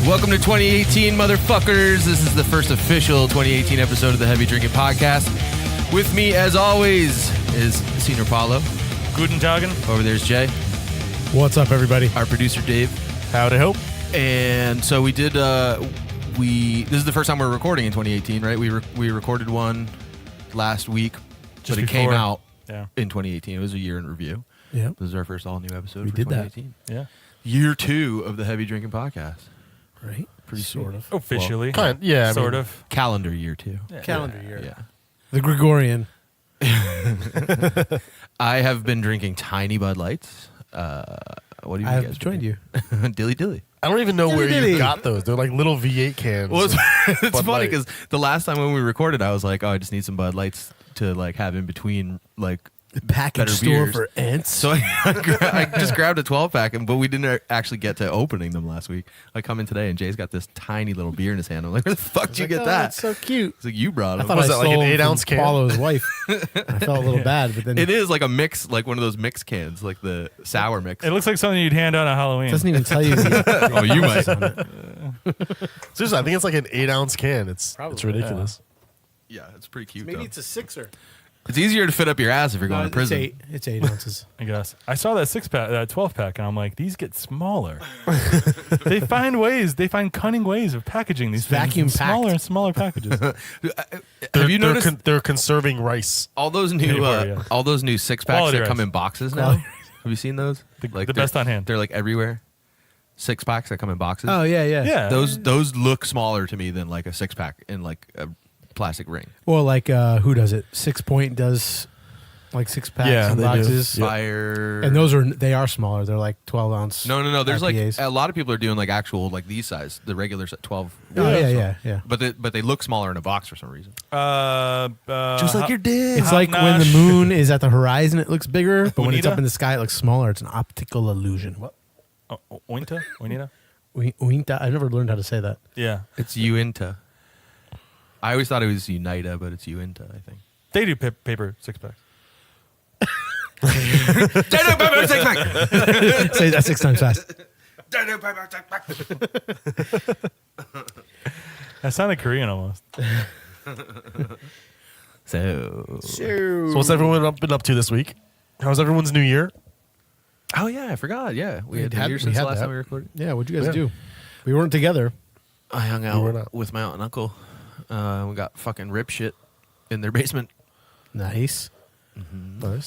Welcome to 2018, motherfuckers. This is the first official 2018 episode of the Heavy Drinking Podcast. With me, as always, is Senior Paulo. Guten Tagen. Over there's Jay. What's up, everybody? Our producer, Dave. Howdy hope. And so we did, this is the first time we're recording in 2018, right? We recorded one last week, Just but it before. came out Yeah. in 2018. It was a year in review. Yeah. This is our first all-new episode We for did that. 2018. Yeah. Year 2 of the Heavy Drinking Podcast. Right? Pretty Sort sweet. of. Officially. Kind, yeah. Sort of. Calendar year 2. Yeah. Calendar year. Yeah. The Gregorian. I have been drinking tiny Bud Lights. What do you I guys have joined you. Dilly dilly. I don't even know where Dilly-dilly. you got those. They're like little V8 cans. Well, it's Bud funny Light. because the last time when we recorded, I was like, "Oh, I just need some Bud Lights to like have in between like Package better store beers." for ants. So I just grabbed a 12-pack, but we didn't actually get to opening them last week. I come in today and Jay's got this tiny little beer in his hand. I'm like, "Where the fuck did you get that?" That's so cute. It's like you brought I it. thought Was I that like an stole 8-ounce from can? Paulo's wife. I felt a little bad, but then It is like a mix, like one of those mix cans, like the sour mix. It looks like something you'd hand out on Halloween. it doesn't even tell you. The, Oh, you might. on it. Seriously, I think it's like an 8-ounce can. It's Probably, ridiculous. Yeah, it's pretty cute. Maybe though. it's a sixer. It's easier to fit up your ass if you're going to It's prison. eight. It's 8 ounces. I guess. I saw that 6-pack, that 12-pack, and I'm like, these get smaller. They find cunning ways of packaging these things vacuum in smaller packed. and smaller packages. Have you noticed They're conserving rice. all those new Maybe, yeah. all those new 6-packs Quality that come rice. in boxes now? Quality Have you seen those? The they're- best on hand. They're like everywhere. 6-packs that come in boxes. Oh, yeah. Yeah. Those look smaller to me than like a 6-pack in like a plastic ring. Well, like, who does it? 6 Point does like 6-packs Yeah, and they do. boxes. Yeah. Fire. And they are smaller. They're like 12 ounce. No. There's IPAs. like a lot of people are doing like actual like these size. The regulars at 12. Oh, Yeah. yeah. But they look smaller in a box for some reason. Just like your dick. It's like when the moon is at the horizon, it looks bigger, but when it's Oneida? up in the sky, it looks smaller. It's an optical illusion. What? Ointa? Oinita? Uinta? I never learned how to say that. Yeah. It's Uinta. I always thought it was Unita, but it's Uinta, I think. They do paper 6-packs. Say that 6 times fast. That sounded Korean almost. So So what's everyone been up to this week? How's everyone's new year? Oh yeah, I forgot. Yeah, we had had- years we since the had last that. time we recorded. Yeah, what'd you guys Yeah. do? We weren't together. I hung were out not. with my aunt and uncle. We got fucking rip shit in their basement. Nice.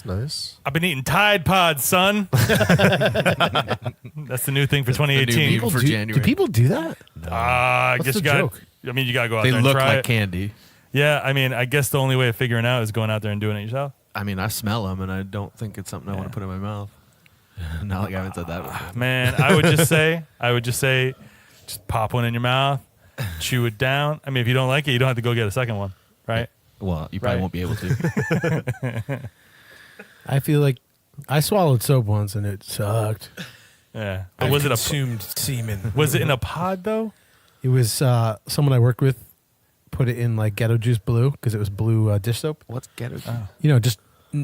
Nice. I've been eating Tide Pods, son. That's the new thing for the new 2018. meme. For January. Do people do that? I What's guess the you got. joke? I mean, you gotta go out They there and look try like it. candy. Yeah, I mean, I guess the only way of figuring out is going out there and doing it yourself. I mean, I smell them, and I don't think it's something I want to put in my mouth. Not like I haven't said that before. Man, I would just say, just pop one in your mouth, chew it down. I mean, if you don't like it, you don't have to go get a second one, right? Well, you probably Right. won't be able to. I feel like I swallowed soap once and it sucked. Yeah. But was it consumed semen? Was it in a pod though? It was someone I worked with put it in like Ghetto Juice Blue because it was blue dish soap. What's ghetto? You know, just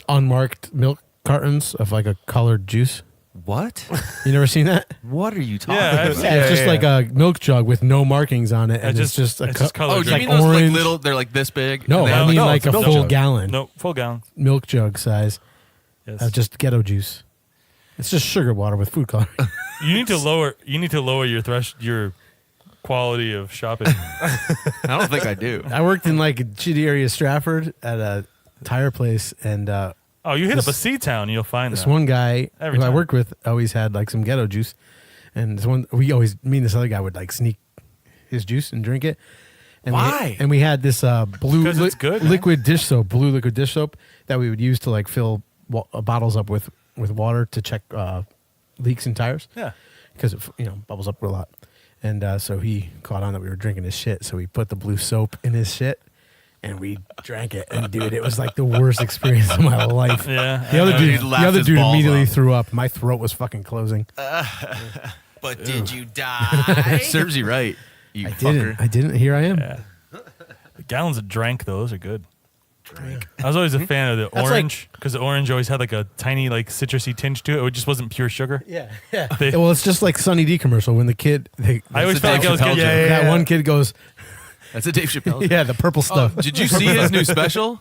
unmarked milk cartons of like a colored juice. What? You never seen that? What are you talking Yeah, about? I've seen Yeah, it's just like a milk jug with no markings on it, and it's just a it's just cup. colored Oh, do you drink. mean like those like orange. little? They're like this big. No, and they I have, mean no, like it's a a milk full jug. gallon No, full gallon. milk jug size Yes. of just Ghetto Juice. It's just sugar water with food coloring. You need to lower your quality of shopping. I don't think I do. I worked in like a shitty area of Stratford at a tire place, and Oh, you hit This- up a C-town, you'll find this that. one guy Every who I time. worked with always had like some Ghetto Juice, and me and this other guy would like sneak his juice and drink it. And Why? We had this blue 'Cause it's good, man. liquid dish soap, blue liquid dish soap that we would use to like fill bottles up with water to check leaks in tires. Yeah. Because it bubbles up a lot. And so he caught on that we were drinking his shit, so we put the blue soap in his shit, and we drank it. And dude, it was like the worst experience of my life. Yeah. The other He dude, laughed his balls immediately off. threw up. My throat was fucking closing. But did you die? Serves you right, you I fucker. didn't. Here I am. Yeah. Gallons of drank, though. Those are good. Drink. I was always a fan of the That's orange because the orange always had like a tiny like citrusy tinge to it. It just wasn't pure sugar. Yeah, yeah. They- Well, it's just like Sunny D commercial when the kid. I always the felt like Dave I was Chappelle getting joke. that one kid goes, That's a Dave Chappelle. yeah, the purple Oh, stuff. did you see his new special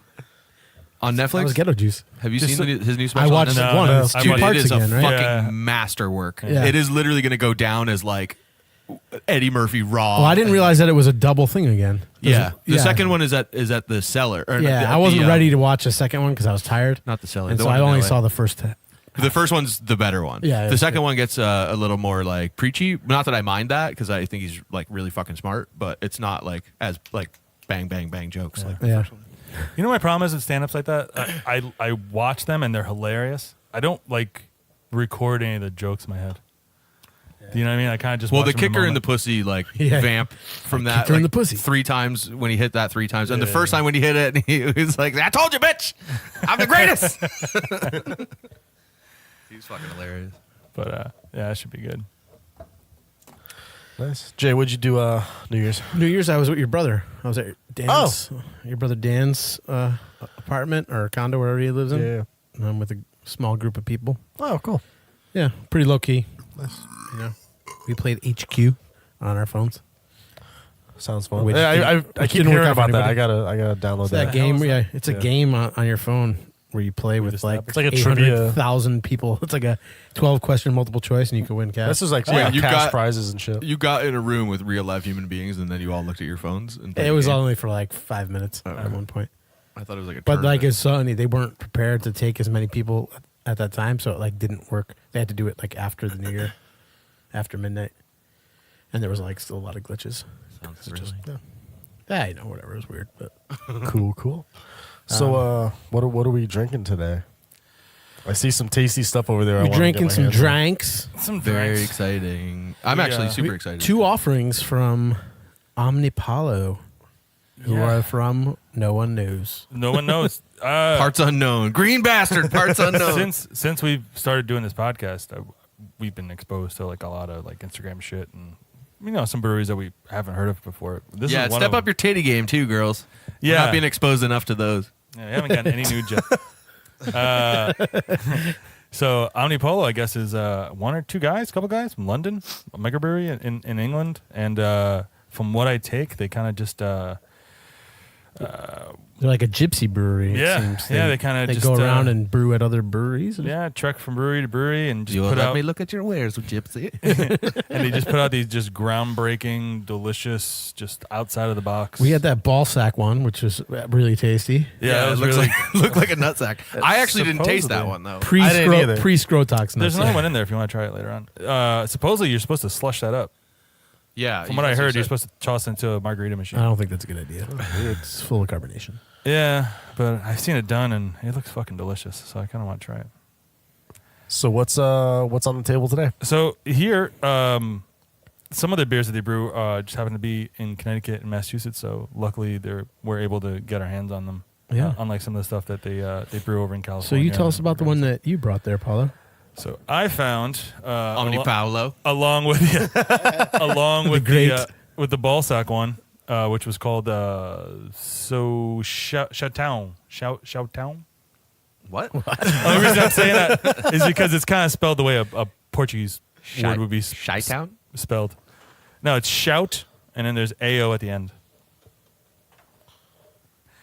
on That was Netflix? Ghetto Juice. Have you Just seen his new special? I watched No, one. no, It's I two watched- parts it is again, a right? fucking Yeah. masterwork. Yeah. It is literally going to go down as like Eddie Murphy raw. Well, I didn't realize that it was a double thing again. Yeah, the Yeah. second one is at the cellar. Or Yeah, I wasn't ready to watch the second one because I was tired, Not the cellar. and the so one I in only LA. saw the first. The first one's the better one. Yeah, The it's second good. one gets a little more like preachy. Not that I mind that because I think he's like really fucking smart, but it's not like as like bang bang bang jokes like the Yeah. first one. You know my problem is with stand-ups like that? I watch them and they're hilarious. I don't like record any of the jokes in my head. Do you know what I mean? I kind of just Well, watch the them in kicker in the moment. pussy like Yeah. vamp from that Kicker in like, the pussy. 3 times when he hit that 3 times, and the Yeah. first time when he hit it, he was like, "I told you, bitch, I'm the greatest." He's fucking hilarious. But yeah, that should be good. Nice. Jay, what'd you do New Year's? New Year's, I was with your brother. I was at Dan's, your brother Dan's apartment or condo, wherever he lives in. Yeah. With a small group of people. Oh, cool. Yeah, pretty low key. Nice. You know, we played HQ on our phones. Sounds fun. Which Yeah, I which keep didn't work hearing out for about that. anybody. I gotta download It's that. that game. is Yeah, that? it's a Yeah. game on your phone where you play with just like It's like a trivia. 800,000 people. It's like a 12-question multiple choice, and you can win cash. This is like Yeah, you cash got- prizes and shit. You got in a room with real life human beings, and then you all looked at your phones. And played It a was game? only for like 5 minutes Oh, at okay. one point. I thought it was like a. But like tournament. it's so they weren't prepared to take as many people at that time, so it like didn't work. They had to do it like after the New Year, after midnight, and there was like still a lot of glitches. Sounds It's just, really- yeah, you know, whatever. It was weird, but Cool. So, what are we drinking today? I see some tasty stuff over there. I we're wanna drinking get my some hands on. drinks. Some Very drinks. exciting. I'm We, actually super We- excited. 2 offerings from Omnipollo, who Yeah. are from no one knows. No one knows. Parts unknown. Green bastard. Parts unknown. Since we've started doing this podcast, we've been exposed to like a lot of like Instagram shit and some breweries that we haven't heard of before. This Yeah, is one step of up your titty game too, girls. We're Yeah. not being exposed enough to those. Yeah, we haven't gotten any nude yet. So Omnipollo, I guess, is one or two guys, couple guys from London, a microbrewery in England, and from what I take, they kind of just They're like a gypsy brewery. Yeah. it seems. Yeah, they kinda they just, go around and brew at other breweries. trek from brewery to brewery and just You will put let out me look at your wares, Gypsy. and they just put out these just groundbreaking, delicious, just outside of the box. We had that ball sack one, which was really tasty. yeah, it it was looks really. like looked like a nutsack. I actually didn't taste that Supposedly. one though. Pre I didn't either. Scrotox. There's another one in there if you want to try it later on. Supposedly, you're supposed to slush that up. Yeah, From what I heard, you're supposed to toss it into a margarita machine. I don't think that's a good idea. It's full of carbonation. Yeah, but I've seen it done and it looks fucking delicious. So I kind of want to try it. So what's on the table today? So here, some of the beers that they brew just happen to be in Connecticut and Massachusetts. So luckily, we're able to get our hands on them. Yeah. Unlike some of the stuff that they brew over in So California. you tell us about the one that you brought there, Paulo. So I found Omnipollo. along with along with great- with the ball sack one, which was called Shouttown. What? The only reason I'm saying that is because it's kind of spelled the way a Portuguese word would be Chi-town? spelled. No, it's shout, and then there's AO at the end.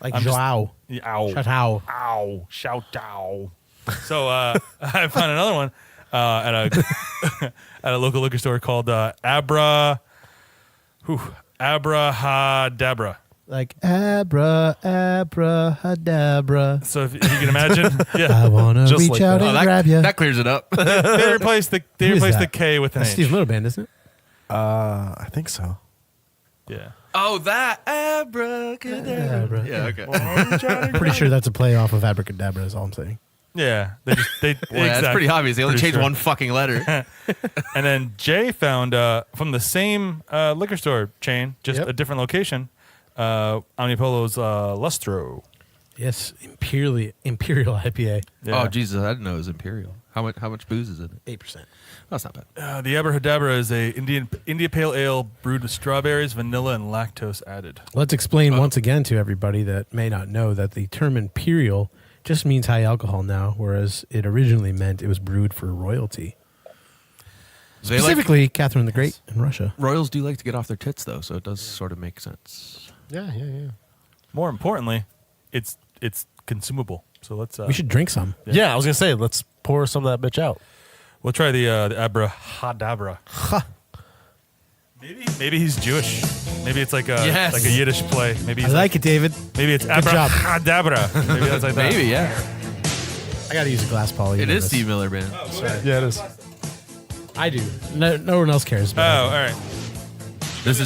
Like I'm just- Joao. Ow. Shoutao. Ow. Shout ow. So I found another one at a at a local liquor store called Abrahadabra. Like abrahadabra. So if you can imagine, yeah, I wanna Just reach like out that. and Oh, grab you. that clears it up. they replaced the Who is the that? K with an That's H. Steve Little Band, isn't it? I think so. Yeah. Oh, that abracadabra. Abracadabra. Yeah, okay. Pretty sure that's a play off of abracadabra. Is all I'm saying. Yeah. They Well, that's exactly. pretty obvious. They only Pretty changed sure. one fucking letter. And then Jay found from the same liquor store chain, just Yep. a different location, Omnipollo's Lustro. Yes, imperial IPA. Yeah. Oh, Jesus, I didn't know it was Imperial. How much booze is in it? 8%. That's not bad. The Abrahadabra is a India Pale Ale brewed with strawberries, vanilla, and lactose added. Let's explain once again to everybody that may not know that the term imperial just means high alcohol now, whereas it originally meant it was brewed for royalty. They Specifically, Catherine the Great in Russia. Royals do like to get off their tits, though, so it does sort of make sense. Yeah. More importantly, it's consumable. So let's. We should drink some. Yeah, I was gonna say, let's pour some of that bitch out. We'll try the Abrahadabra. Maybe he's Jewish. Maybe it's like a Yiddish play. Maybe I he's like it, David. Maybe it's Good job. Abrahadabra. Maybe that's like that. Maybe, yeah. I got to use a glass, Polly. It is Steve Miller Band. Yeah, it is. I do. No one else cares. Oh, all right. This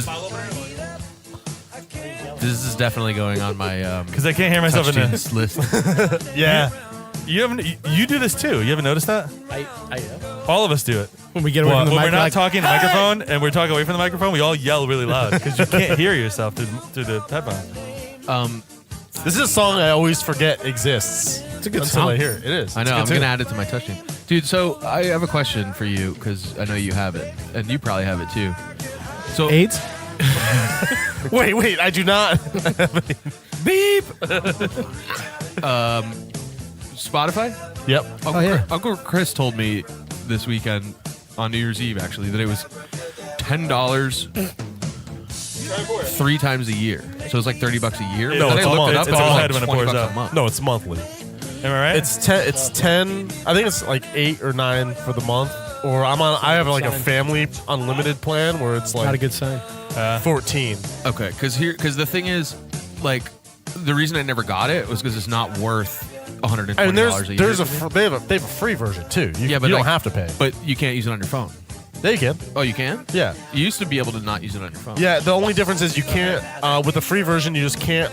is definitely going on my Because I can't hear myself in Touch the list. Yeah. You do this too. You haven't noticed that? I All of us do it. when we get away from the When mic, we're not like, talking to the microphone and we're talking away from the microphone, we all yell really loud because you can't hear yourself through the headphones. This is a song I always forget exists. It's a good until song. I hear it. It is. I It's know. a I'm good going to tune. add it to my touching. Dude, so I have a question for you because I know you have it. And you probably have it too. So AIDS? Wait, I do not. beep. Spotify? Yep. Uncle Chris told me this weekend on New Year's Eve actually that it was $10 3 times a year. So it's like $30 a year. No, But then it's I all looked it month. up It's and all it was head like when it pours $20 out. a month. No, it's monthly. Am I right? It's 10. It's 10. I think it's like 8 or 9 for the month. Or I have like a family unlimited plan where it's Not a like good sign. 14. Okay, because the thing is, like, the reason I never got it was because it's not worth $120 And a year. they have a free version too. You but don't like- have to pay. But you can't use it on your phone. Yeah, you can. Oh, you can? Yeah. You used to be able to not use it on your phone. Yeah, the only difference is you can't with the free version you just can't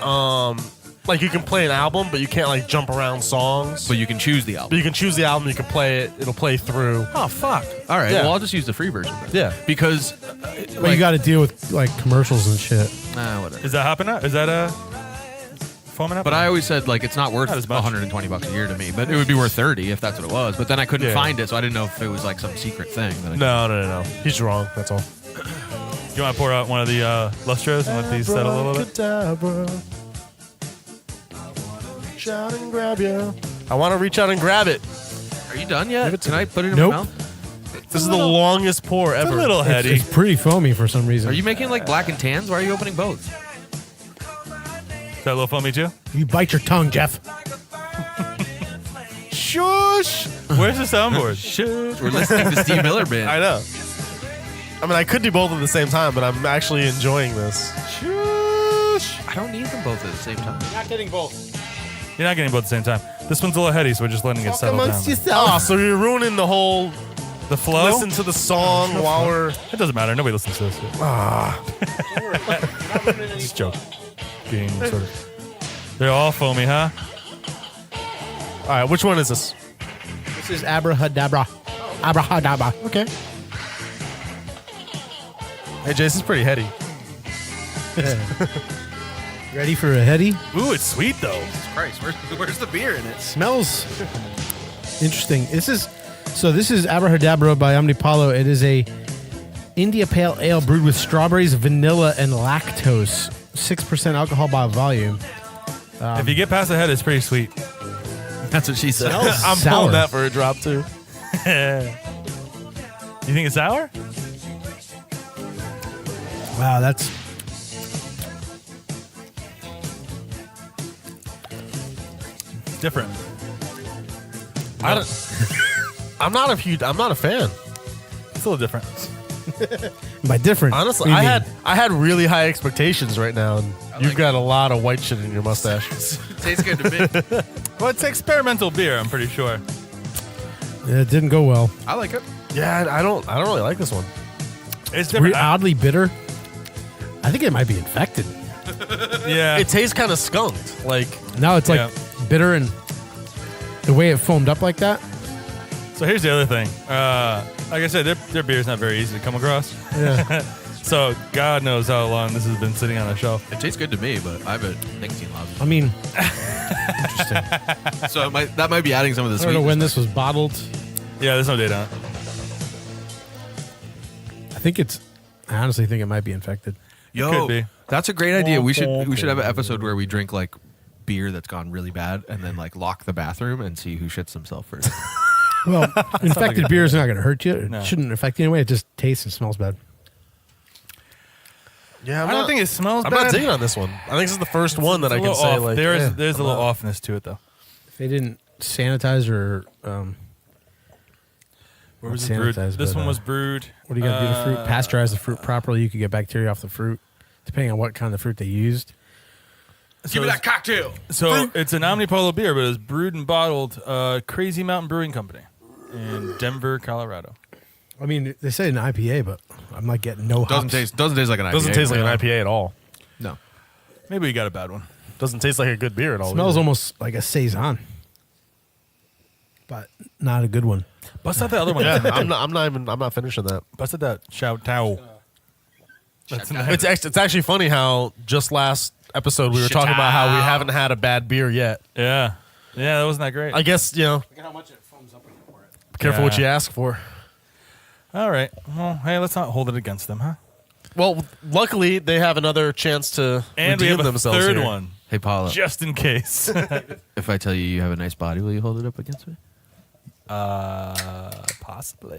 like you can play an album but you can't like jump around songs. But you can choose the But album. you can choose the album, you can play it, it'll play through. Oh, fuck. All right, Yeah. well, I'll just use the free version then. Yeah. Because, But you got to deal with like commercials and shit. whatever. Is that happening? Is that foaming up? But I always said, like, it's not worth Not as much. $120 a year to me. But it would be worth $30 if that's what it was. But then I couldn't Yeah. find it, so I didn't know if it was, like, some secret thing. That I No. He's wrong, that's all. You want to pour out one of the lustros and let these settle a little bit? Abracadabra. Reach out and grab you. I want to reach out and grab it. Are you done yet? Can I put it in Nope. my mouth? This is the longest pour It's ever. a little It's, heady. it's pretty foamy for some reason. Are you making, like, black and tans? Why are you opening both? Is that a little foamy too? You bite your tongue, Jeff. Shush. Where's the soundboard? We're listening to Steve Miller Band. I know. I mean, I could do both at the same time, but I'm actually enjoying this. Shush. I don't need them both at the same time. Not getting both. You're not getting both at the same time. This one's a little heady, so we're just letting it settle down. Oh, so you're ruining the whole The flow? listen to the song while we're. It doesn't matter. Nobody listens to this shit. Just joking. Sort of. They're all foamy, huh? All right, which one is this? This is Abrahadabra. Abrahadabra. Okay. Hey, Jason's pretty heady. Ready for a heady? Ooh, it's sweet though. Christ, where's the beer in it? Smells interesting. This is Abrahadabra by Omnipollo. It is a India Pale Ale brewed with strawberries, vanilla, and lactose. 6% alcohol by volume. If you get past the head, it's pretty sweet. That's what she said. I'm Sour. pulling that for a drop too. You think it's sour? Wow, that's It's different. I'm not a fan. It's a little different. by different. Honestly, What do you mean? I had really high expectations right now, and you've got a lot of white shit in your mustache. Tastes good to me. Well, it's experimental beer, I'm pretty sure. It didn't go well. I like it. Yeah, I don't really like this one. It's different. Oddly bitter. I think it might be infected. Yeah. It tastes kind of skunked. Like Now it's like Yeah. bitter, and the way it foamed up like that. So here's the other thing. Like I said, their beer's not very easy to come across. Yeah. So God knows how long this has been sitting on a shelf. It tastes good to me, but I bet nicotine loves I mean, interesting. it. So that might be adding some of the I don't know sweetness. when this was bottled. Yeah, there's no date on it. I honestly think it might be infected. Yo, Could be. that's a great idea. We should have an episode where we drink like beer that's gone really bad and then like lock the bathroom and see who shits himself first. Well, infected beer is not going to hurt you. It No. shouldn't affect you anyway. It just tastes and smells bad. Yeah, I don't think it smells I'm bad. not digging on this one. I think this is the first one that It's I a can little say off. like there's a little offness to it though. If they didn't sanitize or Where was not it brewed? sanitized, This but, one was brewed. what do you got to do to the fruit? Pasteurize the fruit properly. You could get bacteria off the fruit, depending on what kind of fruit they used. Give me that cocktail. So it's an Omnipollo beer, but it's brewed and bottled Crazy Mountain Brewing Company in Denver, Colorado. I mean, they say an IPA, but I'm like getting no hops. Doesn't taste like an IPA. doesn't taste like an IPA at all. No. Maybe we got a bad one. Doesn't taste like a good beer at all. Smells either. almost like a saison, but not a good one. Bust out the other one. Yeah, I'm not finishing that. Bust out that shout towel. It's actually funny how just last episode we were talking about how we haven't had a bad beer yet. Yeah. Yeah, that wasn't that great. I guess, Look at how much it foams up when you pour it. careful what Yeah. you ask for. All right. Well, hey, let's not hold it against them, huh? Well, luckily they have another chance to And we redeem have a themselves third here. one, Hey, Paula, just in case. if I tell you have a nice body, will you hold it up against me? Possibly.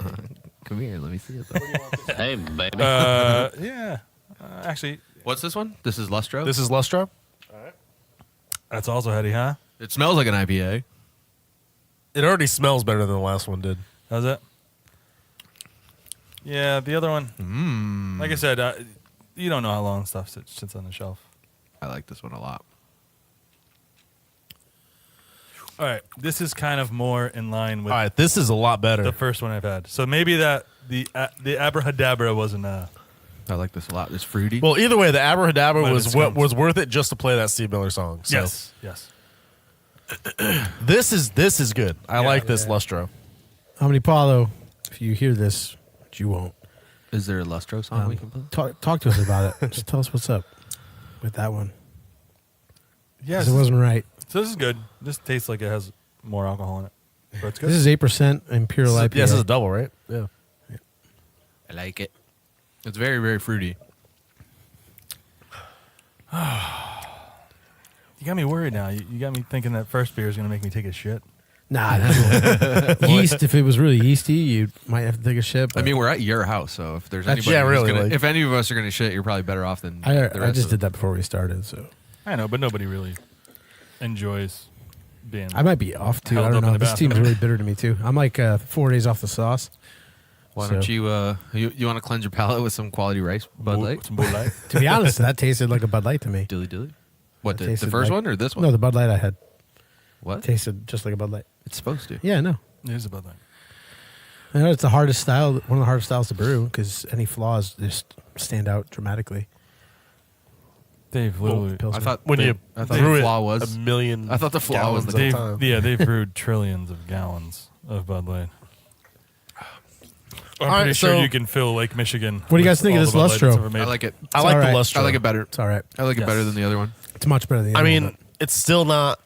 Come here, let me see it. Though. Hey, baby. Yeah. Actually, What's this one? This is Lustro. This is Lustro. that's also heady, huh? It smells like an IPA. It already smells better than the last one did. Does it? Yeah, the other one. Like I said, you don't know how long stuff sits on the shelf. I like this one a lot. All right, this is kind of more in line with All right, this is a lot better. the first one I've had. So maybe that the Abrahadabra wasn't. I like this a lot. It's fruity. Well, either way, the Abrahadabra Might have was been what skunk. was worth it just to play that Steve Miller song. So yes. this is good. I like this Lustro. Omnipollo, if you hear this, which you won't, is there a Lustro song we can play? talk to us about it. Just tell us what's up with that one. Yes. 'Cause it wasn't right. So this is good. This tastes like it has more alcohol in it. But it's good. This is 8% Imperial IPA. Yes, it's a double, right? Yeah. I like it. It's very, very fruity. You got me worried now. You got me thinking that first beer is going to make me take a shit. Nah, that's yeast. If it was really yeasty, you might have to take a shit. I mean, we're at your house, so if there's That's- anybody, yeah, who's really, gonna, like- if any of us are going to shit, you're probably better off than the I rest just of did that before we started, so I know, but nobody really enjoys being. I might be off too. Held I don't up in know. the This bathroom. team's really bitter to me too. I'm like 4 days off the sauce. Why don't So- you want to cleanse your palate with some quality rice Bud Light? Some Bud Light. To be honest, that tasted like a Bud Light to me. Dilly dilly. What, That the tasted first like- one or this one? No, the Bud Light I had What? tasted just like a Bud Light. It's supposed to. Yeah, no. It is a Bud Light. I know it's the hardest style, one of the hardest styles to brew because any flaws just stand out dramatically. They've literally. Pilsner. I thought when you I thought brew the it flaw was. a million. I thought the flaw was gallons the at a They've, time. yeah, they've brewed trillions of gallons of Bud Light. I'm All right, pretty sure so- you can fill Lake Michigan. What do you with guys think of all this the Bud Light that's Lustro? ever made. I like it. I like all the right. Lustro. I like it better. It's all right. I like it Yes. better than the other one. It's much better than the I other mean, one, it's still not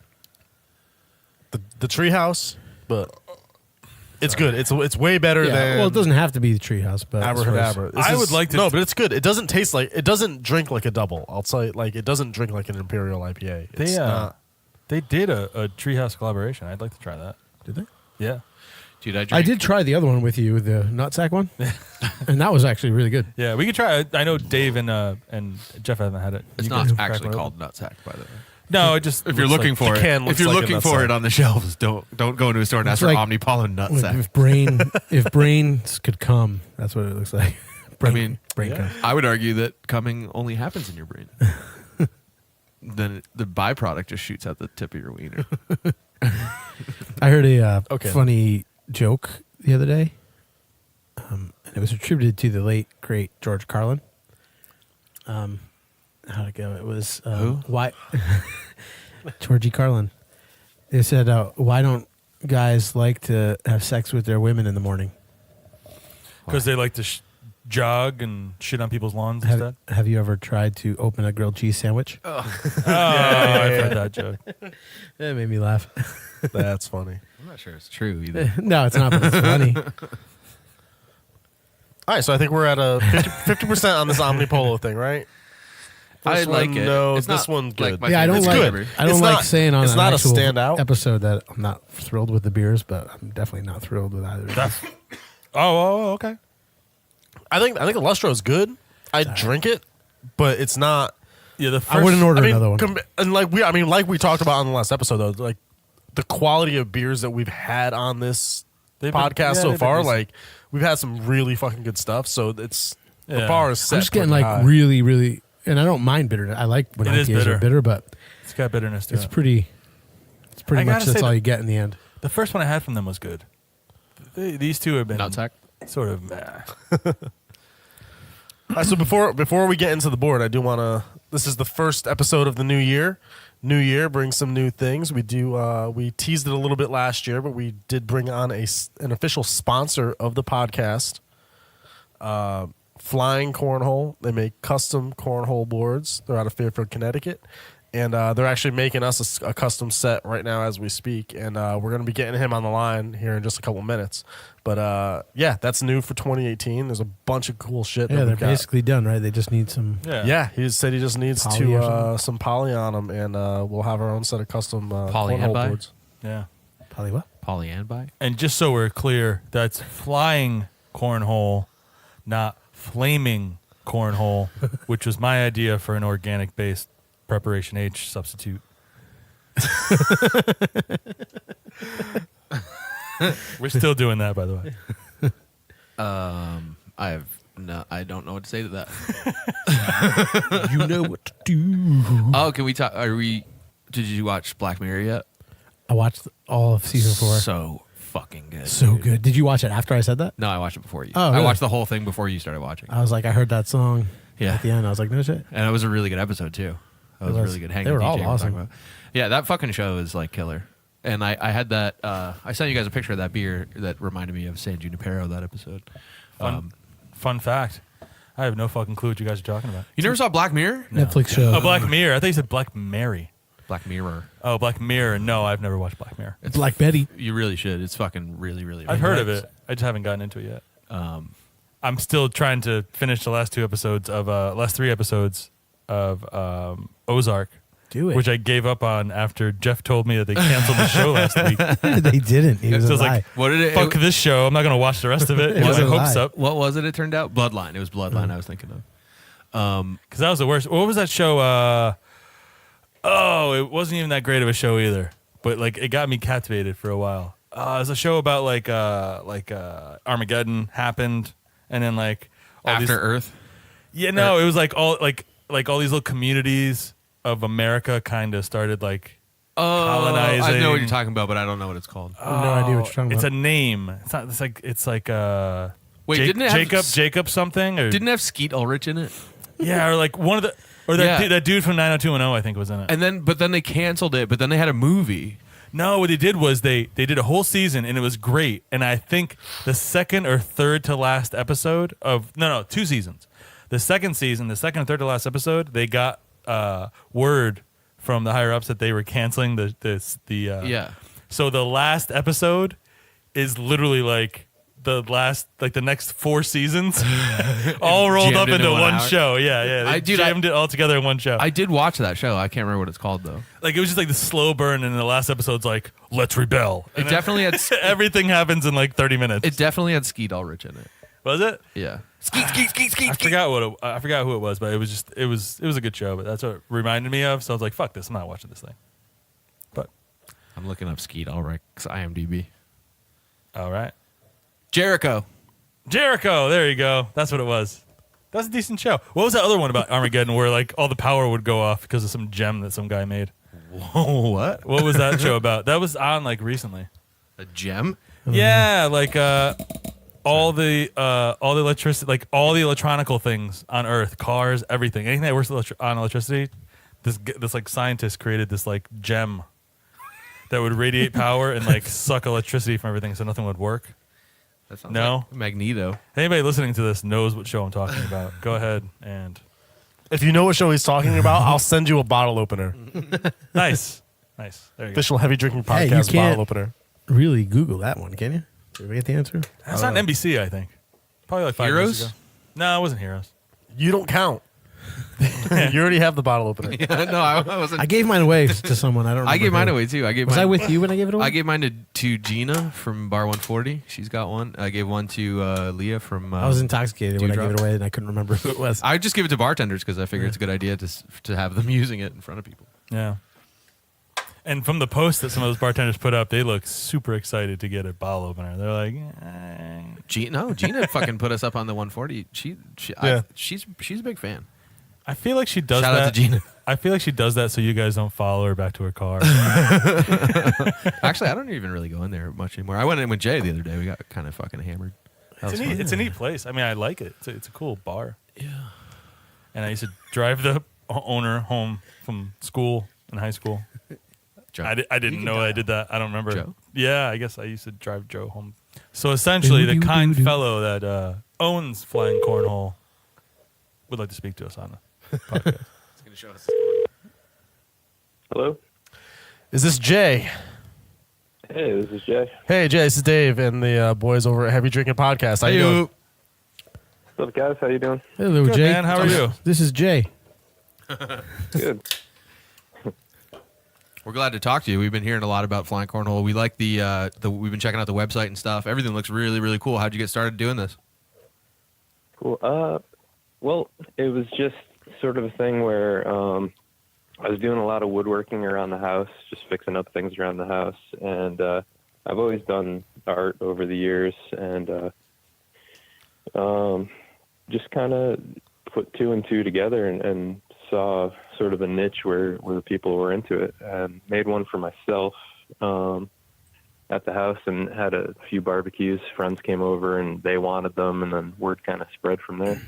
the treehouse, but it's good. It's way better but- yeah, than well, it doesn't have to be the treehouse, but as far as- Abrahadabra. This I is- would like to- No, but it's good. It doesn't taste like it doesn't drink like a double. I'll say like it doesn't drink like an Imperial IPA. It's They did a Treehouse collaboration. I'd like to try that. Did they? Yeah. Dude, I I did try the other one with you, the nutsack one, and that was actually really good. Yeah, we could try it. I know Dave and Jeff haven't had it. It's You not guys crack actually one called open? nutsack, by the way. No, it just If you're looks looking like- for the it, can if looks you're like a looking for nutsack. it on the shelves, don't go into a store and ask for like- Omnipollo Like, nutsack. if brains could come, that's what it looks like. Brain yeah. cum. I would argue that coming only happens in your brain. Then the byproduct just shoots out the tip of your wiener. I heard a Okay. funny joke the other day. And it was attributed to the late great George Carlin. How'd it go? It was Who? why Georgie Carlin. They said, "Why don't guys like to have sex with their women in the morning?" because they like to jog and shit on people's lawns instead. Have you ever tried to open a grilled cheese sandwich? Oh, I've heard that joke. That made me laugh. That's funny. I'm not sure it's true either. No, it's not, but it's funny. All right, so I think we're at a 50% on this Omnipollo thing, right? I First like one, it. No, It's this not one good. like my Yeah, I don't It's like. good. I don't It's like not- saying on it's an not a actual standout. episode that I'm not thrilled with the beers, but I'm definitely not thrilled with either. That's, okay. I think Lustro is good. I'd drink it, but it's not. Yeah, the first, I wouldn't order another one. And like we talked about on the last episode though, like the quality of beers that we've had on this They've been- podcast yeah, so they've been far, decent. like we've had some really fucking good stuff. So it's the Yeah. bar is set. I'm just getting pretty like high. really, really, and I don't mind bitter. I like when It is IPAs are bitter, but It's got bitterness to it's it. pretty. It's pretty I much gotta that's say all that- you get in the end. The first one I had from them was good. These two have been Nutsack. sort of meh. All right, so before we get into the board, I do want to. This is the first episode of the new year. New year brings some new things. We teased it a little bit last year, but we did bring on an official sponsor of the podcast. Flying Cornhole. They make custom cornhole boards. They're out of Fairfield, Connecticut. And they're actually making us a custom set right now as we speak. And we're going to be getting him on the line here in just a couple minutes. But yeah, that's new for 2018. There's a bunch of cool shit. Yeah, that they're we've got. basically done, right? They just need some. Yeah, he said he just needs Poly or something? some poly on them, and we'll have our own set of custom Poly and cornhole bi? boards. Yeah. Probably what? Poly and bi. And just so we're clear, that's flying cornhole, not flaming cornhole, which was my idea for an organic-based Preparation H substitute. We're still doing that, by the way. I don't know what to say to that. You know what to do. Oh, can we talk? Did you watch Black Mirror yet? I watched all of season 4. So fucking good. So dude. good. Did you watch it after I said that? No, I watched it before you. Oh, I really? watched the whole thing before you started watching. I was like, I heard that song Yeah. at the end. I was like, no shit. And it was a really good episode too. That It was was. really good. Hank They and were all DJ awesome. talking about. Yeah, that fucking show is like killer. And I had that. I sent you guys a picture of that beer that reminded me of San Junipero. That episode. Fun fact. I have no fucking clue what you guys are talking about. You never saw Black Mirror? Netflix show. Oh, Black Mirror. I thought you said Black Mary. Black Mirror. Oh, Black Mirror. No, I've never watched Black Mirror. Black Betty. You really should. It's fucking really, really. I've heard of it. I just haven't gotten into it yet. I'm still trying to finish the last 3 episodes of Ozark, Do it. which I gave up on after Jeff told me that they canceled the show last week. They didn't. He was So I a was lie. like, What did it? fuck this show. I'm not going to watch the rest of it. It It was was a hopes lie. up. What was it? It turned out Bloodline. It was Bloodline. I was thinking of. Because that was the worst. What was that show? It wasn't even that great of a show either. But like, it got me captivated for a while. It was a show about like Armageddon happened, and then like all After these, Earth. Yeah, no, it was like all these little communities of America kind of started like colonizing. I know what you're talking about, but I don't know what it's called. I have no idea what you're talking It's about. a name. It's not. It's like Wait, didn't it have Jacob something or Didn't it have Skeet Ulrich in it? yeah, or like one of the or that Yeah. that dude from 90210 I think was in it. And then, but then they canceled it. But then they had a movie. No, what they did was they did a whole season and it was great. And I think the second or third to last episode of 2 seasons. The second season, the second and third to last episode, they got word from the higher ups that they were canceling the Yeah. So the last episode is literally like the next 4 seasons all rolled Jammed up into into 1 one hour. show. Yeah. They jammed it all together in one show. I did watch that show. I can't remember what it's called though. Like it was just like the slow burn, and the last episode's like, let's rebel. It And definitely had. everything happens in like 30 minutes. It definitely had Skeet Ulrich in it. Was it? Yeah. I forgot who it was, but it was a good show. But that's what it reminded me of. So I was like, fuck this, I'm not watching this thing. But I'm looking up Skeet Ulrich's IMDb. all right, Jericho. There you go. That's what it was. That's a decent show. What was that other one about Armageddon where like all the power would go off because of some gem that some guy made? Whoa, what? What was that show about? That was on like recently. A gem? Yeah, like all the electricity, like all the electronical things on Earth, cars, everything, anything that works on electricity. This like scientist created this like gem that would radiate power and like suck electricity from everything, so nothing would work. That sounds No. like Magneto. Anybody listening to this knows what show I'm talking about. Go ahead and If you know what show he's talking about, I'll send you a bottle opener. nice. There you go. Official heavy drinking Hey, you podcast can't- bottle opener. really Google that one, can you? Did we get the answer? That's on NBC, I think. Probably like 5 Heroes? years ago. No, it wasn't Heroes. You don't count. You already have the bottle opener. Yeah, no, I wasn't. I gave mine away to someone. I don't remember. I gave mine who. away too. Was I with you when I gave it away? I gave mine to Gina from Bar 140. She's got one. I gave one to Leah from. I was intoxicated when I Dewdrop. gave it away, and I couldn't remember who it was. I just give it to bartenders because I figure it's a good idea to have them using it in front of people. Yeah. And from the post that some of those bartenders put up, they look super excited to get a bottle opener. They're like, Gina fucking put us up on the 140. She's a big fan. I feel like she does Shout that. out to Gina. I feel like she does that so you guys don't follow her back to her car. Actually, I don't even really go in there much anymore. I went in with Jay the other day. We got kind of fucking hammered. That was fun. It's a neat place. I mean, I like it. It's a cool bar. Yeah. And I used to drive the owner home from school in high school. Joe. I didn't know I did that. I don't remember. Joe? Yeah, I guess I used to drive Joe home. So essentially, the kind fellow that owns Flying Cornhole would like to speak to us on the podcast. It's gonna show us. Hello? Is this Jay? Hey, this is Jay. Hey, Jay, this is Dave and the boys over at Heavy Drinking Podcast. How you doing? What's up, guys? How you doing? Hello, Good, Jay. man. How are you? This is Jay. Good. We're glad to talk to you. We've been hearing a lot about Flying Cornhole. We like the we've been checking out the website and stuff. Everything looks really, really cool. How'd you get started doing this? Cool. Well, it was just sort of a thing where I was doing a lot of woodworking around the house, just fixing up things around the house. And I've always done art over the years and just kind of put two and two together and saw sort of a niche where people were into it, and made one for myself at the house and had a few barbecues. Friends came over and they wanted them, and then word kind of spread from there.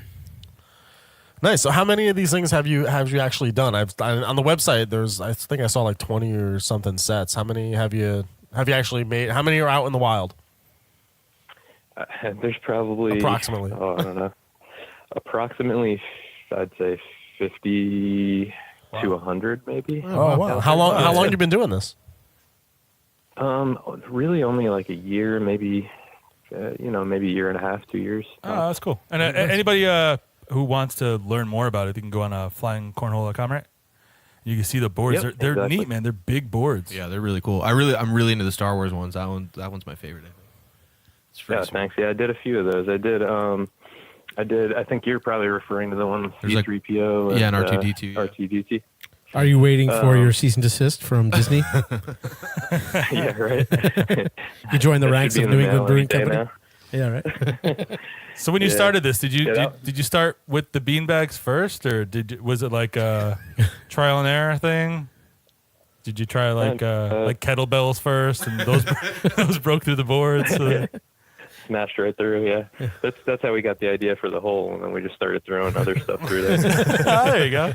Nice. So, how many of these things have you actually done? On the website, I think I saw like 20 or something sets. How many have you actually made? How many are out in the wild? There's probably Approximately. Oh, I don't know. Approximately, I'd say 50 to 100, maybe. Oh wow! How long have you been doing this? Really only like a year, maybe. Maybe a year and a half, 2 years. Oh, that's cool. And anybody who wants to learn more about it, they can go on flyingcornhole.com, right? You can see the boards. Yep, they're exactly. neat, man. They're big boards. Yeah, they're really cool. I'm really into the Star Wars ones. That one's my favorite. I think. It's pretty Yeah, sweet. thanks. Yeah, I did a few of those. I think you're probably referring to the one with There's like- C-3PO. yeah, and R2-D2, yeah. R2-D2. Are you waiting for your cease and desist from Disney? Yeah, right. You joined the That ranks should of be in New the England mail Brewing any day Company. now. Yeah, right. So when you Yeah. started this, did you Get out. did you start with the beanbags first, or was it like a trial and error thing? Did you try like kettlebells first, and those broke through the boards? Smashed right through. Yeah, that's how we got the idea for the hole, and then we just started throwing other stuff through there. There you go.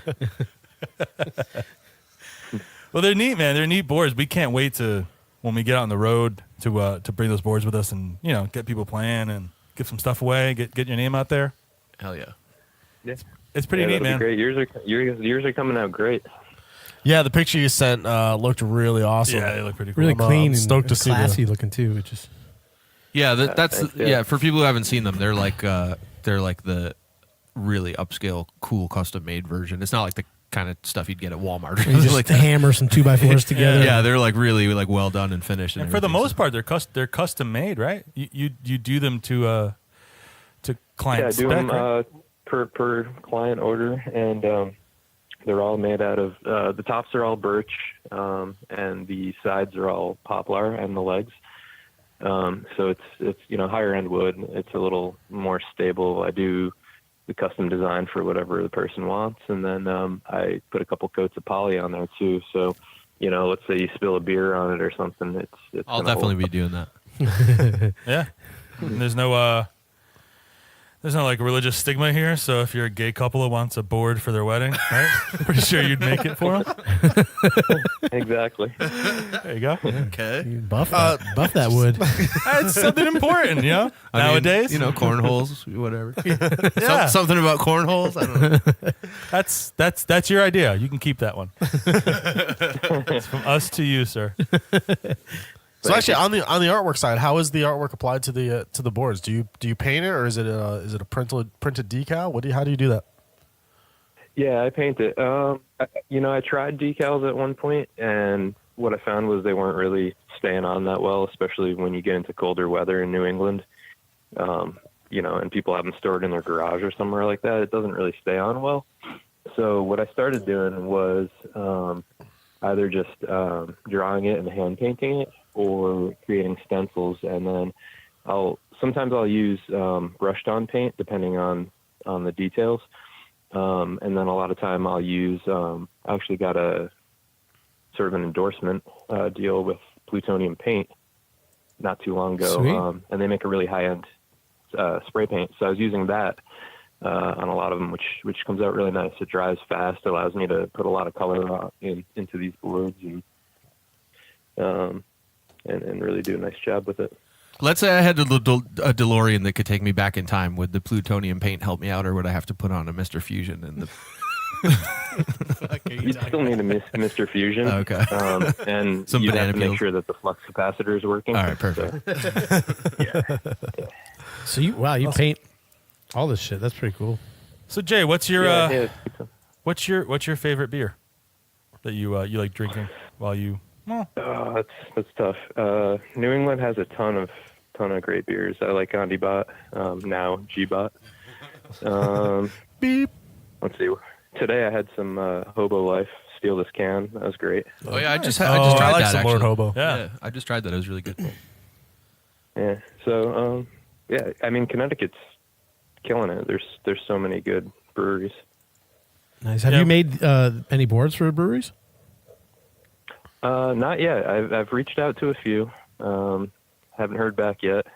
Well, they're neat, man. They're neat boards. We can't wait to when we get out on the road to bring those boards with us and get people playing and give some stuff away. Get your name out there. Hell yeah. Yeah, It's pretty neat, that'll be man. great. Yours are coming out great. Yeah, the picture you sent looked really awesome. Yeah, they look pretty cool. Really I'm, clean and stoked to see classy looking too. Which is Yeah, that's thanks, yeah. For people who haven't seen them, they're like the really upscale, cool, custom made version. It's not like the kind of stuff you'd get at Walmart. Or you just like hammer some 2x4s together. yeah, they're like really like well done and finished. And for the most part, they're custom made, right? You do them to client Yeah, I do spec, them right? per client order, and they're all made out of the tops are all birch, and the sides are all poplar, and the legs. So it's higher end wood. It's a little more stable. I do the custom design for whatever the person wants, and then I put a couple coats of poly on there too. So let's say you spill a beer on it or something. It's I'll gonna definitely hold. be doing that. Yeah. And there's no like religious stigma here. So if you're a gay couple that wants a board for their wedding, right? Pretty sure you'd make it for them. Exactly. There you go. Okay. You buff that wood. That's something important, nowadays. Cornholes, whatever. Yeah. Something about cornholes. I don't know. That's your idea. You can keep that one. It's from us to you, sir. So actually, on the artwork side, how is the artwork applied to the boards? Do you paint it, or is it a printed decal? How do you do that? Yeah, I paint it. I tried decals at one point, and what I found was they weren't really staying on that well, especially when you get into colder weather in New England. And people have them stored in their garage or somewhere like that. It doesn't really stay on well. So what I started doing was either just drawing it and hand painting it, or creating stencils, and then sometimes I'll use brushed on paint depending on the details. And then a lot of time I'll use, I actually got a sort of an endorsement deal with Plutonium Paint not too long ago. And they make a really high-end spray paint. So I was using that on a lot of them, which comes out really nice. It dries fast, allows me to put a lot of color into these boards and really do a nice job with it. Let's say I had a DeLorean that could take me back in time. Would the Plutonium Paint help me out, or would I have to put on a Mr. Fusion? You still need a Mr. Fusion. Okay. And Some you have banana to make peels. sure that the flux capacitor is working. All right, perfect. So you paint all this shit. That's pretty cool. So Jay, what's your Yeah. what's your favorite beer that you like drinking while you? Well, That's tough. New England has a ton of great beers. I like Omnipollo, now G-Bot. Beep. Let's see. Today I had some Hobo Life Steal This Can. That was great. Oh yeah, I just I tried like that. some Lord actually. Hobo. yeah. I just tried that. It was really good. Yeah. So I mean Connecticut's killing it. There's so many good breweries. Nice. Have Yeah. you made any boards for breweries? Not yet. I've reached out to a few. Haven't heard back yet.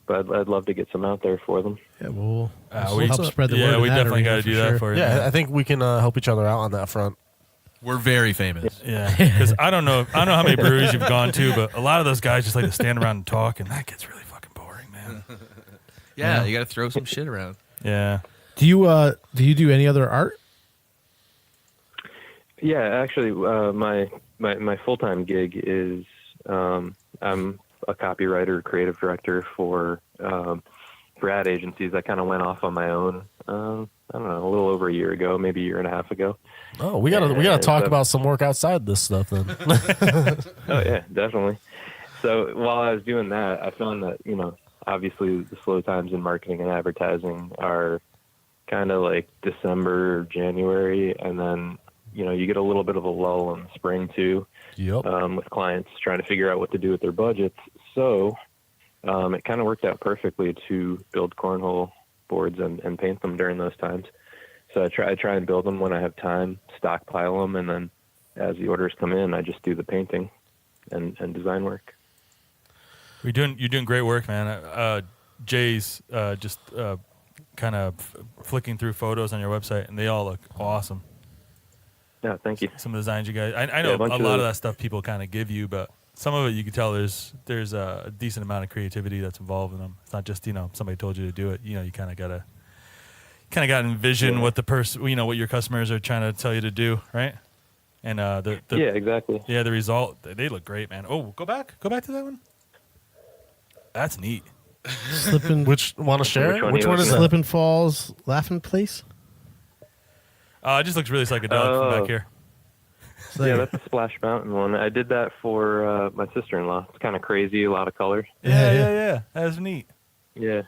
But I'd love to get some out there for them. Yeah, we'll we- help spread the word. Yeah, in we that definitely got arena to do for that sure. for you. Yeah, man. I think we can help each other out on that front. We're very famous. Yeah, because I don't know how many breweries you've gone to, but a lot of those guys just like to stand around and talk, and that gets really fucking boring, man. Yeah, you got to throw some shit around. Yeah. Do you do any other art? Yeah, actually, my full-time gig is I'm a copywriter, creative director for ad agencies. I kind of went off on my own. I don't know, a little over a year ago, maybe a year and a half ago. Oh, we gotta talk about some work outside this stuff then. Oh yeah, definitely. So while I was doing that, I found that obviously the slow times in marketing and advertising are kind of like December, January, and then you get a little bit of a lull in the spring too. Yep. With clients trying to figure out what to do with their budgets. So it kind of worked out perfectly to build cornhole boards and paint them during those times. So I try and build them when I have time, stockpile them, and then as the orders come in, I just do the painting and design work. You're doing great work, man. Jay's just kind of flicking through photos on your website, and they all look awesome. Yeah, thank you. Some of the designs you guys, I know Yeah, a bunch lot of- of that stuff people kind of give you, but some of it you can tell there's a decent amount of creativity that's involved in them. It's not just somebody told you to do it. You kind of gotta envision what the person, what your customers are trying to tell you to do, right? And Yeah, exactly. yeah, the result, they look great, man. Oh, go back to that one. That's neat. Slipping, Want to share? Which one Which you one is looking that? at? Slipping Falls, Laughing Place. It just looks really psychedelic from back here. Yeah, that's a Splash Mountain one. I did that for my sister-in-law. It's kind of crazy, a lot of color. Yeah. That's neat. Yeah.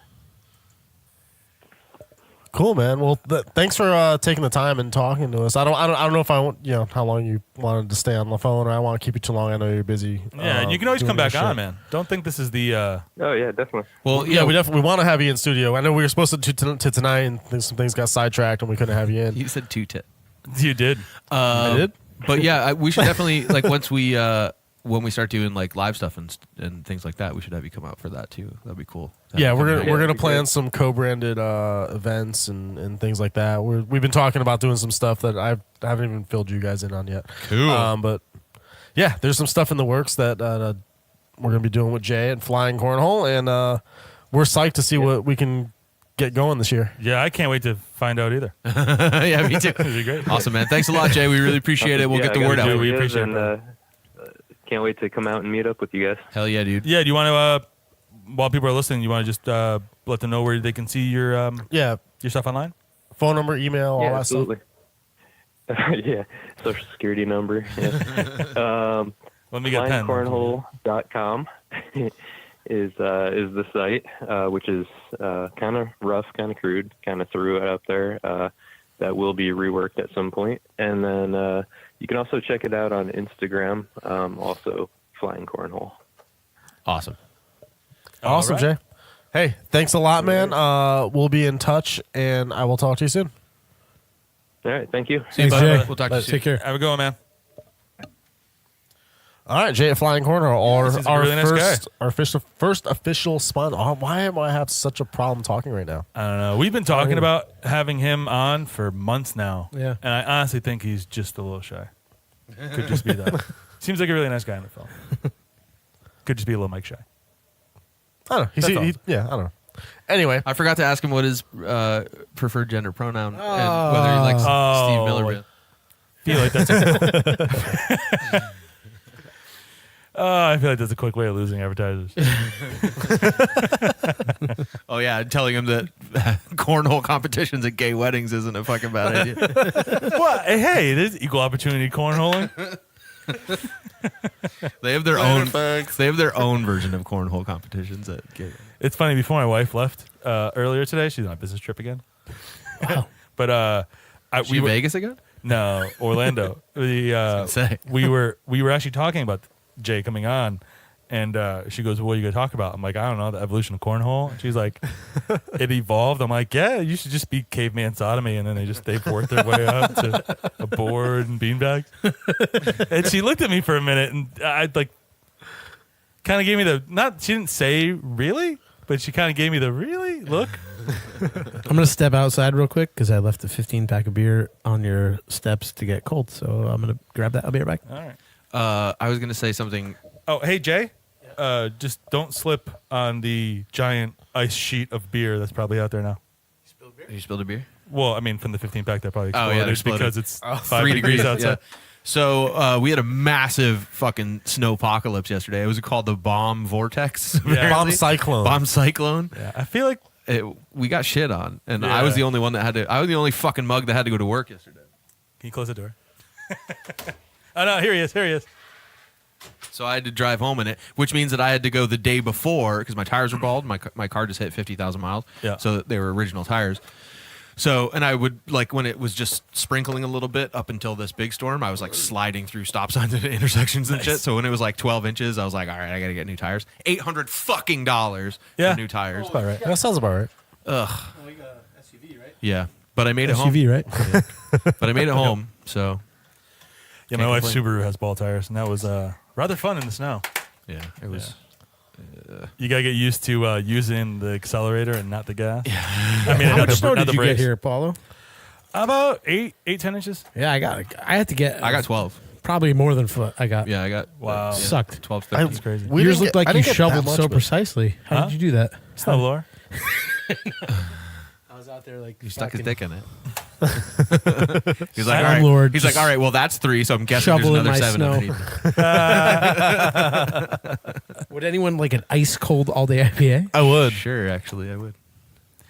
Cool, man. Well, thanks for taking the time and talking to us. I don't know if I want how long you wanted to stay on the phone, or I want to keep you too long. I know you're busy. Yeah, and you can always doing come back your on, shit. man. Don't think this is the. Oh yeah, definitely. Well, Yeah, we definitely want to have you in studio. I know we were supposed to tonight, and some things got sidetracked, and we couldn't have you in. You said two-tip. You did. I did. But yeah, we should definitely once we when we start doing live stuff and things like that, we should have you come out for that too. That'd be cool. Yeah, we're Yeah, gonna it'd be plan great. some co-branded events and things like that. We've been talking about doing some stuff that I haven't even filled you guys in on yet. Cool. But yeah, there's some stuff in the works that we're gonna be doing with Jay at Flying Cornhole, and we're psyched to see what we can get going this year. Yeah, I can't wait to find out either. Yeah, me too. It'd be great. Awesome, man. Thanks a lot, Jay. We really appreciate it. We'll Yeah, get the I word gotta out. do We it, appreciate and, it, can't wait to come out and meet up with you guys. Hell yeah, dude. Yeah, do you want to, while people are listening, you want to just let them know where they can see your stuff online? Phone number, email, all Yeah, that absolutely. Yeah, social security number. Yeah. Let me get a pen. Flyingcornhole.com is the site, which is kind of rough, kind of crude, kind of threw it up there. That will be reworked at some point. And then you can also check it out on Instagram, also Flying Cornhole. Awesome. Awesome, All right. Jay. Hey, thanks a lot, man. We'll be in touch, and I will talk to you soon. All right, thank you. Thanks, bud. Jay. We'll talk to you soon. Take care. Have a good one, man. All right, Jay at Flying Cornhole, This is a our really nice first, guy. our first official sponsor. Oh, why am I have such a problem talking right now? I don't know. We've been talking about having him on for months now. Yeah. And I honestly think he's just a little shy. Could just be that. Seems like a really nice guy in the film. Could just be a little Mike shy. I don't know. That's all. Yeah, I don't know. Anyway, I forgot to ask him what his preferred gender pronoun and whether he likes Steve Miller. Feel like that's I feel like that's a quick way of losing advertisers. Oh yeah, telling him that cornhole competitions at gay weddings isn't a fucking bad idea. What? Hey, it is equal opportunity cornholing. They have their own. They have their own version of cornhole competitions at gay. It's funny. Before my wife left earlier today, she's on a business trip again. Wow. But We Vegas again? No, Orlando. We say. we were actually talking about Jay coming on, and she goes, "What are you gonna talk about?" I'm like, "I don't know, the evolution of cornhole." And she's like, "It evolved." I'm like, "Yeah, you should just be caveman sodomy," and then they've worked their way up to a board and beanbags. And she looked at me for a minute, and I like kind of gave me she didn't say really, but she kind of gave me the really look. I'm going to step outside real quick because I left a 15-pack of beer on your steps to get cold. So I'm going to grab that. I'll be right back. All right. I was gonna say something. Oh, hey, Jay. Just don't slip on the giant ice sheet of beer that's probably out there now. You spilled a beer? Well, I mean, from the 15-pack that probably Oh, yeah, exploded they exploded. because it's 5 3 degrees outside. Yeah. So we had a massive fucking snowpocalypse yesterday. It was called the Bomb Vortex. apparently. Bomb Cyclone. Bomb Cyclone. Yeah, I feel like We got shit on, and Yeah. I was the only one that had to. I was the only fucking mug that had to go to work yesterday. Can you close the door? Oh, no, here he is. So I had to drive home in it, which means that I had to go the day before because my tires were bald. My car just hit 50,000 miles. Yeah. So they were original tires. So, and I would, like, when it was just sprinkling a little bit up until this big storm, I was, like, sliding through stop signs and intersections and shit. So when it was, like, 12 inches, I was like, all right, I got to get new tires. $800 fucking dollars Yeah. for new tires. All right. That sounds about right. Ugh. Oh, you got an SUV, right? Yeah. But I made it home. SUV, right? But I made it home, so, Yeah, Can't my wife's complain. Subaru has ball tires, and that was rather fun in the snow. yeah, it was. You gotta get used to using the accelerator and not the gas. Yeah. I mean, How not much snow not did you get brakes. here, Paulo? About 10 inches. Yeah, I had to get. I got 12. probably more than foot. I got. Yeah, I got. Wow. Sucked. 12, I- 13. That's crazy. We Yours didn't looked get- like I you didn't get that shoveled much, so but- precisely. How Huh? did you do that? Snowblower. I was out there like He stuck his dick in it. He's Slum like, all right. Lord, He's like, just all right. Well, that's 3, so I'm guessing there's shoveling another my 7 snow. underneath. Would anyone like an ice cold all day IPA? I would. Sure, actually, I would.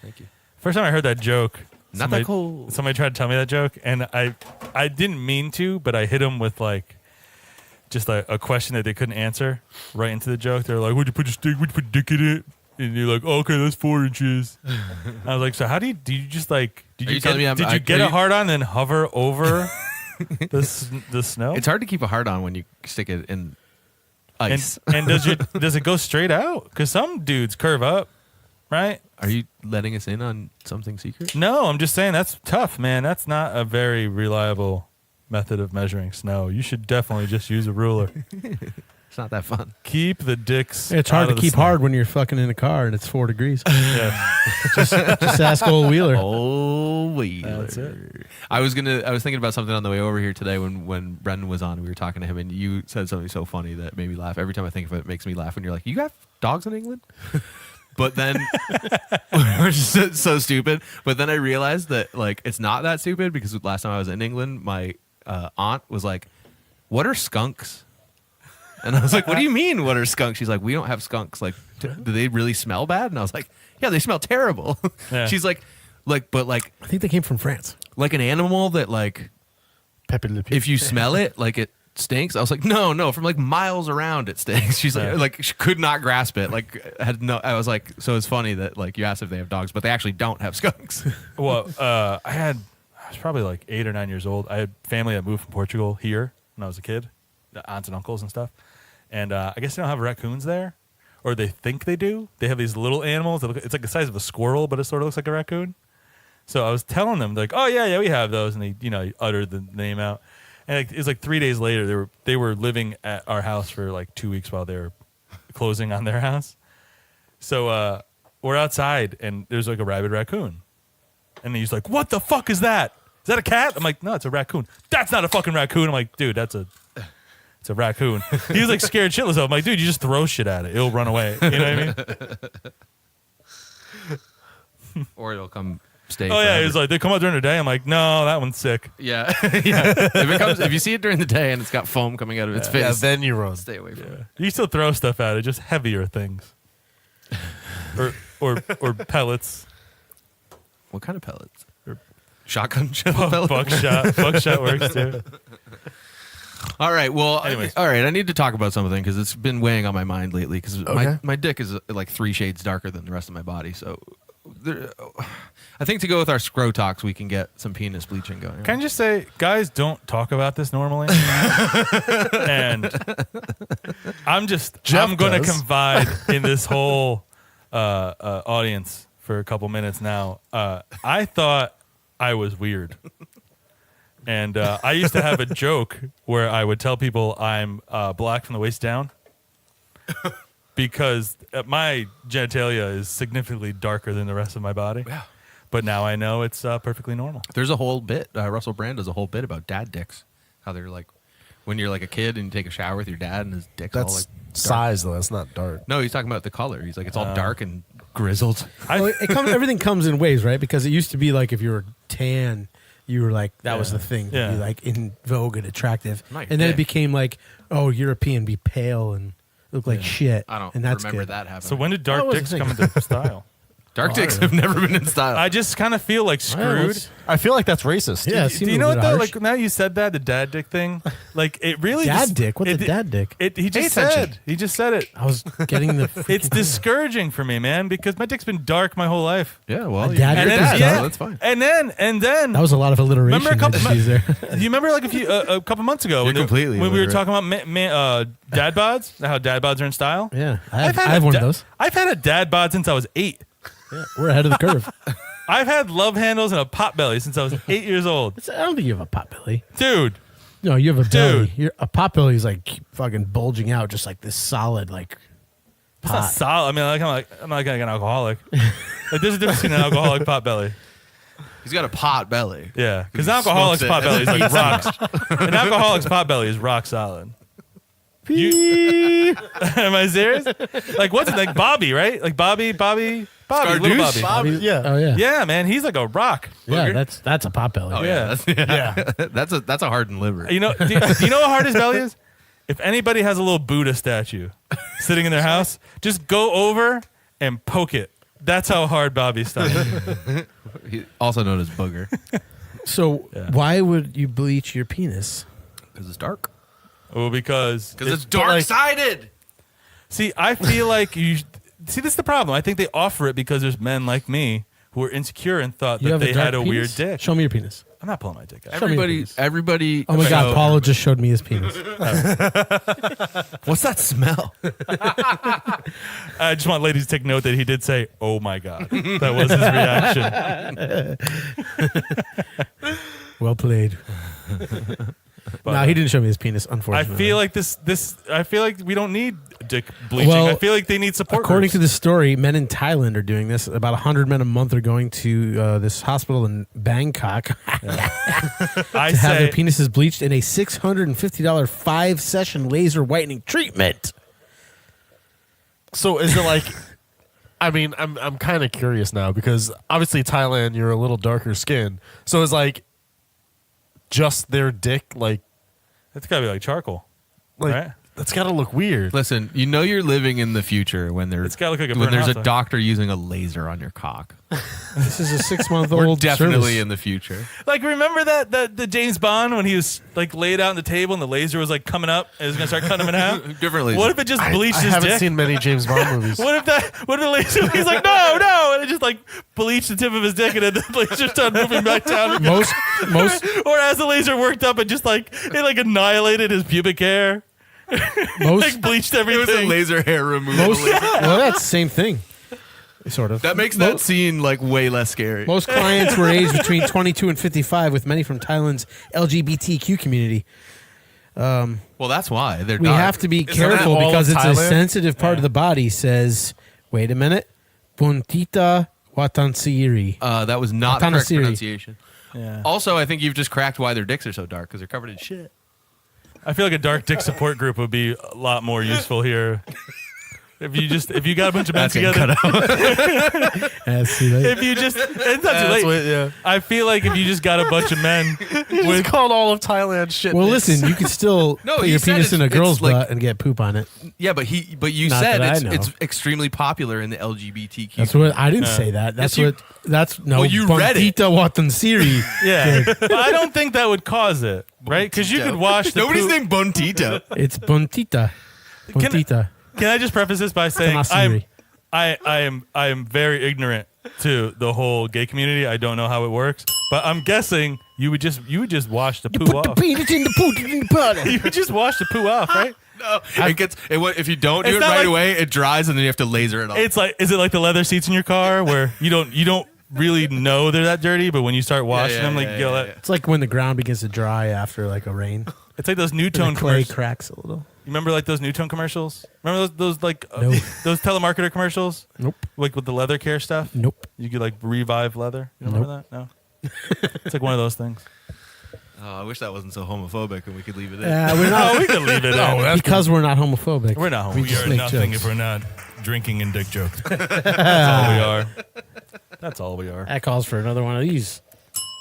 Thank you. First time I heard that joke, Not that cold. Somebody tried to tell me that joke, and I didn't mean to, but I hit them with like just a question that they couldn't answer right into the joke. They're like, "Would you put your stick? Would you put dick in it?" And you're like, oh, "Okay, that's 4 inches." I was like, "So how do you just like? Did Are you you telling me get, I'm- did you get are a you- hard on and then hover over the snow? It's hard to keep a hard on when you stick it in ice. and does it go straight out? Because some dudes curve up, right? Are you letting us in on something secret? No, I'm just saying that's tough, man. That's not a very reliable method of measuring snow. You should definitely just use a ruler. It's not that fun. Keep the dicks. It's out hard to of the keep snow. hard when you're fucking in a car and it's 4 degrees. Yeah. Just ask old Wheeler. Oh, Wheeler. That's it. I was thinking about something on the way over here today when Brendan was on. We were talking to him, and you said something so funny that made me laugh. Every time I think of it, it makes me laugh. And you're like, "You have dogs in England?" But then, which is so stupid. But then I realized that like it's not that stupid because last time I was in England, my aunt was like, "What are skunks?" And I was like, what do you mean, what are skunks? She's like, we don't have skunks. Like, do they really smell bad? And I was like, yeah, they smell terrible. Yeah. She's like, but like I think they came from France. like an animal that like, Pepe Le Pew. if you smell it, like it stinks. I was like, no, from like miles around it stinks. She's like she could not grasp it. Like had no. I was like, so it's funny that like you asked if they have dogs, but they actually don't have skunks. Well, I was probably like 8 or 9 years old. I had family that moved from Portugal here when I was a kid, the aunts and uncles and stuff. And I guess they don't have raccoons there, or they think they do. They have these little animals. That it's like the size of a squirrel, but it sort of looks like a raccoon. So I was telling them like, oh yeah, we have those, and they uttered the name out. And it was like 3 days later, they were living at our house for like 2 weeks while they were closing on their house. So we're outside, and there's like a rabid raccoon. And he's like, what the fuck is that? Is that a cat? I'm like, no, it's a raccoon. That's not a fucking raccoon. I'm like, dude, it's a raccoon. He was like scared shitless of it. I'm like, dude, you just throw shit at it. It'll run away. You know what I mean? Or it'll come stay. Oh, yeah. forever. He was like, they come out during the day. I'm like, no, that one's sick. Yeah. If you see it during the day and it's got foam coming out of its face, Yeah, then you run. stay away from it. You still throw stuff at it, just heavier things. or pellets. What kind of pellets? Shotgun shell pellets? Buckshot works too. All right. Well, Anyways. all right. I need to talk about something because it's been weighing on my mind lately. Because Okay. my dick is like 3 shades darker than the rest of my body. So, I think to go with our scrotox, we can get some penis bleaching going. Can I just say, guys don't talk about this normally? And I'm going to does. confide in this whole audience for a couple minutes now. I thought I was weird. And I used to have a joke where I would tell people I'm black from the waist down because my genitalia is significantly darker than the rest of my body. Yeah. But now I know it's perfectly normal. There's a whole bit. Russell Brand does a whole bit about dad dicks. How they're like, when you're like a kid and you take a shower with your dad and his dick's all That's like dark. size though. That's not dark. No, he's talking about the color. He's like, it's all dark and grizzled. Well, everything comes in waves, right? Because it used to be like if you were tan, you were like that was the thing. Yeah. Be like in vogue and attractive, Not your and then dick. it became like, oh, European, be pale and look like shit. I don't and that's remember good. that happening. So when did That dark was dicks the come thing. into style? dark dicks have never been in style. I just kind of feel like screwed. I feel like that's racist. Yeah, it Do seemed you a know what little though? harsh. Like now you said that the dad dick thing, like it really Dad just, dick? What's it, a dad dick? He just attention. said. He just said it. I was getting the. It's discouraging for me, man, because my dick's been dark my whole life. yeah, well, A you're dad your dick dad, is so dark? that's fine. And then That was a lot of alliteration. Remember a couple- I just used there. you remember like a couple months ago You're completely when we were illiterate. talking about dad bods, how dad bods are in style. Yeah, I I've have one of those. I've had a dad bod since I was 8. Yeah, we're ahead of the curve. I've had love handles and a pot belly since I was 8 years old. I don't think you have a pot belly. Dude, No, you have a belly. Dude. A pot belly is like fucking bulging out, just like this solid like. it's not Pot. solid. I mean, I'm like an alcoholic. Like there's a difference between an alcoholic pot belly. He's got a pot belly. Yeah, because He an alcoholic's smokes pot it. belly is like rock. An alcoholic's pot belly is rock solid. Am I serious? Like what's it like? Bobby, right? Like Bobby, little Skardoosh? Bobby. Yeah. Oh yeah. Yeah, man, he's like a rock. Yeah, booger. that's a pot belly. Oh Yeah. yeah, that's a hardened liver. You know, do you know how hard his belly is? If anybody has a little Buddha statue sitting in their house, just go over and poke it. That's how hard Bobby's stomach is. He, also known as booger, So Yeah. why would you bleach your penis? because it's dark. Well, because Because it's dark sided. see, I feel like you see. This is the problem. I think they offer it because there's men like me who are insecure and thought You that have they dark had a weird penis? dick. Show me your penis. I'm not pulling my dick out. Show me your penis. Everybody. Oh my God, so- Paulo just showed me his penis. What's that smell? I just want ladies to take note that he did say, "Oh my God." That was his reaction. Well played. But, No, he didn't show me his penis, I unfortunately. feel like I feel like we don't need dick bleaching. Well, I feel like they need support. According groups. to this story, men in Thailand are doing this. About 100 men a month are going to this hospital in Bangkok I to have their say, penises bleached in a $650 5-session laser whitening treatment. So is it like? I mean, I'm kind of curious now because obviously Thailand, you're a little darker skin. So it's like just their dick, like it's gotta be like charcoal, like right? That's got to look weird. Listen, you know you're living in the future when It's gotta look like a when burnt there's hot a dog. doctor using a laser on your cock. This is a 6-month We're old. definitely in the future. Like, remember that the James Bond when he was like laid out on the table and the laser was like coming up and it was gonna start cutting him in half? Different laser. What if it just bleached I his haven't dick? seen many James Bond movies. What if the laser? He's like, no, and it just like bleached the tip of his dick, and then the laser started moving back down. most Or as the laser worked up, it just like annihilated his pubic hair, most like bleached It was a everything. laser hair removal. most. Well, that's the same thing, sort of. That makes that scene like way less scary. Most clients were aged between 22 and 55, with many from Thailand's LGBTQ community. Well, that's why they're We dark. have to be that careful all of because it's a Thailand? sensitive part of the body. Says, wait a minute, Buntita Watansiri. That was not the correct Watanasiri. pronunciation. Yeah. Also, I think you've just cracked why their dicks are so dark because they're covered in shit. I feel like a dark dick support group would be a lot more useful here. If you got a bunch of men together, That's too late. if you just it's not too late. Yeah. I feel like if you just got a bunch of men It's with called all of Thailand shit. Well, listen, you can still No, put he your said penis in a it's girl's like- butt and get poop on it. Yeah, but you Not said that I know. it's extremely popular in the LGBTQ. That's what I didn't say that. That's you- what. That's no. Well, you read it. Buntita Watansiri. yeah, but I don't think that would cause it, right? Because you could wash the Nobody's poop. named Bontito. It's Buntita. Buntita. Can I just preface this by saying Tanasiri. I am very ignorant to the whole gay community. I don't know how it works, but I'm guessing you would just wash the poo Put the off. penis in the poo in the butter. You would just wash the poo off, right? No, if you don't do It's it not right like- away, it dries and then you have to laser it off. It's like, is it like the leather seats in your car where you don't really know they're that dirty, but when you start washing them, like you go, It's like when the ground begins to dry after like a rain. it's like those new And tone the clay commercials. cracks a little. You remember like those new tone commercials? Remember those like No. those telemarketer commercials? Nope. Like with the leather care stuff. Nope. You could like revive leather. You remember that? No. It's like one of those things. Oh, I wish that wasn't so homophobic and we could leave it in. We're not. Oh, we can leave it in. Because we're not homophobic. We're not We home. just We are make nothing jokes. if we're not drinking and dick jokes. That's all we are. That's all we are. That calls for another one of these.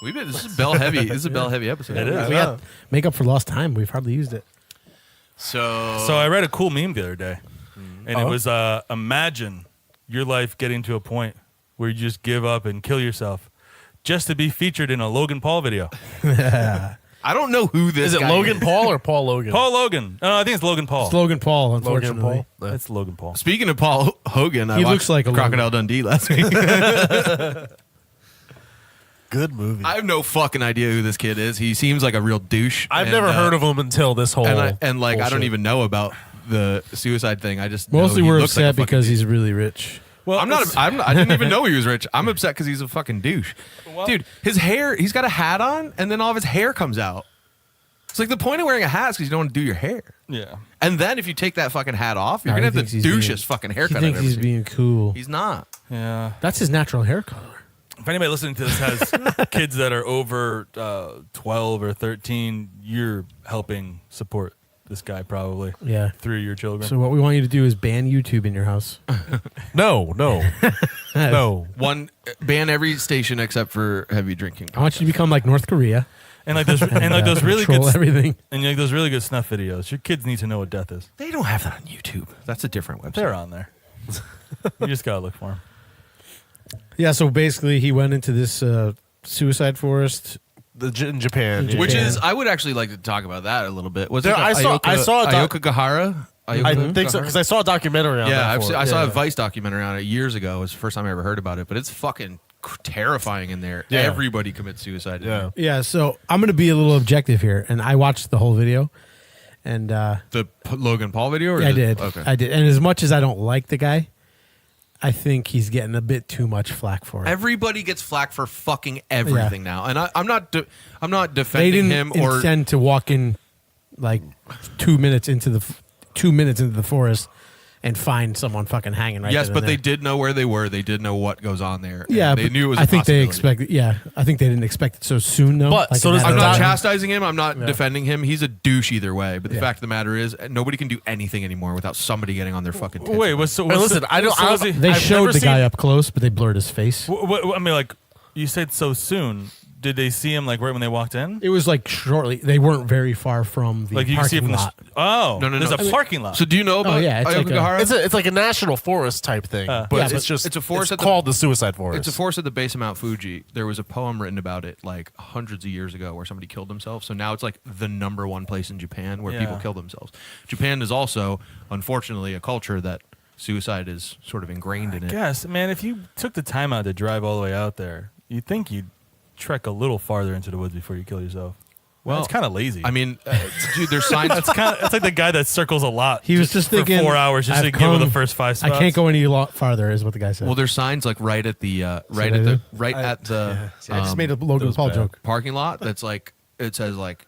This is bell heavy. This is a bell heavy episode. It is. We had make up for lost time. We've hardly used it. So So I read a cool meme the other day, and it Oh. was imagine your life getting to a point where you just give up and kill yourself just to be featured in a Logan Paul video. I don't know who this Is it guy Logan Paul or Paul Logan? Paul Logan. No, I think it's Logan Paul. It's Logan Paul, Logan unfortunately. Paul. It's Logan Paul. Speaking of Paul Hogan, I He watched looks like a Crocodile Dundee last week. Good movie. I have no fucking idea who this kid is. He seems like a real douche. I've never heard of him until this whole. and I don't bullshit. even know about the suicide thing. I just know Mostly he we're looks like a upset fucking because douche. he's really rich. Well, I didn't even know he was rich. I'm upset because he's a fucking douche. Dude, his hair, he's got a hat on, and then all of his hair comes out. It's like the point of wearing a hat is because you don't want to do your hair. yeah. And then if you take that fucking hat off, you're No, going he to have the thinks he's being- douchest fucking haircut He I've thinks ever he's seen. being cool. He's not. Yeah. That's his natural hair color. If anybody listening to this has kids that are over 12 or 13, you're helping support this guy probably Yeah. through your children. So what we want you to do is ban YouTube in your house. No. One, ban every station except for heavy drinking. I want you to become like North Korea. and like those really control good everything. and like those really good snuff videos. Your kids need to know what death is. They don't have that on YouTube. That's a different website. They're on there. You just gotta look for them. Yeah. So basically, he went into this suicide forest. In Japan. In Which Japan. is, I would actually like to talk about that a little bit. Was There- it I saw a doc- Ayoko Gahara? I think so because I saw a documentary on Yeah, that. I saw a Vice documentary on it years ago. It was the first time I ever heard about it, but it's fucking terrifying in there. Yeah. Everybody commits suicide. in Yeah. Yeah. So I'm going to be a little objective here, and I watched the whole video, and there. The Logan Paul video? Or I did. Okay. I did. And as much as I don't like the guy, I think he's getting a bit too much flack for it. Everybody gets flack for fucking everything now, and I'm not They defending didn't him or intend to walk in like 2 minutes into the forest and find someone fucking hanging right yes, then but and they there. did know where they were. They did know what goes on there. and Yeah, they but knew it was. I a think they possibility. expect. Yeah, I think they didn't expect it so soon, though. But so in does that I'm not time. chastising him. I'm not Yeah. defending him. He's a douche either way. But the Yeah. fact of the matter is, nobody can do anything anymore without somebody getting on their fucking tits. Wait, what's Hey, listen, I don't. They I've showed never the guy seen- up close, but they blurred his face. I mean, like you said so soon. did they see him like right when they walked in? It was like shortly. They weren't very far from the Like you can see it parking from lot. no, No. there's a parking lot. So do you know about yeah, it's like Abrahadabra? It's like a national forest type thing, but Yeah, it's but just it's a forest at the- called the suicide forest. It's a forest at the base of Mount Fuji. There was a poem written about it like hundreds of years ago where somebody killed themselves. So now it's like the #1 place in Japan where people Yeah. kill themselves. Japan is also, unfortunately, a culture that suicide is sort of ingrained in it. Yes, man. If you took the time out to drive all the way out there, you'd think you'd trek a little farther into the woods before you kill yourself. Well, it's kind of lazy. I mean, dude, there's signs. It's like the guy that circles a lot. He was just for thinking 4 hours just to I've get with the come- first 5 spots. I can't go any lot farther, is what the guy said. Well, there's signs like right at the I just made a Logan Paul joke. parking lot that's like it says like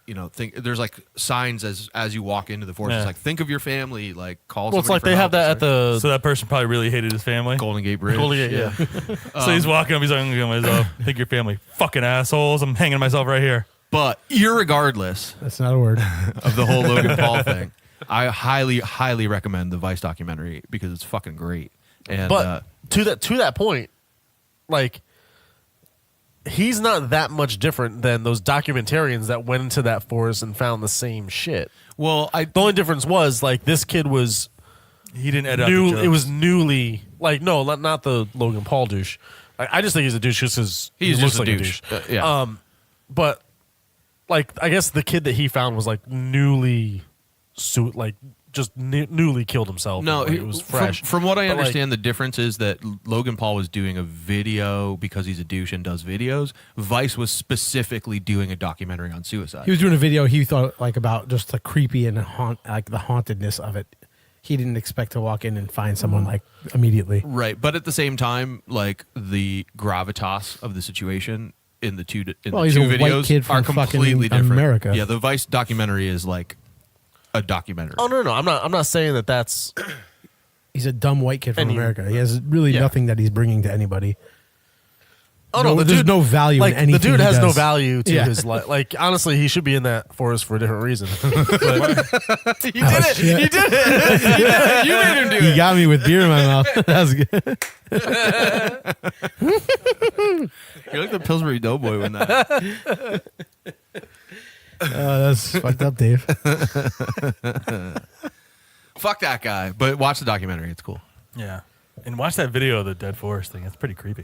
there's like signs as you walk into the forest. Yeah. It's like think of your family, like call. well, it's somebody like for they have help, that at the So that person probably really hated his family. Golden Gate Bridge. Golden Gate, yeah. So he's walking up. He's like, I'm going to myself. Think your family. Fucking assholes. I'm hanging myself right here. But irregardless That's not a word. of the whole Logan Paul thing, I highly recommend the Vice documentary because it's fucking great. And But to that point, like he's not that much different than those documentarians that went into that forest and found the same shit. well, The only difference was like this kid was He didn't edit out new. the jokes. It was newly like no, not the Logan Paul douche. I just think he's a douche just because he's he looks just like a douche. Yeah. But like I guess the kid that he found was like newly newly killed himself. No, and, like, it was fresh. From what I But, like, understand, the difference is that Logan Paul was doing a video because he's a douche and does videos. Vice was specifically doing a documentary on suicide. He was doing a video he thought like about just the creepy and the hauntedness of it. He didn't expect to walk in and find someone like immediately. Right, but at the same time, like the gravitas of the situation in the two Well, he's a white videos kid from are completely fucking different. America. Yeah, the Vice documentary is like a documentary. Oh no, I'm not saying that that's. He's a dumb white kid from And he- America. He has really Yeah. nothing that he's bringing to anybody. Oh No, no, there's no value like, in anything The dude he has no does. value to Yeah. his life. Like honestly, he should be in that forest for a different reason. But, You did it! shit. You did it! You made him do You it. got me with beer in my mouth. That was good. You're like the Pillsbury Doughboy when that. That's fucked up, Dave. Fuck that guy. But watch the documentary. It's cool. Yeah. And watch that video of the dead forest thing. It's pretty creepy.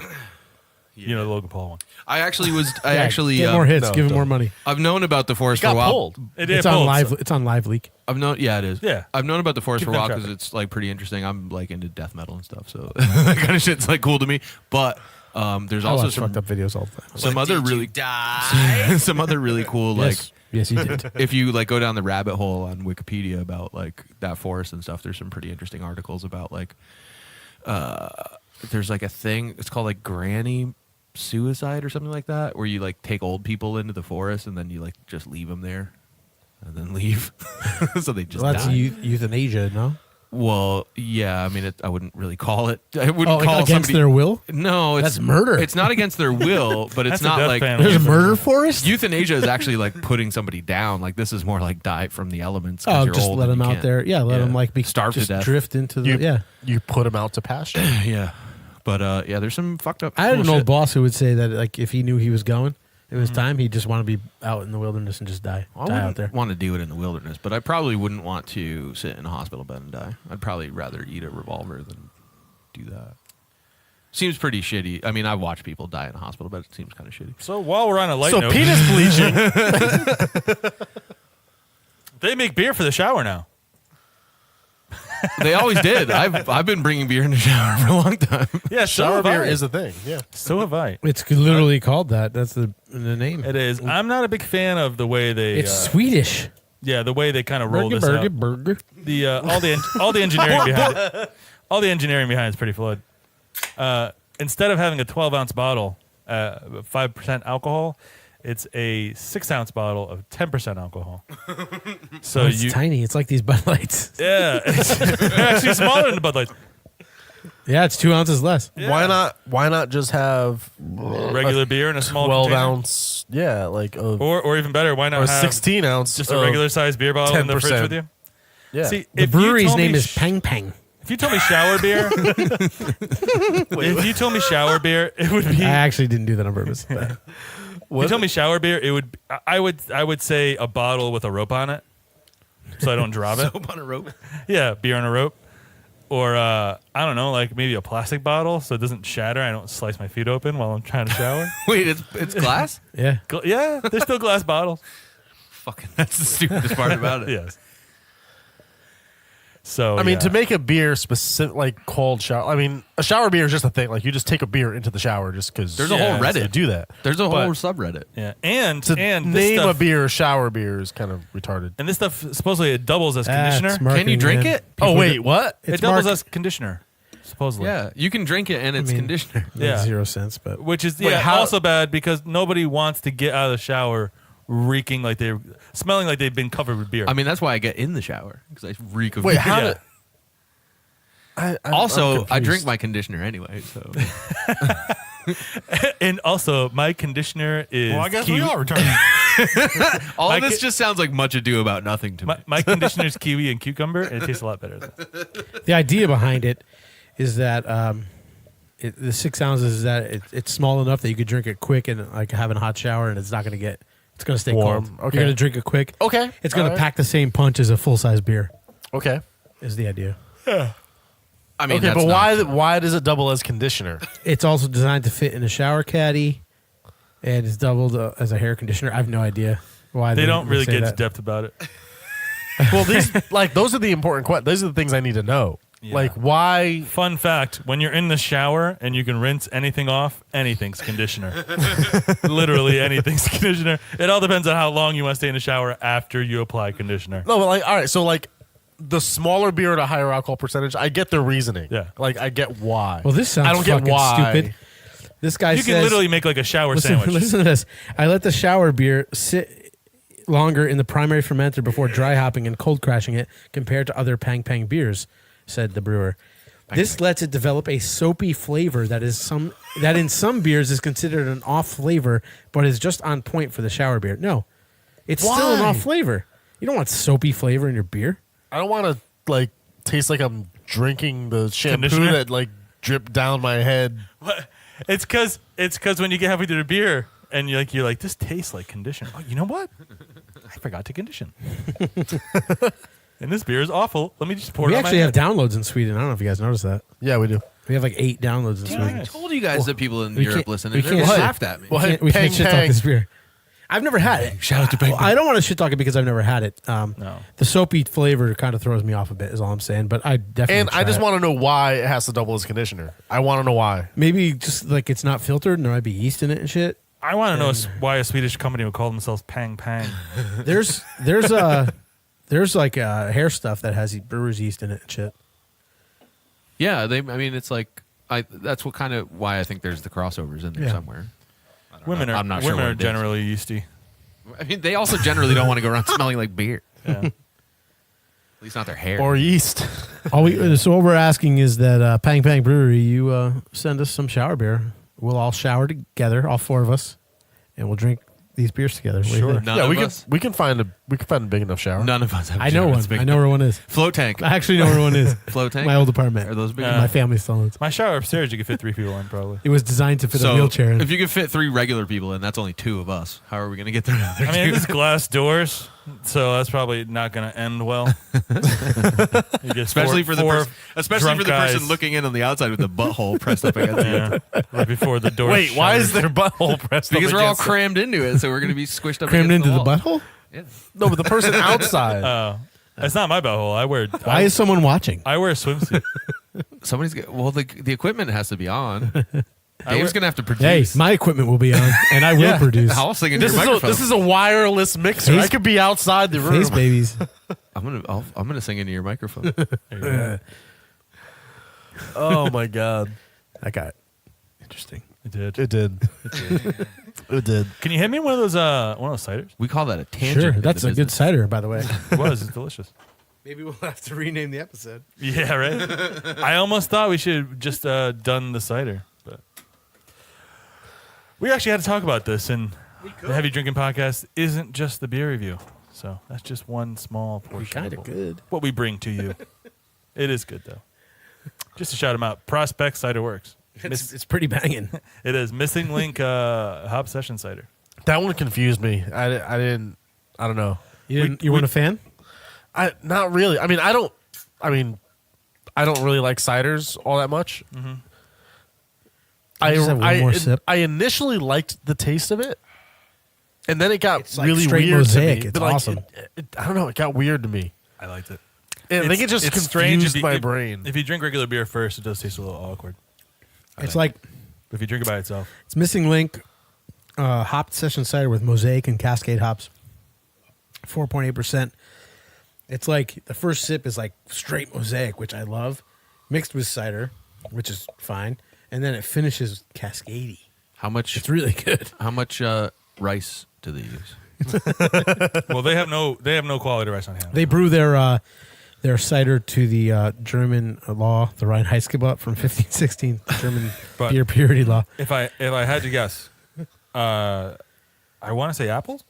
You know, the Logan Paul one. I actually Get more hits. no, give him don't. more money. I've known about the forest He for a got while. pulled. It's on live. It's on Live Leak. I've known, yeah, it is. Yeah. I've known about the forest Keep for a them while because traffic. it's like pretty interesting. I'm like into death metal and stuff, so that kind of shit's like cool to me. But there's I also watch some fucked up videos all the time. some other Did you really die? some other really cool like Yes, you did. if you like go down the rabbit hole on Wikipedia about like that forest and stuff. There's some pretty interesting articles about like there's like a thing. It's called like granny suicide or something like that, where you like take old people into the forest and then you like just leave them there and then leave, so they just Well, that's die. euthanasia, no? Well, yeah. I mean, I wouldn't really call it. I wouldn't Oh, like call against somebody, their will? No, it's That's murder. It's not against their will, but it's That's a not death like penalty. There's a murder forest? euthanasia is actually like putting somebody down. Like this is more like die from the elements. 'cause Oh, you're just old let and them you out can't- there. Yeah, let them like be starve to just death. drift into the You, yeah. you put him out to pasture. Yeah, but yeah, there's some fucked up. I had cool an old shit. boss who would say that like if he knew he was going, it was time. He'd just want to be out in the wilderness and just die I out wouldn't there. want to do it in the wilderness, but I probably wouldn't want to sit in a hospital bed and die. I'd probably rather eat a revolver than do that. Seems pretty shitty. I mean, I've watched people die in a hospital bed. It seems kind of shitty. So while we're on a light So note, penis bleaching. they make beer for the shower now. They always did. I've been bringing beer in the shower for a long time. Yeah, Shower beer is a thing. Yeah. So have I. It's literally called that. That's the name. It is. I'm not a big fan of the way they. It's Swedish. Yeah, the way they kind of roll Burger, this burger, out. burger. The all the engineering behind it. All the engineering behind it's pretty flawed. Instead of having a 12-ounce bottle, 5% alcohol, it's a 6-ounce bottle of 10% alcohol. So Oh, it's tiny. It's like these Bud Lights. yeah, they're actually smaller than the Bud Lights. Yeah, it's 2 ounces less. Yeah. Why not just have Regular beer in a small 12 container? ounce? Yeah, like Or even better, why not or have 16 ounce. just a regular sized beer bottle in the fridge 10%. with you? Yeah. See, The if you brewery's told me name is sh- Pang Pang. If you told me shower beer, if you told me shower beer, it would be I actually didn't do that on purpose. If you tell me shower beer, it would. I would say a bottle with a rope on it, so I don't drop it. Soap on a rope. Yeah, beer on a rope, or I don't know, like maybe a plastic bottle so it doesn't shatter. I don't slice my feet open while I'm trying to shower. Wait, it's glass? Yeah. Yeah, there's still glass bottles. Fucking, that's the stupidest part about it. Yes. So I mean, yeah. to make a beer specific, like cold shower. I mean, a shower beer is just a thing. Like you just take a beer into the shower just because. There's a whole Reddit. To do that. There's a whole But subreddit. Yeah, and to this name stuff, a beer shower beer is kind of retarded. and this stuff supposedly it doubles as That's conditioner. marketing, Can you drink man. it? Oh wait, what? It It's doubles mark- as conditioner, supposedly. Yeah, you can drink it and it's mean- conditioner. Makes Yeah. 0 sense, but Which is Wait, how- also bad because nobody wants to get out of the shower reeking like they're smelling like they've been covered with beer. I mean, that's why I get in the shower because I reek of Wait, beer. how? Yeah. Did, I'm Also, I confused. drink my conditioner anyway, so and also my conditioner is Well, I guess kiwi. we are retarded. all My of this ki- just sounds like much ado about nothing to me. My conditioner is kiwi and cucumber, and it tastes a lot better. the idea behind it is that the 6 ounces is that it's small enough that you could drink it quick and like having a hot shower, and it's not going to it's going to stay Warm. cold. Okay. You're going to drink it quick. Okay. It's going All to right. pack the same punch as a full size beer. Okay. Is the idea. I mean, Okay, that's but not- why does it double as conditioner? It's also designed to fit in a shower caddy, and it's doubled as a hair conditioner. I have no idea why They don't really say get into that. depth about it. Well, these those are the important questions. Those are the things I need to know. Yeah. Like why? Fun fact: when you're in the shower and you can rinse anything off, anything's conditioner. Literally anything's conditioner. It all depends on how long you want to stay in the shower after you apply conditioner. No, but like all right. So like the smaller beer at a higher alcohol percentage, I get their reasoning. Yeah. Like I get why. Well, this sounds I don't get fucking why. stupid. This guy You says, can literally make like a shower sandwich. Listen to this. I let the shower beer sit longer in the primary fermenter before dry hopping and cold crashing it compared to other Pang Pang beers, said the brewer. This lets it develop a soapy flavor that in some beers is considered an off flavor, but is just on point for the shower beer. No, it's still an Why? off flavor. You don't want soapy flavor in your beer. I don't want to like taste like I'm drinking the shampoo Conditioner? that like dripped down my head. What? It's because when you get halfway through the beer and you're like this tastes like conditioner. Oh, you know what? I forgot to condition. And this beer is awful. Let me just pour We it on my actually have head. downloads in Sweden. I don't know if you guys noticed that. Yeah, we do. We have like 8 downloads in Dude, Sweden. I told you guys that people in we Europe can't- listen. we And they can't- laughed at me. Well, We can't Pang shit talk Pang. this beer. I've never had it. Shout out to Pang Pang. I don't want to shit talk it because I've never had it. No. The soapy flavor kind of throws me off a bit, is all I'm saying. But I definitely. And I just want want to know why it has to double as conditioner. I want to know why. maybe just like it's not filtered and there might be yeast in it and shit. I want to know why a Swedish company would call themselves Pang Pang. There's like hair stuff that has brewer's yeast in it and shit. Yeah, I mean, it's like that's what kind of why I think there's the crossovers in there Yeah. somewhere. Women I'm not sure women what are it is. generally yeasty. I mean, they also generally don't want to go around smelling like beer. Yeah. At least not their hair. Or yeast. So what we're asking is that Pang Pang Brewery, you send us some shower beer. We'll all shower together, all 4 of us, and we'll drink these beers together. What do you Sure. think? None yeah, of we us. can find a big enough shower. None of us have. I know one. Big I know where one is. Float tank. I actually know where one is. Float tank. My old apartment. Are those big? Yeah. My family still owns. My shower upstairs, you could fit 3 people in probably. It was designed to fit So a wheelchair in. if you could fit 3 regular people in, that's only 2 of us. How are we going to get there? I mean, this is glass doors, so that's probably not going to end well. You get especially for the four especially drunk for the person guys. looking in on the outside with the butthole pressed up against it. Yeah, right before the door. Wait, why is shutters. their butthole pressed up Because we're all against it? crammed into it, so we're going to be squished up Crammed against into the wall. butthole? Yeah. No, but the person outside. Oh, that's not my butthole. Why is someone watching? I wear a swimsuit. Somebody's the equipment has to be on. I wear- Dave's going to have to Hey, produce. my equipment will be on, and I will Yeah. produce. I'll sing into this your is microphone. this is a wireless mixer. Face- I could be outside the room. Face babies. I'm gonna sing into your microphone. Oh my god, That got interesting. It did. it did. It did. Can you hit me one of those ciders? We call that a tangent. Sure, in that's the a good business. cider, by the way. It was. It's delicious. Maybe we'll have to rename the episode. Yeah, right. I almost thought we should have just done the cider, but we actually had to talk about this. And the Heavy Drinking Podcast isn't just the beer review, so that's just one small portion. Kind of of good. what we bring to you. It is good though. Just to shout them out, Prospect Cider Works. It's pretty banging. It is Missing Link Hop Session Cider. That one confused me. I didn't. I don't know. You weren't a fan? Not really. I mean, I don't really like ciders all that much. Mm-hmm. Just have one more sip. I initially liked the taste of it, and then it got It's like really straight weird mosaic. to me. It's But, like, awesome. I don't know. It got weird to me. I liked it. I think it just it's strange confused if my you, brain. If you drink regular beer first, it does taste a little awkward. It's like But if you drink it by itself, it's missing link hopped session cider with mosaic and cascade hops. 4.8%. It's like the first sip is like straight mosaic, which I love, mixed with cider, which is fine, and then it finishes cascadey. How much? It's really good. How much rice do they use? well, they have no quality rice on hand. They brew their cider to the German law, the Reinheitsgebot from 1516, German But- beer purity law. If I had to guess, I want to say apples.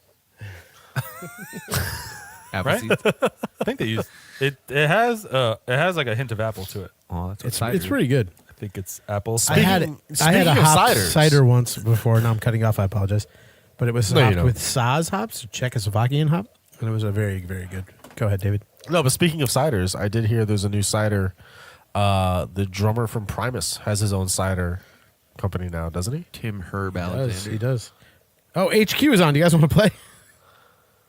Apple Right? seeds? I think they use it. It has like a hint of apple to it. Oh, that's what It's cider is. pretty good. I think it's apples. I had a speaking of hopped ciders- cider once before. Now I'm cutting off. I apologize, but it was No, you hopped don't. with Saz hops, Czechoslovakian hop, and it was a very, very good. Go ahead, David. No, but speaking of ciders, I did hear there's a new cider. The drummer from Primus has his own cider company now, doesn't he? Tim Herb He Alexander. does. Oh, HQ is on. Do you guys want to play?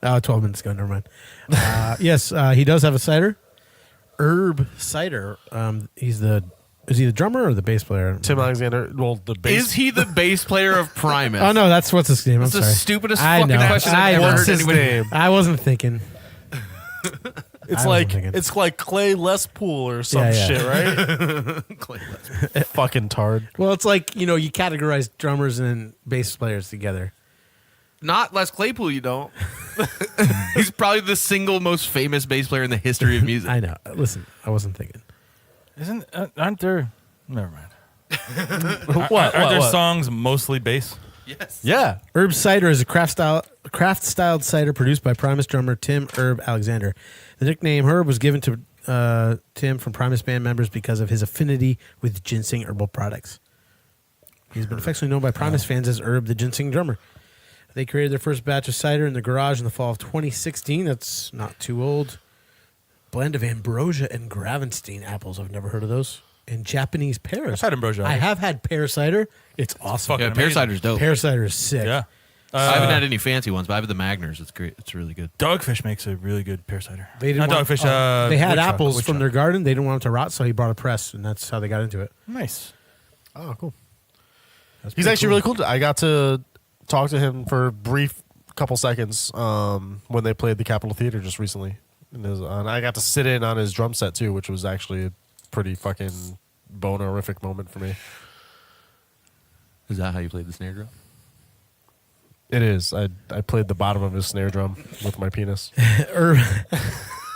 12 minutes ago. Never mind. Yes, he does have a cider. Herb cider. Is he the drummer or the bass player? Tim Alexander. Well, the bass. Is he the bass player of Primus? Oh no, that's what's his name. I'm That's the sorry. stupidest I fucking know. question I I've know. ever What's heard his anybody. name? I wasn't thinking. It's I like wasn't thinking. it's like Clay Les Pool or some Yeah, yeah. shit, right? Clay Leslie. Fucking tard. Well, it's like you categorize drummers and bass players together. Not Les Claypool, you don't. He's probably the single most famous bass player in the history of music. I know. Listen, I wasn't thinking. Aren't there? Never mind. What? Aren't there What? songs mostly bass? Yes. Yeah. Herb cider is a craft-styled cider produced by Primus drummer Tim Herb Alexander. The nickname Herb was given to Tim from Primus band members because of his affinity with ginseng herbal products. He's been affectionately known by Primus fans as Herb the Ginseng Drummer. They created their first batch of cider in the garage in the fall of 2016. That's not too old. Blend of ambrosia and Gravenstein apples. I've never heard of those. And Japanese pears. I've had ambrosia. I have had pear cider. It's awesome. fucking Yeah, pear amazing. cider's dope. Pear cider is sick. Yeah. I haven't had any fancy ones, but I have the Magners. It's great. It's really good. Dogfish makes a really good pear cider. They didn't Not want- Dogfish. they had Wood Truck, apples Wood from Truck. their garden. They didn't want it to rot, so he brought a press, and that's how they got into it. Nice. Oh, cool. That's He's pretty actually really cool. I got to talk to him for a brief couple seconds when they played the Capitol Theater just recently. And I got to sit in on his drum set too, which was actually a pretty fucking bonerific moment for me. Is that how you played the snare drum? It is. I played the bottom of his snare drum with my penis.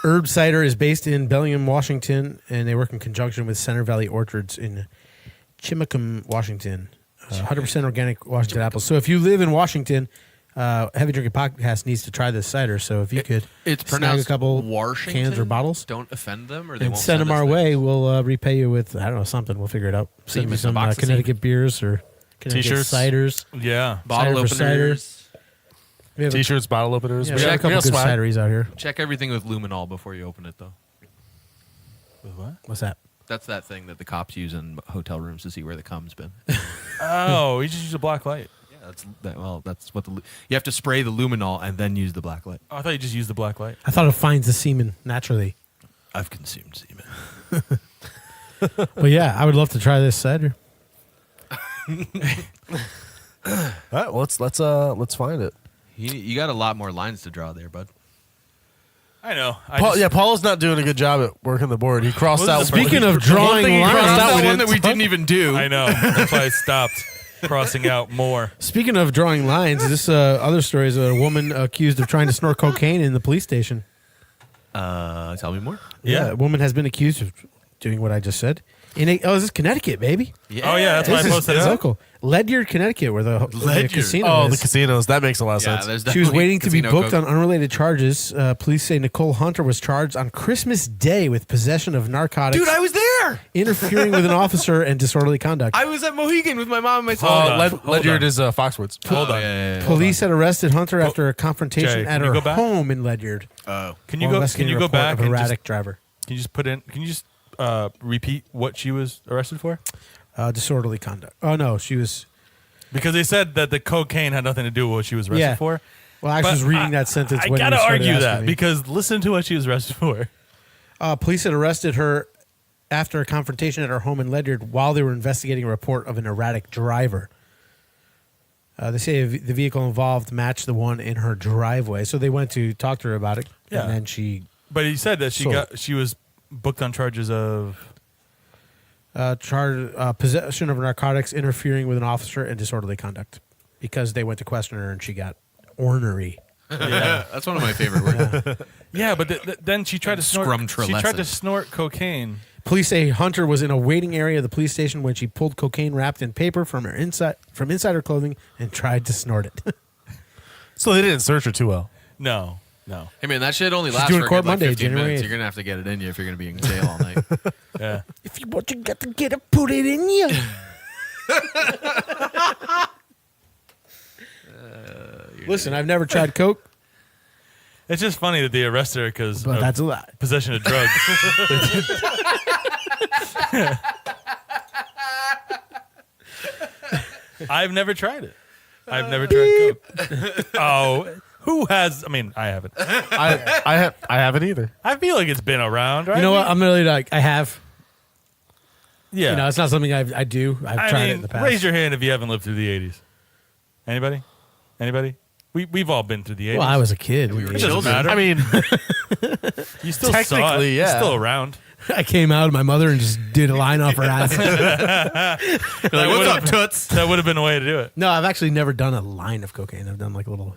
Herb Cider is based in Bellingham, Washington, and they work in conjunction with Center Valley Orchards in Chimacum, Washington. 100% organic Washington apples. So if you live in Washington, Heavy Drinking Podcast needs to try this cider. So if you could It's snag pronounced a couple Washington? cans or bottles Don't offend them, or they and won't send them us our things. way, we'll repay you with, I don't know, something. We'll figure it out. Send you Semen, some a box of Connecticut beers or Connecticut T-shirts. ciders. Yeah. Bottle Cider for openers. We have a, T-shirts, bottle openers. yeah, We we got a got couple good swag. cideries out here. Check everything with luminol before you open it, though. With what? What's that? That's that thing that the cops use in hotel rooms to see where the cum's been. Oh, you just use a black light. Yeah, that's what you have to spray the luminol and then use the black light. Oh, I thought you just used the black light. I thought it finds the semen naturally. I've consumed semen. But yeah, I would love to try this cider. All right, well, let's find it. You got a lot more lines to draw there, bud. I know. Paul's not doing a good job at working the board. He crossed out. Speaking of one drawing thing he lines, crossed out that we one that we didn't didn't even do. I know. That's why I stopped crossing out more. Speaking of drawing lines, this other story is a woman accused of trying to snort cocaine in the police station. Tell me more. Yeah, a woman has been accused of doing what I just said. This is Connecticut, baby. Oh, yeah, that's why I This posted is it. local. Ledyard, Connecticut, where the Ledyard. casino Oh, is. the casinos. That makes a lot of Yeah, sense. there's She was definitely waiting to be casino booked coke. on unrelated charges. Police say Nicole Hunter was charged on Christmas Day with possession of narcotics, Dude, I was there. interfering with an officer, and disorderly conduct. I was at Mohegan with my mom and my sister. Hold on. Ledyard is Foxwoods. Hold on. Yeah. Police had arrested Hunter after a confrontation Jay, at can you her go back? home in Ledyard. Oh. Can you while go? Can investigating you a go report back of and erratic driver? can you just put in? Can you just repeat what she was arrested for? Disorderly conduct. Oh no, she was. Because they said that the cocaine had nothing to do with what she was arrested Yeah. for. Well, I actually was But reading that sentence. I when gotta you started argue asking that me. because listen to what she was arrested for. Police had arrested her after a confrontation at her home in Ledyard while they were investigating a report of an erratic driver. They say the vehicle involved matched the one in her driveway, so they went to talk to her about it, Yeah. and then she But he said that she was booked on charges of. charged possession of narcotics, interfering with an officer, and disorderly conduct because they went to question her and she got ornery. Yeah, That's one of my favorite words. yeah, but then she tried to snort. She tried to Scrumtralescent. snort cocaine. Police say Hunter was in a waiting area of the police station when she pulled cocaine wrapped in paper from inside her clothing and tried to snort it. So they didn't search her too well. No. Hey, man, that shit only She's lasts doing for a court good, like, Monday, 15 January minutes. 8th. You're going to have to get it in you if you're going to be in jail all night. Yeah. If you want, you got to get it, put it in you. Listen, I've never tried coke, It's just funny that they arrested her because but that's a lie. possession of drugs. I've never tried it. I've never tried coke. Oh, who has? I mean, I haven't. I haven't either. I feel like it's been around, right? You know what? I'm really like, I have. Yeah. You know, it's not something I do. I've tried it in the past. Raise your hand if you haven't lived through the 80s. Anybody? We've all been through the 80s. Well, I was a kid. We were It doesn't children. matter. I mean, you still saw it. technically, yeah. You're still around. I came out of my mother and just did a line off her ass. You're like, what's up, toots? That would have been the way to do it. No, I've actually never done a line of cocaine. I've done like a little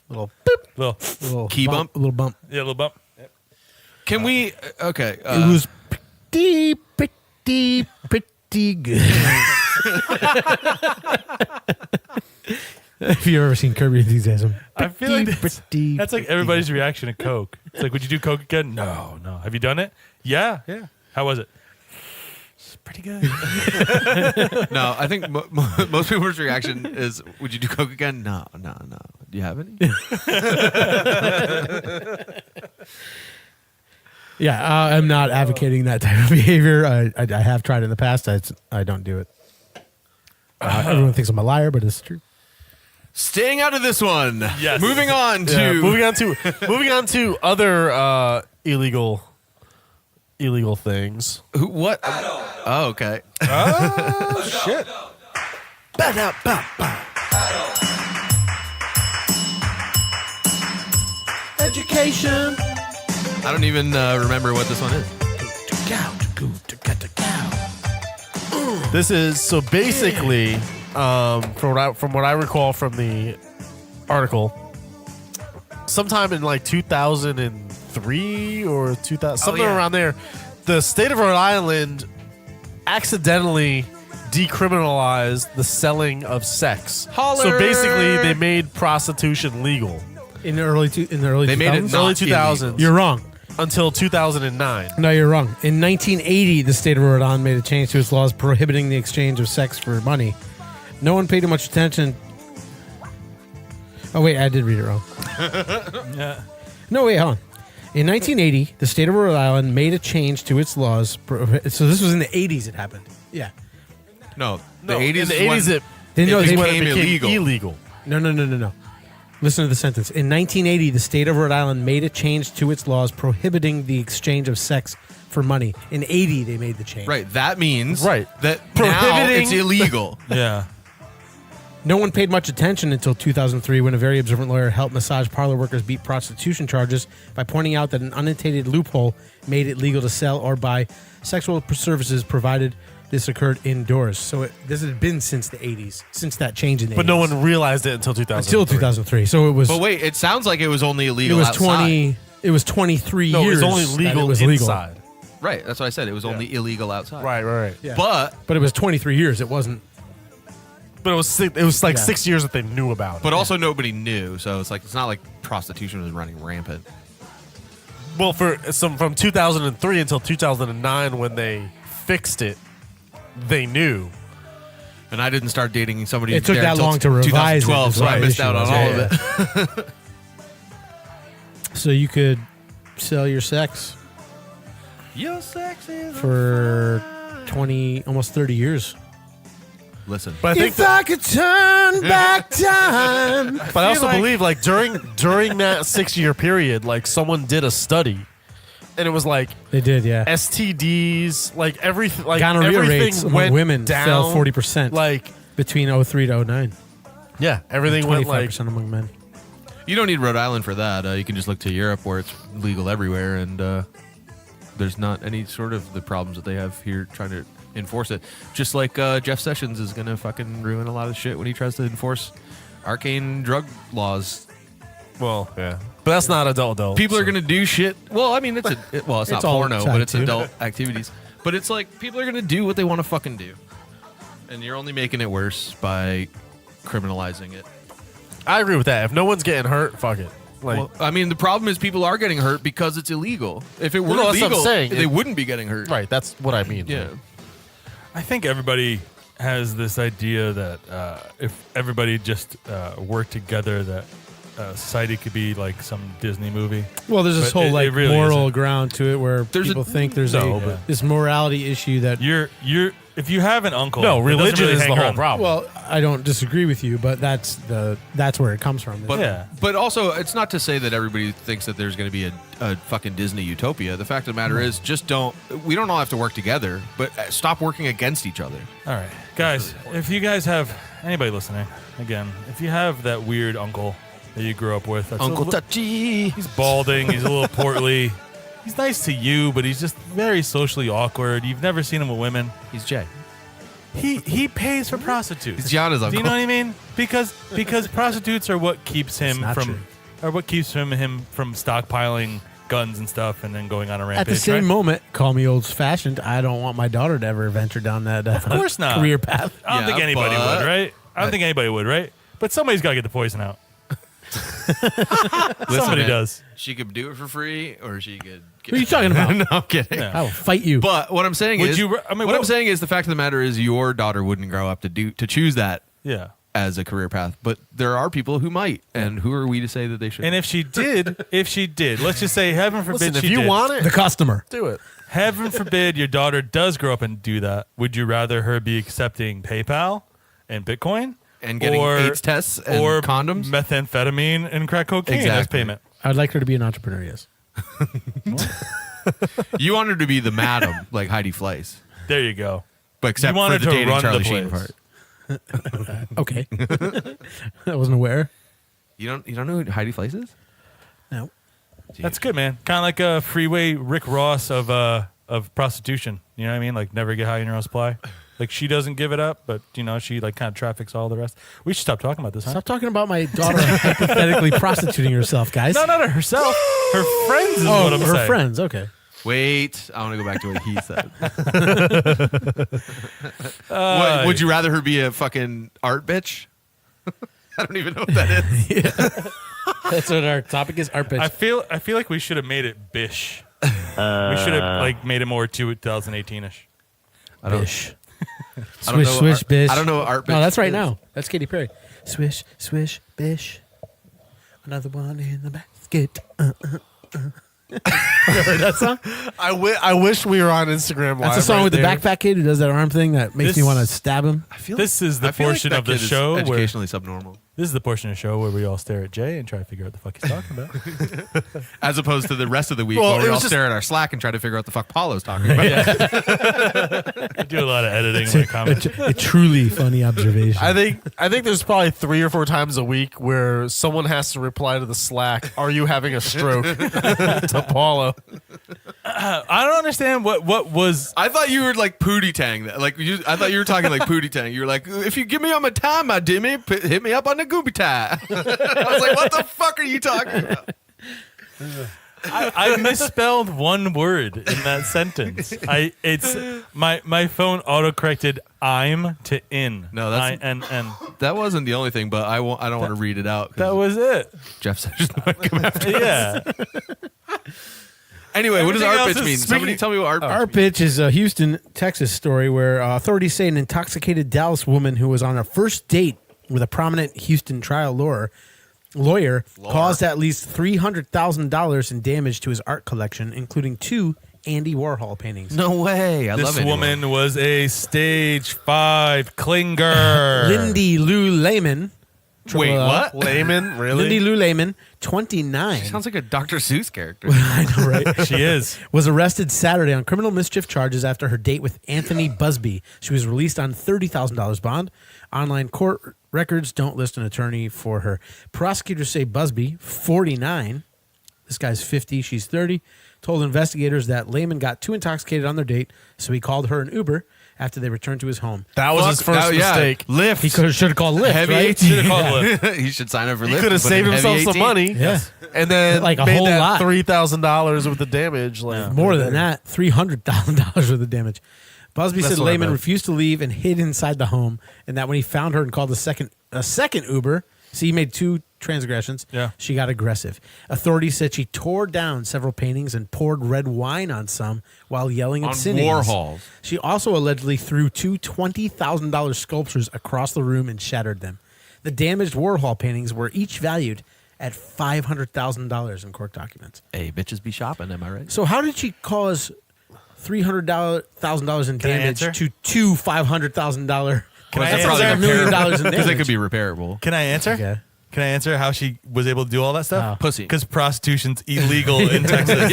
Little Key bump? a little bump. yeah, little bump. Can we? Okay. It was pretty good. Have you ever seen Curb Your Enthusiasm? I feel like Pretty that's like everybody's reaction to Coke. It's like, would you do Coke again? No. Have you done it? Yeah. How was it? It's pretty good. No, I think most people's reaction is, would you do coke again? No. Do you have any? Yeah, I'm not advocating that type of behavior. I have tried it in the past. I don't do it. Everyone thinks I'm a liar, but it's true. Staying out of this one. Yes. Moving on to. Yeah, moving on to other illegal things. What? Oh, okay. Shit. Education. I don't even remember what this one is. This is so basically, from what I recall from the article, sometime in like 2003 or 2000, something yeah. around there, the state of Rhode Island accidentally decriminalized the selling of sex. Holler! So basically, they made prostitution legal In the early They made it 2000s? not early 2000s You're wrong. until 2009. No, you're wrong. In 1980, the state of Rhode Island made a change to its laws prohibiting the exchange of sex for money. No one paid too much attention. Oh, wait, I did read it wrong. Yeah. No, wait, hold on. In 1980, the state of Rhode Island made a change to its laws. So this was in the 80s it happened. Yeah. No, the No, 80s. in the is when 80s, it became became illegal. No. Listen to the sentence. In 1980, the state of Rhode Island made a change to its laws prohibiting the exchange of sex for money. In 80, they made the change. Right. That means Right. that now Prohibiting- it's illegal. Yeah. No one paid much attention until 2003 when a very observant lawyer helped massage parlor workers beat prostitution charges by pointing out that an unintended loophole made it legal to sell or buy sexual services provided this occurred indoors. So this has been since the 80s, since that change in the 80s. But no one realized it until 2003. Until 2003. So it was But wait, it sounds like it was only it illegal was outside. 23 No, it years was only that legal it was inside. Right. That's what I said. It was only illegal outside. Right. Yeah. But But it was 23 years. It wasn't. But it was like Yeah. 6 years that they knew about it. also nobody knew. So it's not like prostitution was running rampant. Well, from 2003 until 2009 when they fixed it, they knew. And I didn't start dating somebody. It took there that until long to revise it, 2012, is so what I the missed issue out on was. all Yeah, of it. So you could sell your sex Your sex is for 20, almost 30 years. Listen, But I think If I could turn back time. But I also believe like during that 6-year period, like someone did a study, and it was like They did, yeah. STDs, like everything, like Gonorrhea everything rates among went women down, fell 40%. Like between 03 to 09. yeah, everything went 25% like among men. you don't need Rhode Island for that. You can just look to Europe where it's legal everywhere, and there's not any sort of the problems that they have here trying to enforce it. Just like Jeff Sessions is going to fucking ruin a lot of shit when he tries to enforce arcane drug laws. well, yeah. But that's not adult. People so. are going to do shit. Well, I mean, it's not It's all porno, side but it's too. adult activities. But it's like people are going to do what they want to fucking do, and you're only making it worse by criminalizing it. I agree with that. If no one's getting hurt, fuck it. Like Well, I mean, the problem is people are getting hurt because it's illegal. If it were No, that's what I'm legal, saying. they wouldn't be getting hurt. right, that's what I mean. Yeah. I think everybody has this idea that if everybody just worked together, that society could be like some Disney movie. Well, there's this But whole it like really moral isn't. ground to it where There's people think there's No, but- this morality issue that. You're if you have an uncle, No, that doesn't religion really is hang the whole around- problem. Well, I don't disagree with you, but that's where it comes from. But, Yeah. but also, it's not to say that everybody thinks that there's going to be a fucking Disney utopia. The fact of the matter is, we don't all have to work together, but stop working against each other. All right, guys, if you guys have anybody listening, again, if you have that weird uncle that you grew up with, that's Touchy. he's balding, he's a little portly, he's nice to you, but he's just very socially awkward. You've never seen him with women. He's Jay. He pays for prostitutes. He's Gianna's Do uncle. you know what I mean? Because prostitutes are what keeps him It's not true. him from stockpiling guns and stuff and then going on a rampage. At the same right? moment, call me old fashioned. I don't want my daughter to ever venture down that Of course not. career path. I don't Yeah, think anybody but- would, right? I don't think anybody would, right? But somebody's got to get the poison out. Somebody man, does. She could do it for free, or she could. What are you talking about? No, I'm kidding. Yeah. I will fight you. But what I'm saying Would is, you- I mean, what what- I'm saying is, the fact of the matter is, your daughter wouldn't grow up to choose that Yeah. as a career path. But there are people who might, and who are we to say that they should? And if she did, let's just say, heaven forbid Listen, if she you did. want it, the customer. do it. Heaven forbid your daughter does grow up and do that. Would you rather her be accepting PayPal and Bitcoin? And getting AIDS tests and or condoms? methamphetamine and crack cocaine as Exactly. payment? I'd like her to be an entrepreneur, yes. You want her to be the madam, like Heidi Fleiss, There you go. but except You want for her the to dating run the Charlie Sheen place. part. Okay. I wasn't aware. You don't know who Heidi Fleiss is? No. That's good, man. Kind of like a freeway Rick Ross of prostitution. You know what I mean? Like never get high in your own supply. Like she doesn't give it up, but she like kind of traffics all the rest. We should stop talking about this, huh? Stop talking about my daughter hypothetically prostituting herself, guys. No, not herself. Her friends is what I'm her saying. friends. Okay. Wait, I want to go back to what he said. Would you rather her be a fucking art bitch? I don't even know what that is. That's what our topic is. Art bitch. I feel like we should have made it bish. We should have like made it more 2018ish. I don't, Bish. I don't Swish, know swish, art- bish. I don't know what art bitch No, that's right is. now. That's Katy Perry. Swish, swish, bish. Another one in the basket. Heard that song? I wish we were on Instagram Live. That's a song right with the there. backpack kid who does that arm thing that makes me This- want to stab him. I feel This is the I feel like portion that of the kid is show where educationally subnormal, this is the portion of the show where we all stare at Jay and try to figure out what the fuck he's talking about. as opposed to the rest of the week Well, where we it all was just- stare at our Slack and try to figure out the fuck Paulo's talking about. I do a lot of editing in my comments. A truly funny observation. I think there's probably 3 or 4 times a week where someone has to reply to the Slack, "Are you having a stroke?" to Paulo. I don't understand what was. I thought you were like Pootie Tang. I thought you were talking like Pootie Tang. You were like, if you give me on my time, my dimmy, hit me up on the Gooby tie. I was like, what the fuck are you talking about? I misspelled one word in that sentence. My phone autocorrected I'm to in. No, that's- INN. That wasn't the only thing, but I don't want to read it out. 'cause That was it. Jeff Sessions might come after. Yeah. Anyway, what does Everything art else bitch is mean? Somebody tell me what art bitch Our means. pitch is a Houston, Texas story where authorities say an intoxicated Dallas woman who was on a first date with a prominent Houston trial lawyer caused at least $300,000 in damage to his art collection, including 2 Andy Warhol paintings. No way. I love This it. woman was a stage 5 clinger. Lindy Lou Lehman. Wait, Triple L. what? Layman, really? Lindy Lou Lehman, 29. Sounds like a Dr. Seuss character. I know, right? She is. Was arrested Saturday on criminal mischief charges after her date with Anthony Busby. She was released on $30,000 bond. Online court records don't list an attorney for her. Prosecutors say Busby, 49, this guy's 50, she's 30, told investigators that Lehman got too intoxicated on their date, so he called her an Uber after they returned to his home. That was his first mistake. Lyft. He should have called Lyft, Heavy right? 18. Should've called Lyft. He should sign up for Lyft. He could have and put in saved himself heavy some 18. money. Yeah. And then Like a made whole that lot. $3,000 worth of damage. Like, More than that, $300,000 worth of damage. Busby That's said what I Lehman meant. refused to leave and hid inside the home, and that when he found her and called a second Uber, see, he made 2 transgressions. Yeah. She got aggressive. Authorities said she tore down several paintings and poured red wine on some while yelling On obscenities. Warhols. She also allegedly threw 2 $20,000 sculptures across the room and shattered them. The damaged Warhol paintings were each valued at $500,000 in court documents. Hey, bitches be shopping, am I right? So how did she cause $300,000 in Can I damage answer? to 2 $500,000? Can I That's answer? probably $1 million in damage. Because they could be repairable. Can I answer? Okay. Can I answer how she was able to do all that stuff? How? Pussy. Because prostitution's illegal in Texas.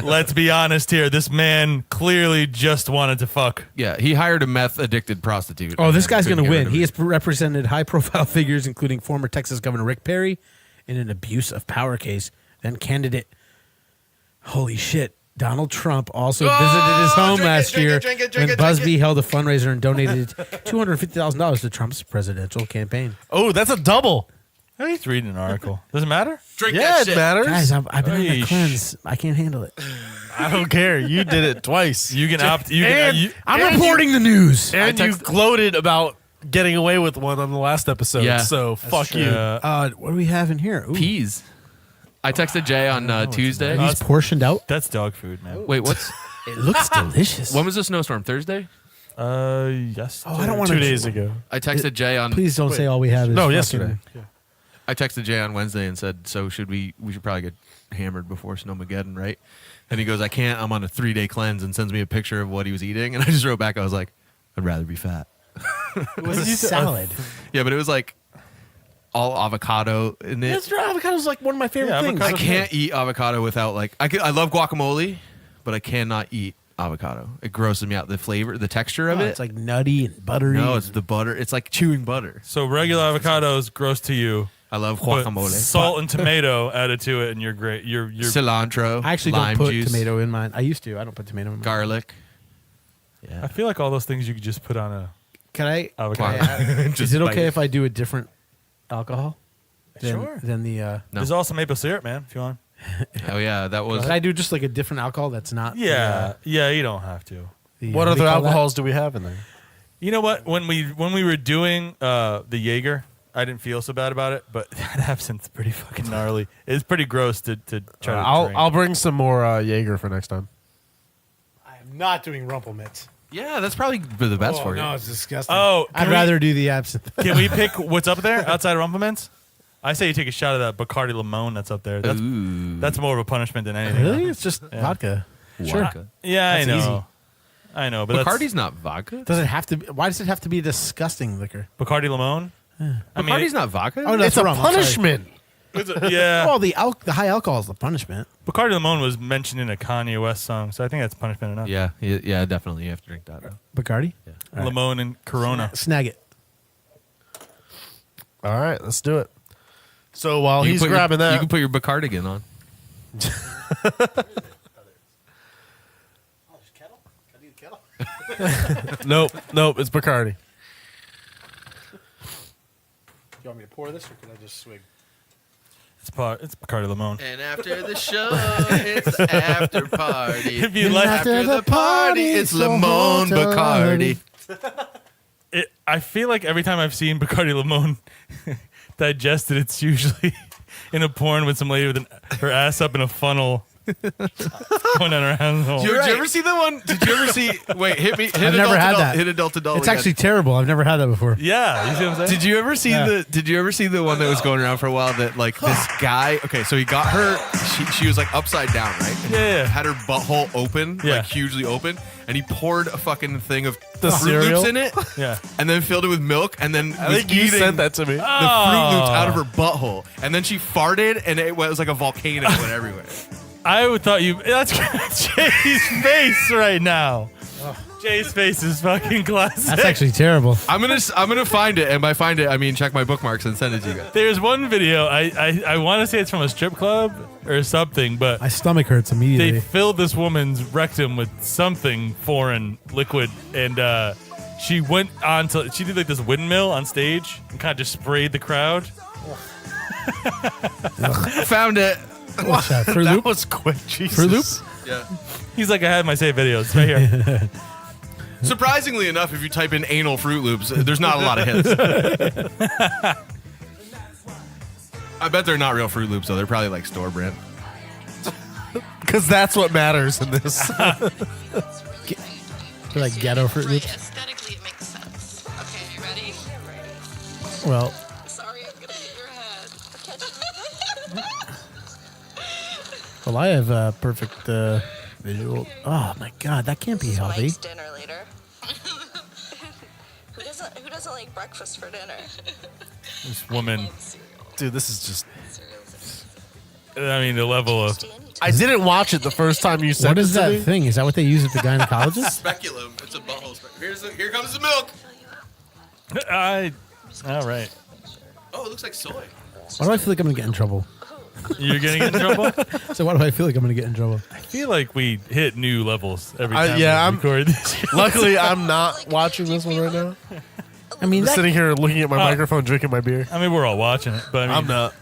Let's be honest here. This man clearly just wanted to fuck. Yeah, he hired a meth-addicted prostitute. Oh, this and guy's couldn't going to get rid win. of He it. has represented high-profile figures, including former Texas Governor Rick Perry, in an abuse of power case. Then candidate, holy shit, Donald Trump also visited his home last year when Busby held a fundraiser and donated $250,000 to Trump's presidential campaign. oh, that's a double. Oh, he's reading an article. Does it matter? Drink Yeah, that it shit. matters. Guys, I've been on a Yeesh. cleanse. I can't handle it. I don't care. You did it twice. You can opt. You can. And- You, I'm reporting the news. And you gloated about getting away with one on the last episode. Yeah. So fuck you. What do we have in here? Ooh. Peas. I texted Jay on Tuesday. Are these portioned out? that's dog food, man. Wait, what's It looks delicious. when was the snowstorm? Thursday? Yes. Oh, I don't want 2 to. days ago. I texted Jay on. Please don't say all we have is No, fucking- yesterday. I texted Jay on Wednesday and said, "So should we should probably get hammered before Snowmageddon, right?" And he goes, "I can't. I'm on a 3-day cleanse," and sends me a picture of what he was eating. And I just wrote back, I was like, "I'd rather be fat." It was a salad. Yeah, but it was like all avocado in it. That's right. Avocado's like one of my favorite Yeah, things. I can't eat avocado without like I love guacamole, but I cannot eat avocado. It grosses me out. The flavor, the texture of it. It's like nutty and buttery. no, it's the butter. It's like chewing butter. So regular avocado is gross to you. I love But guacamole. salt and tomato added to it, and you're great. You're Cilantro. I actually lime don't put juice, tomato in mine. I used to. I don't put tomato in mine. garlic. I Yeah. feel like all those things you could just put on a Can I? avocado. Is it okay if I do a different alcohol? Sure. Than the. No. There's also maple syrup, man. If you want. Oh yeah, that was. Can I do just like a different alcohol that's not? Yeah, yeah. You don't have to. What do other they call that? alcohols do we have in there? You know what? When we were doing the Jaeger, I didn't feel so bad about it, but that absinthe pretty fucking gnarly. It's pretty gross to try to drink. I'll bring some more Jaeger for next time. I am not doing Rumpelmitz. Yeah, that's probably the best for you. No, it's disgusting. Oh, I'd rather do the absinthe. Can we pick what's up there outside of Rumpelmans? I say you take a shot of that Bacardi Limon that's up there. Ooh. That's more of a punishment than anything. Really? It's just vodka. Vodka. Yeah, That's I know. easy. I know, but Bacardi's not vodka. Does it have to? Why does it have to be disgusting liquor? that's Bacardi Limon. I mean, Bacardi's not vodka. Oh, no, It's a rum. I'm sorry. punishment. yeah. Well, the high alcohol is the punishment. Bacardi Limon was mentioned in a Kanye West song, so I think that's punishment enough. Yeah, definitely. You have to drink that. Bacardi. All right. Limon and Corona. Snag it. All right, let's do it. So while You can he's put grabbing you that, can put your Bacardigan on. nope, it's Bacardi. You want me to pour this, or can I just swig? It's Bacardi Limon. And after the show, it's after party. If you And like, after the party, it's so Limon hotel Bacardi. I feel like every time I've seen Bacardi Limon digested, it's usually in a porn with some lady with her ass up in a funnel. Going down around the hole. Did you ever see the one? Did you ever see? Wait, hit me. Hit I've never had that. Hit adult adult. It's again. actually terrible. I've never had that before. Yeah, you see what I'm saying? Did you ever see Yeah. Did you ever see the one that was going around for a while? That like this guy. Okay, so he got her. She was like upside down, right? And Yeah. Had her butthole open, Yeah. like hugely open, and he poured a fucking thing of The Fruit cereal? Loops in it, Yeah. and then filled it with milk, and then I was think you eating sent that to me. the Fruit Loops out of her butthole, and then she farted, and it was like a volcano went everywhere. I would thought you. That's Jay's face right now. Jay's face is fucking classic. That's actually terrible. I'm gonna find it, and by find it I mean check my bookmarks and send it to you guys. There's one video. I want to say it's from a strip club or something, but My stomach hurts they immediately. filled this woman's rectum with something foreign liquid, and she went on to. She did like this windmill on stage and kind of just sprayed the crowd. I found it. What's that? Fruit That Loop? was quick. Jesus. Fruit Loop? Yeah. He's like, I had my save videos right here. Surprisingly enough, if you type in anal Fruit Loops, there's not a lot of hits. I bet they're not real Fruit Loops, though. They're probably like store brand. Because that's what matters in this. They're like ghetto Fruit Right, Loops? aesthetically, it makes sense. Okay, you ready? Well, Sorry, I'm gonna hit your head. well, I have perfect visual. Oh my god, that can't be healthy. Mike's dinner later. Who doesn't like breakfast for dinner? This woman. Dude, this is just. I mean, the level of. I didn't watch it the first time you sent What it is to that me. thing? Is that what they use at the gynecologist? Speculum. It's a butthole speculum. Here comes the milk. All right. Oh, it looks like soy. Why do I feel like I'm gonna get in trouble? You're gonna get in trouble. So why do I feel like I'm gonna get in trouble? I feel like we hit new levels every time yeah, we record this. Luckily, I'm not watching this one right now. I mean, I'm that, sitting here looking at my microphone, drinking my beer. I mean, we're all watching it, but I mean, I'm not.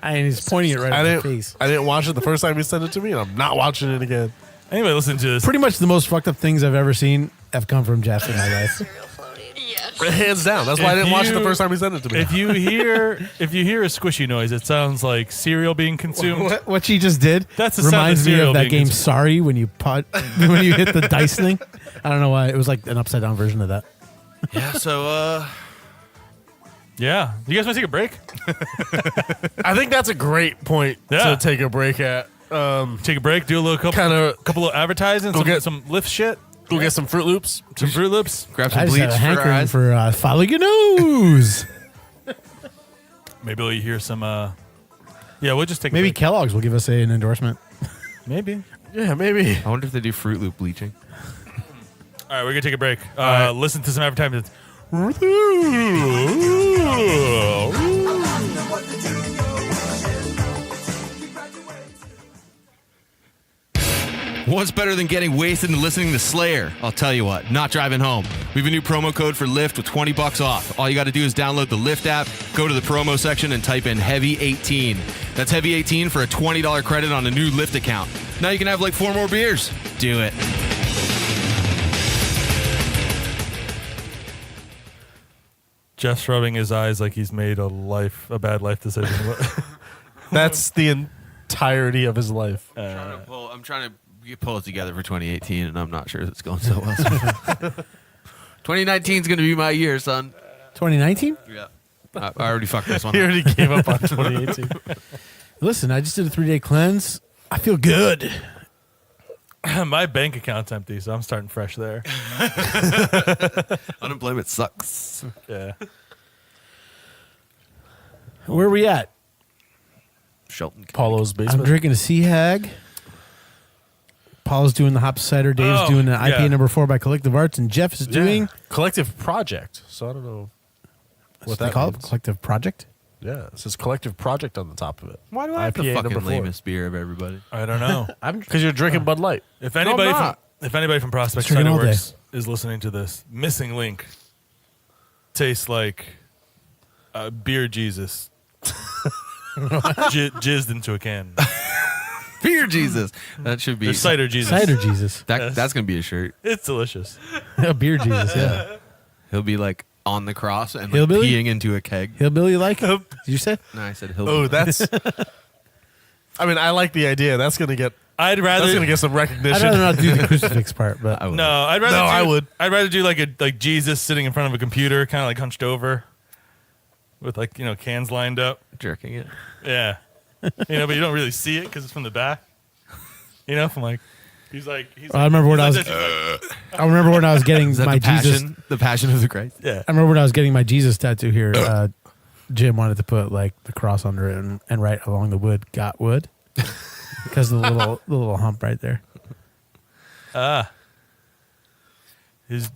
and he's pointing it right I at my didn't. face. I didn't watch it the first time you sent it to me, and I'm not watching it again. Anyway, listen to this. Pretty much the most fucked up things I've ever seen have come from Jeff in my life. Cereal floating. Yes. Hands down. That's why I didn't watch it the you- first time you sent it to me. If you hear a squishy noise, it sounds like cereal being consumed. What she just did That's the sound reminds of me cereal of that being game consumed. Sorry when you when you hit the dice thing. I don't know why. It was like an upside down version of that. Yeah. So Yeah, you guys want to take a break? I think that's a great point Yeah. to take a break at. Take a break. Do a little couple of advertising. Go get- some lift shit. Go get some Fruit Loops. Some Fruit Loops. grab I some just bleach had a for our hankering eyes. for follow your nose. Maybe we'll hear some. Yeah, we'll just take. Maybe a break. Kellogg's will give us an endorsement. Maybe. Yeah, maybe. I wonder if they do Fruit Loop bleaching. All right, we're gonna take a break. right. Listen to some advertisements. What's better than getting wasted and listening to Slayer? I'll tell you what, not driving home. We have a new promo code for Lyft with $20 off. All you got to do is download the Lyft app, go to the promo section, and type in Heavy18. That's Heavy18 for a $20 credit on a new Lyft account. Now you can have like 4 more beers. Do it. Jeff's rubbing his eyes like he's made a bad life decision. That's the entirety of his life. I'm trying to pull it together for 2018, and I'm not sure it's going so well. 2019 is going to be my year, son. 2019? Yeah. I already fucked this one He up. already gave up on 2018. Listen, I just did a 3-day cleanse. I feel good. My bank account's empty, so I'm starting fresh there. Unemployment sucks. Yeah. Where are we at? Shelton. Paulo's I'm basement. drinking a Sea Hag. Paul's doing the hop cider. Dave's Oh, doing the yeah. IPA number 4 by Collective Arts, and Jeff is doing Collective Project. So I don't know what they that call it, means. Collective Project. Yeah, it says Collective Project on the top of it. Why do I have the IPA fucking number 4. lamest beer of everybody? I don't know. Because you're drinking Bud Light. If anybody I'm from not. Prospect Drinking Cider all day. Works is listening to this, Missing Link tastes like beer Jesus. Jizzed into a can. Beer Jesus. That should be There's cider Jesus. Cider Jesus. That's gonna be a shirt. It's delicious. Beer Jesus, yeah. He'll be like on the cross and like Hillbilly? peeing into a keg. Hillbilly like? Did you say? No, I said hillbilly. Oh, that's. I mean, I like the idea. That's gonna get I'd rather some I'd recognition. rather not do the crucifix part, but I would. no. I'd rather. No, do, I would. I'd rather do like Jesus sitting in front of a computer, kind of like hunched over, with like cans lined up. Jerking it. Yeah, but you don't really see it because it's from the back. From like he's like. I remember when I was. He's like, I remember when I was getting Is that my the passion? Jesus. The passion of the Christ. yeah. I remember when I was getting my Jesus tattoo here. Jim wanted to put like the cross under it and write along the wood, "Got wood," because of the little hump right there.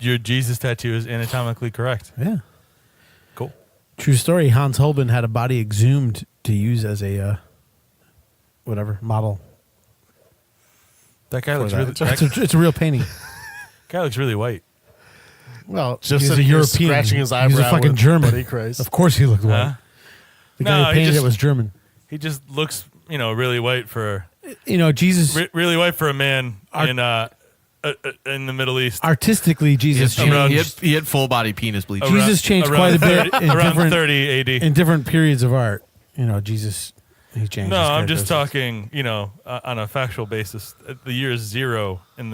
Your Jesus tattoo is anatomically correct. Yeah, Cool. true story. Hans Holbein had a body exhumed to use as a model. That guy looks for really. that. That It's a real painting. guy looks really white. Well, Just he's a sitting here European. scratching his He's eyebrow a fucking with German. Bloody Christ. Of course, he looked white. Huh? The guy No, who he painted just- it was German. He just looks, really white for Jesus. really white for a man in the Middle East. Artistically, Jesus He had, changed. he had full body penis bleach. Around- Jesus changed around quite a bit 30 in around different 30 AD. in different periods of art. Jesus, he changed. No, his I'm just characteristics. talking, on a factual basis. The year is 0 in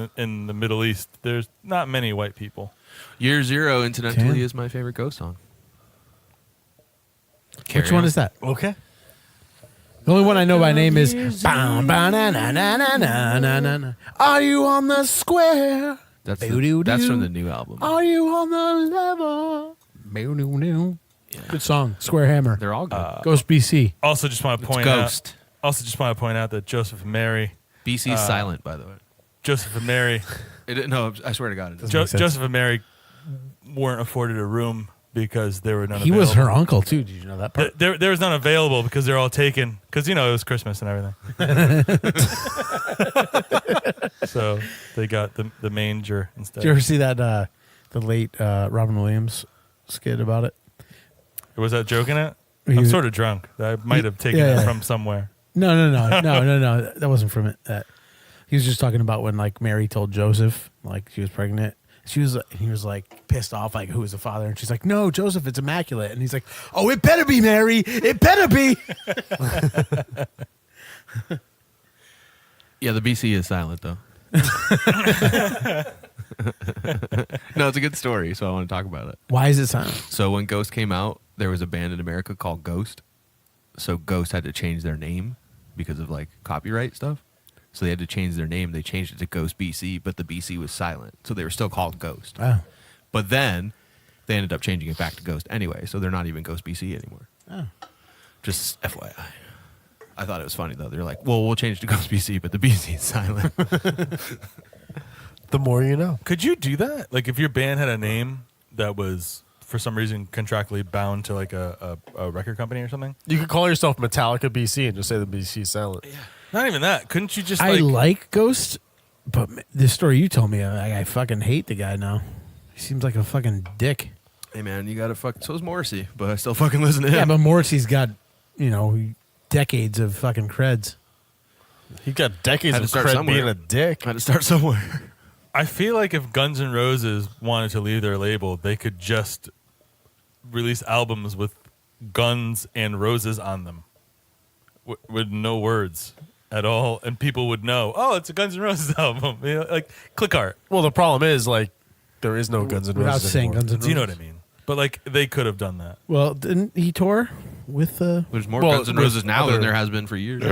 the Middle East. There's not many white people. Year Zero, incidentally, Damn. is my favorite Ghost song. Which one is that? Okay. The only one I know by name is "Bam, ba, na, na, na, na, na, na, na, na. Are you on the square? That's Boo-doo-doo. that's from the new album. Are you on the level? Boo-doo-doo. Good song. Square Hammer. They're all good. Ghost BC. Also, just want to It's point out. Ghost. Also, just want to point out that Joseph and Mary, BC's silent, by the way. Joseph and Mary, No, I swear to God, it doesn't. Makes sense. Joseph and Mary weren't afforded a room because there were none. He was available. her uncle too. Did you know that part? There was none available because they're all taken. Because it was Christmas and everything. So they got the manger instead. Did you ever see that the late Robin Williams skit about it? Was that joke in it? He- I'm sort of drunk. I might have taken Yeah, it yeah. from somewhere. No. That wasn't from it. He was just talking about when like Mary told Joseph like she was pregnant. He was like pissed off, like who was the father, and she's like, "No, Joseph, it's immaculate." And he's like, "Oh, it better be Mary. It better be." Yeah, the BC is silent though. No, it's a good story, so I want to talk about it. Why is it silent? So when Ghost came out, there was a band in America called Ghost. So Ghost had to change their name because of like copyright stuff. So they had to change their name. They changed it to Ghost BC, but the BC was silent. So they were still called Ghost. Oh, But then they ended up changing it back to Ghost anyway. So they're not even Ghost BC anymore. oh. Just FYI. I thought it was funny though. They're like, well, we'll change it to Ghost BC, but the BC is silent. The more you know. Could you do that? Like if your band had a name that was for some reason contractually bound to like a record company or something? You could call yourself Metallica BC and just say the BC is silent. Not even that. Couldn't you just I like Ghost, but the story you told me, I fucking hate the guy now. He seems like a fucking dick. Hey man, you gotta fuck. So is Morrissey, but I still fucking listen to him. Yeah, but Morrissey's got decades of fucking creds. He got decades Had to of start cred somewhere. being a dick. I had to start somewhere. I feel like if Guns N' Roses wanted to leave their label, they could just release albums with guns and roses on them with no words at all, and people would know, oh, it's a Guns N' Roses album. Like click art. Well, the problem is like there is no Guns N' Without Roses saying anymore. Guns N' Roses. Do you know what I mean? But like they could have done that. Well, didn't he tour with There's more Well, Guns N' with Roses now than other- there has been for years.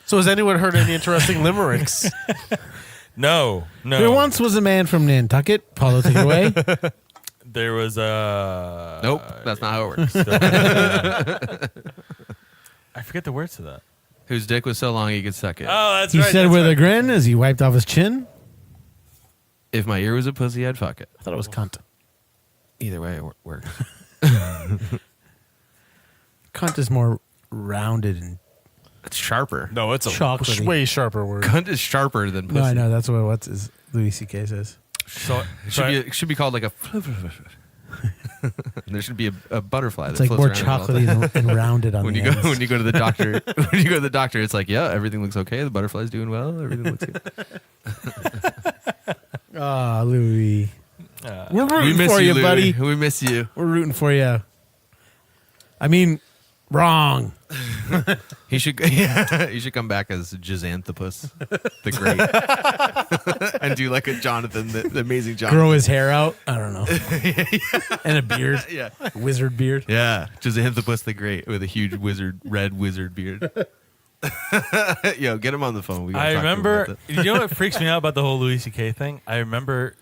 So has anyone heard any interesting limericks? No. There once was a man from Nantucket. Paulo, take it away. There was a. Nope, that's not how it works. I forget the words to that. Whose dick was so long he could suck it. Oh, that's He right. said that's with right. a grin as he wiped off his chin. If my ear was a pussy, I'd fuck it. I thought it was cunt. Either way, it works. Cunt is more rounded and It's sharper. No, it's a Chocolatey. way sharper word. Cunt is sharper than pussy. no, I know that's what Louis C.K. says. So, It should be called like a. There should be a butterfly. It's that like floats more around all the chocolatey and rounded on when the you go ends. when you go to the doctor. When you go to the doctor, it's like, yeah, everything looks okay. The butterfly's doing well. Everything looks good. Ah, Louis. We're We rooting miss for you, Louis. buddy. We miss you. We're rooting for you. I mean, wrong. He should. Yeah, he should come back as Jizanthropus, the Great, and do like a Jonathan, the amazing Jonathan. Grow his hair out. I don't know. And a beard. Yeah, Wizard beard. yeah, Jizanthropus the Great with a huge red wizard beard. Yo, get him on the phone. We gotta I talk to him remember. about that. You know what freaks me out about the whole Louis C.K. thing? I remember.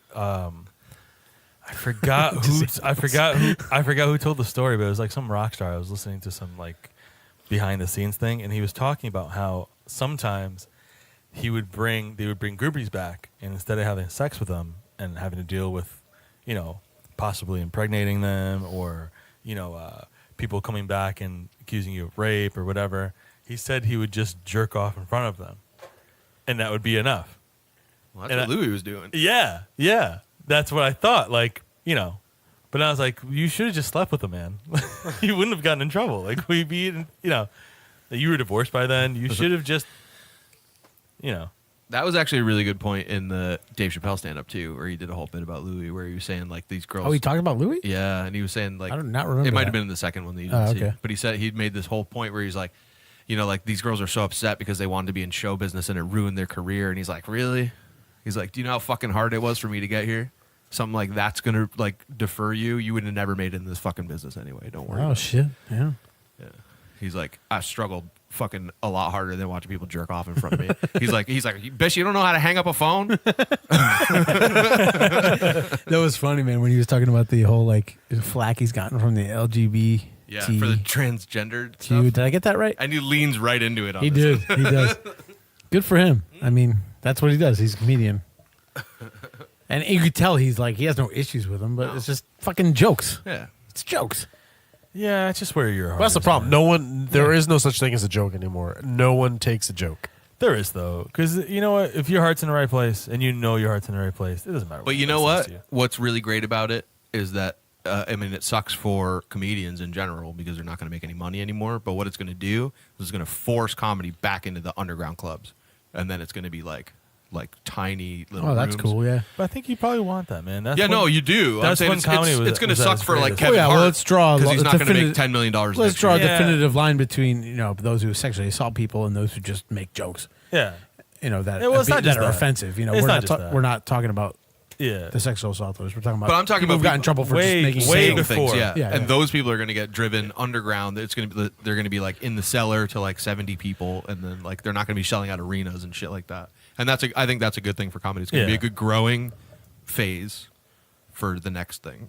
I forgot who told the story, but it was like some rock star. I was listening to some like behind the scenes thing, and he was talking about how sometimes they would bring groupies back, and instead of having sex with them and having to deal with, possibly impregnating them or people coming back and accusing you of rape or whatever, he said he would just jerk off in front of them, and that would be enough. Well, that's what Louis was doing. Yeah, yeah. That's what I thought. Like, but I was like, you should have just slept with a man. You wouldn't have gotten in trouble. Like, we'd be, you were divorced by then. You should have just, That was actually a really good point in the Dave Chappelle stand-up too, where he did a whole bit about Louis, where he was saying like these girls. Oh, he talked about Louis? Yeah, and he was saying like I do not remember It might that. have been in the second one that you didn't see, okay. but he said he'd made this whole point where he's like, like these girls are so upset because they wanted to be in show business and it ruined their career, and he's like, really? He's like, do you know how fucking hard it was for me to get here? Something like that's gonna like defer you. You would have never made it in this fucking business anyway. Don't worry. Oh, about shit. Yeah. it. Yeah. He's like, I struggled fucking a lot harder than watching people jerk off in front of me. he's like, bitch, you don't know how to hang up a phone? That was funny, man, when he was talking about the whole like flack he's gotten from the LGBT. Yeah, for the transgendered stuff. Did I get that right? And he leans right into it on He this. did. He does. Good for him. I mean, that's what he does. He's a comedian. And you could tell he has no issues with them, but it's just fucking jokes. Yeah. It's jokes. yeah, it's just where your heart Well, that's the is, problem. man. There is no such thing as a joke anymore. No one takes a joke. There is, though. Because you know what? If your heart's in the right place and you know your heart's in the right place, it doesn't matter. But you know what? what? says to you. What's really great about it is that, it sucks for comedians in general because they're not going to make any money anymore. But what it's going to do is it's going to force comedy back into the underground clubs. And then it's going to be like tiny little Oh, that's rooms. cool. Yeah. But I think you probably want that, man. That's Yeah, when- no, you do. that's I'm saying when comedy was it's going to at suck its for like greatest. Kevin Oh, yeah, Hart. well, let's draw a because he's a not going to make definitive- $10 million. Let's next draw a year. Yeah. definitive line between those who sexually assault people and those who just make jokes. Yeah. That Yeah, well, it's not just that are that. offensive. It's we're not not just that. we're not talking about Yeah. the sexual assaulters. We're talking about. But I'm talking people about who got in people trouble for way- just making way saying jokes. before. things, yeah. Yeah, And yeah. those people are going to get driven underground. They're going to be like in the cellar to like 70 people, and then like they're not going to be selling out arenas and shit like that. And I think that's a good thing for comedy. It's going to be Yeah. a good growing phase for the next thing,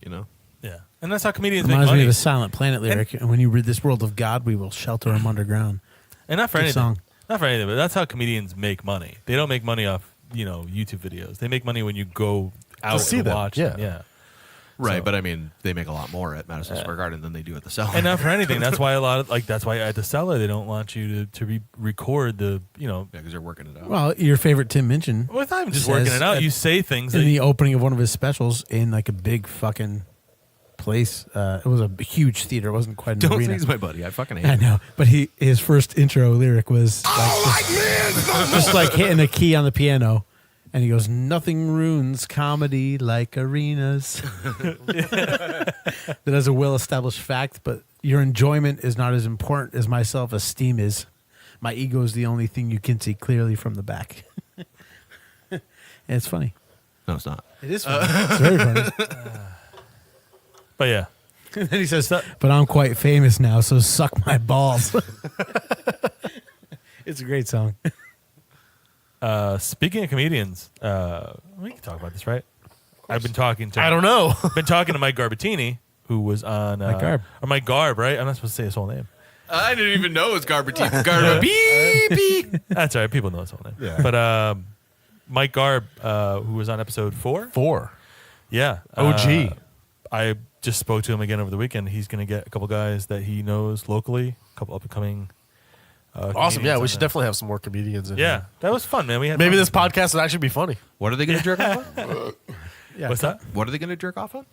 Yeah. And that's how comedians make Reminds me money. of a Silent Planet lyric. And when you rid this world of God, we will shelter him underground. And not for Good anything. song. Not for anything, but that's how comedians make money. They don't make money off, YouTube videos. They make money when you go out see and them, watch. yeah. them. Yeah. Right, So- but I mean, they make a lot more at Madison Square Garden than they do at the cellar. And not for anything. That's why that's why at the cellar they don't want you to record the, yeah, because they're working it out. Well, your favorite Tim Minchin well, it's not even just says working it out. at- You say things in that the opening of one of his specials in like a big fucking place. It was a huge theater. It wasn't quite an Don't arena. say he's my buddy. I fucking hate I him. know, but his first intro lyric was like just like hitting a key on the piano, and he goes, "Nothing ruins comedy like arenas." That is a well-established fact, but your enjoyment is not as important as my self-esteem is. My ego is the only thing you can see clearly from the back. And it's funny. No, it's not. It is funny. It's very funny. But yeah. And then he says, "But I'm quite famous now, so suck my balls." It's a great song. Speaking of comedians, we can talk about this, right? I've been talking to I don't know. been talking to Mike Garbatini, who was on Mike Garb. or Mike Garb, right? I'm not supposed to say his whole name. I didn't even know it was Garbatini. That's all right. People know his whole name. Yeah. But Mike Garb, who was on episode 4. 4. Yeah. OG. I just spoke to him again over the weekend. He's going to get a couple guys that he knows locally, a couple up and coming. Awesome. Yeah, we should definitely have some more comedians in Yeah, here. that was fun, man. We had Maybe fun. this podcast would actually be funny. What are they going to jerk off on? Yeah. What's that? What are they going to jerk off on?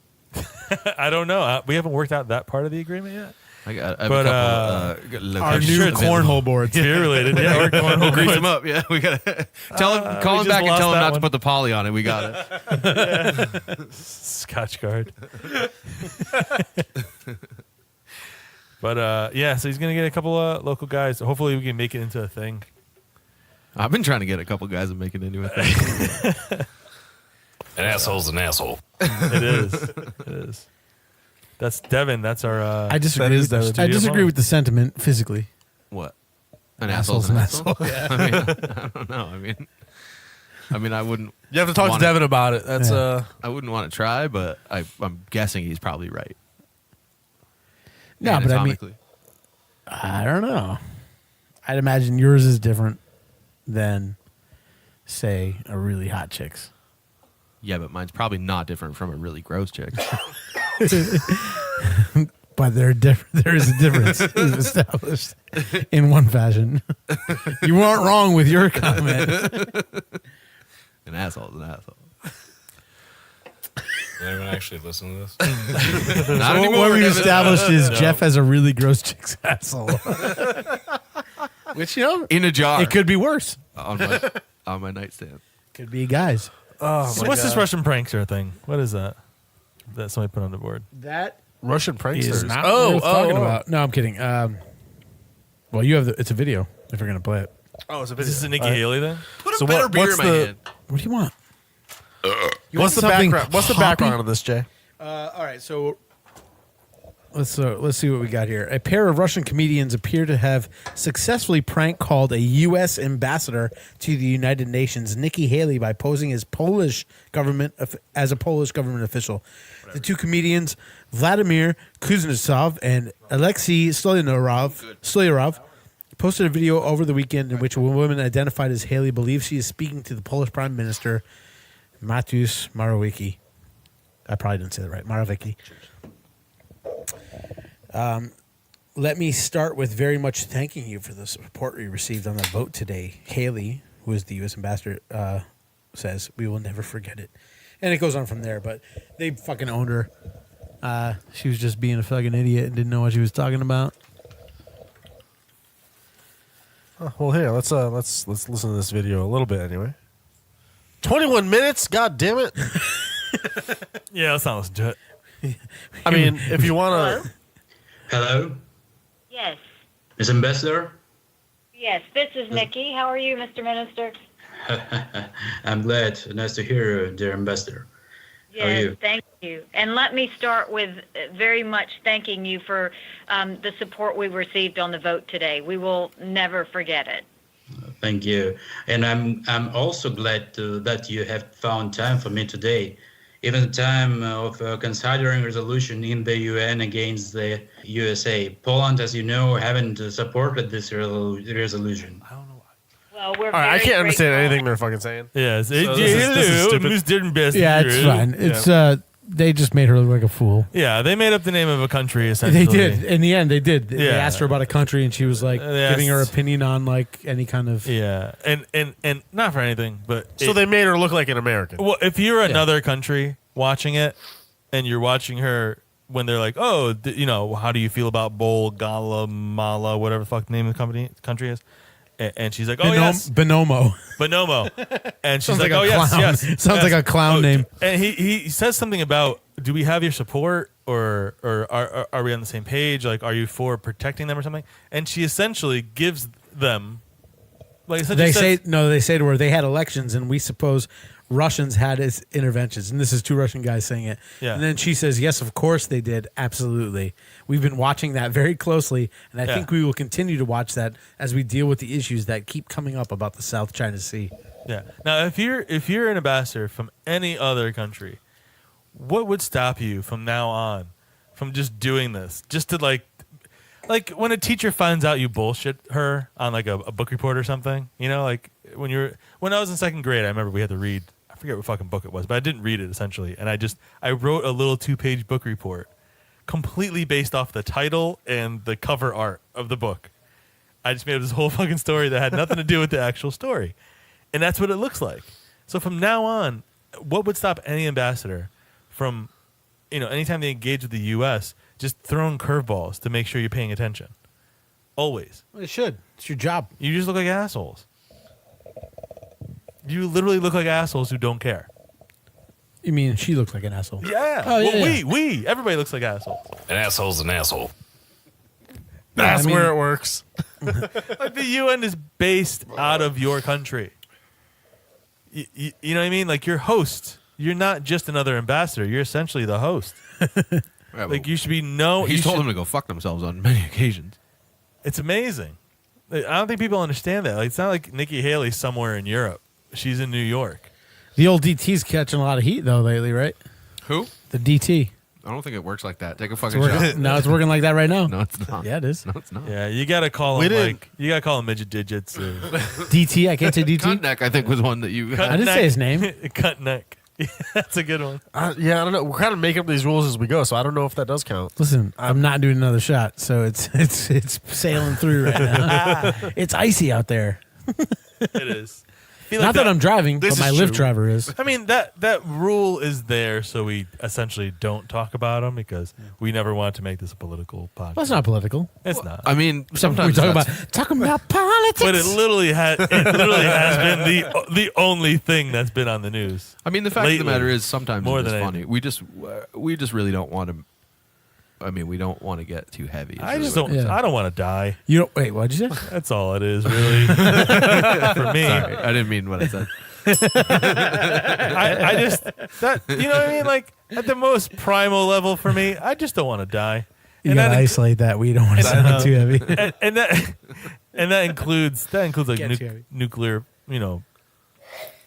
I don't know. We haven't worked out that part of the agreement yet. I have But, a couple. Our new sure it's cornhole boards. Beer related. Yeah, we're going We'll grease them up. Yeah, we got to tell him. Call we him just back and lost tell him that not one. to put the poly on it. We got it. Scotch guard. But yeah, so he's gonna get a couple of local guys. Hopefully, we can make it into a thing. I've been trying to get a couple guys and make it into a thing. An asshole's an asshole. It is. It is. That's Devin. That's our. I disagree. That is with, Devin. I disagree with the sentiment physically. What? An Asshole's asshole's an an asshole. I mean, I don't know. I mean, I wouldn't. You have to talk to want Devin about it. That's I wouldn't want to try, but I'm guessing he's probably right. No, but I mean, Anatomically. I don't know. I'd imagine yours is different than, say, a really hot chick's. Yeah, but mine's probably not different from a really gross chick. But there is a difference is established in one fashion. You weren't wrong with your comment. An asshole's an asshole. Did anyone actually listen to this? Not What anymore. we Devin. established is Jeff has a really gross chick's asshole. Which, you know, In a jar. it could be worse. on my nightstand. Could be guys. So what's this Russian prankster thing? What is that? That somebody put on the board. That Russian pranksters. is not what we're talking about. No, I'm kidding. Well, you have it's a video if you're going to play it. Oh, it's a Is video. this a Nikki Haley then? Put a So better what- beer what's in my the- hand. What do you want? You What's the want something background? What's the hoppy? background of this, Jay? All right, so let's see what we got here. A pair of Russian comedians appear to have successfully prank called a U.S. ambassador to the United Nations, Nikki Haley, by posing as a Polish government official. The two comedians, Vladimir Kuznetsov and Alexei Stolyarov, posted a video over the weekend in which a woman identified as Haley believes she is speaking to the Polish Prime Minister Mateusz Morawiecki. I probably didn't say that right. Morawiecki. Let me start with very much thanking you for the support we received on the vote today. Haley, who is the U.S. ambassador, says, we will never forget it. And it goes on from there, but they fucking owned her. She was just being a fucking idiot and didn't know what she was talking about. Well, here let's listen to this video a little bit anyway. 21 minutes. God damn it. Yeah, let's not listen to it. I mean, if you want to. Hello, Yes. Miss Ambassador. Yes, this is Nikki. How are you, Mr. Minister? I'm glad. Nice to hear you, dear Ambassador. How are Yes, you? thank you. And let me start with very much thanking you for the support we received on the vote today. We will never forget it. Thank you. And I'm also glad that you have found time for me today. Even the time of considering resolution in the UN against the USA. Poland, as you know, haven't supported this resolution. Well, we're All right, I very can't understand grateful. anything they're fucking saying. Yeah, this is stupid. Yeah, it's fine. It's they just made her look like a fool. Yeah, they made up the name of a country essentially. They did. In the end, they did. They Yeah. asked her about a country, and she was like They giving her asked- opinion on like any kind of. Yeah, and not for anything, but So they made her look like an American. Well, if you're another country watching it, and you're watching her when they're like, oh, how do you feel about Guatemala, whatever the fuck the name of the country is, and she's like, oh yes, Bonomo. Bonomo, and she's Sounds like, like a oh yes, clown. yes, Sounds yes. like a clown name. And he says something about, do we have your support, or are we on the same page? Like, are you for protecting them or something? And she essentially gives them, like, essentially They say to her they had elections, and we suppose Russians had its interventions, and this is two Russian guys saying it. Yeah. And then she says, yes, of course they did. Absolutely. We've been watching that very closely, and I Yeah. think we will continue to watch that as we deal with the issues that keep coming up about the South China Sea. Yeah. Now, if you're an ambassador from any other country, what would stop you from now on from just doing this? Just to like when a teacher finds out you bullshit her on like a book report or something, like when I was in second grade, I remember we had to read, I forget what fucking book it was, but I didn't read it essentially. And I wrote a little 2-page book report completely based off the title and the cover art of the book. I just made up this whole fucking story that had nothing to do with the actual story. And that's what it looks like. So from now on, what would stop any ambassador from anytime they engage with the U.S., just throwing curveballs to make sure you're paying attention. Always. Well, it should. It's your job. You just look like assholes. You literally look like assholes who don't care. You mean she looks like an asshole? Yeah. Oh, yeah, well, yeah. we. Everybody looks like assholes. An asshole's an asshole. That's I mean- where it works. Like the UN is based out of your country. You know what I mean? Like you're host. You're not just another ambassador. You're essentially the host. Like you should be He's told them to go fuck themselves on many occasions. It's amazing. I don't think people understand that. Like it's not like Nikki Haley's somewhere in Europe. She's in New York. The old DT's catching a lot of heat though lately, right? Who? The DT. I don't think it works like that. Take a It's fucking working, shot. no, it's working like that right now. No, it's not. Yeah, it is. No, it's not. Yeah, you gotta call We them didn't- you gotta call them midget digits. Or DT. I can't say DT. Cunt neck, I think, was one that you. I didn't say his name. Cut neck. That's a good one. Yeah, I don't know. We're kind of making up these rules as we go, so I don't know if that does count. Listen, I'm not doing another shot, so it's sailing through right now. It's icy out there. It is. Not that I'm driving, but this my is Lyft true. driver is. I mean that rule is there, so we essentially don't talk about them because we never want to make this a political podcast. Well, it's not political. It's not. I mean, We sometimes talking that's- about politics. But it literally has been the only thing that's been on the news. I mean, the fact of lately, the matter is, sometimes more it's than funny. We just really don't want to. I mean, we don't want to get too heavy. I just Really. don't. Yeah. I don't want to die. You don't wait. What'd you say? That's all it is, really. For me, Sorry, I didn't mean what I said. I just that you know what I mean. Like at the most primal level for me, I just don't want to die. You And gotta that- isolate that. We don't want to sound it too heavy. and that includes like Get too heavy. nuclear,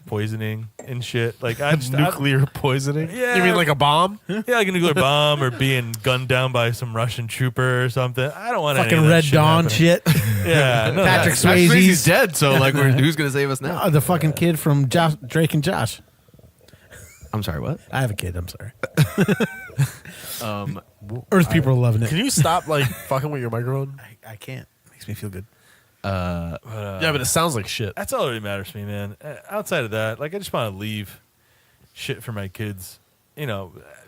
poisoning and shit. Like I just Nuclear poisoning? Yeah. You mean like a bomb? like a nuclear bomb or being gunned down by some Russian trooper or something. I don't want any Fucking of that Red shit Dawn happening. shit. Yeah, no, Patrick that's- Swayze's Swayze's dead, so like, who's gonna save us now? Oh, the fucking kid from Drake and Josh. I'm sorry. What? I have a kid. I'm sorry. Um, Earth people are loving Can it. you stop like fucking with your microphone? I can't. Makes me feel good. Yeah, but it sounds like shit. That's all that really matters to me, man. Outside of that, like I just want to leave shit for my kids.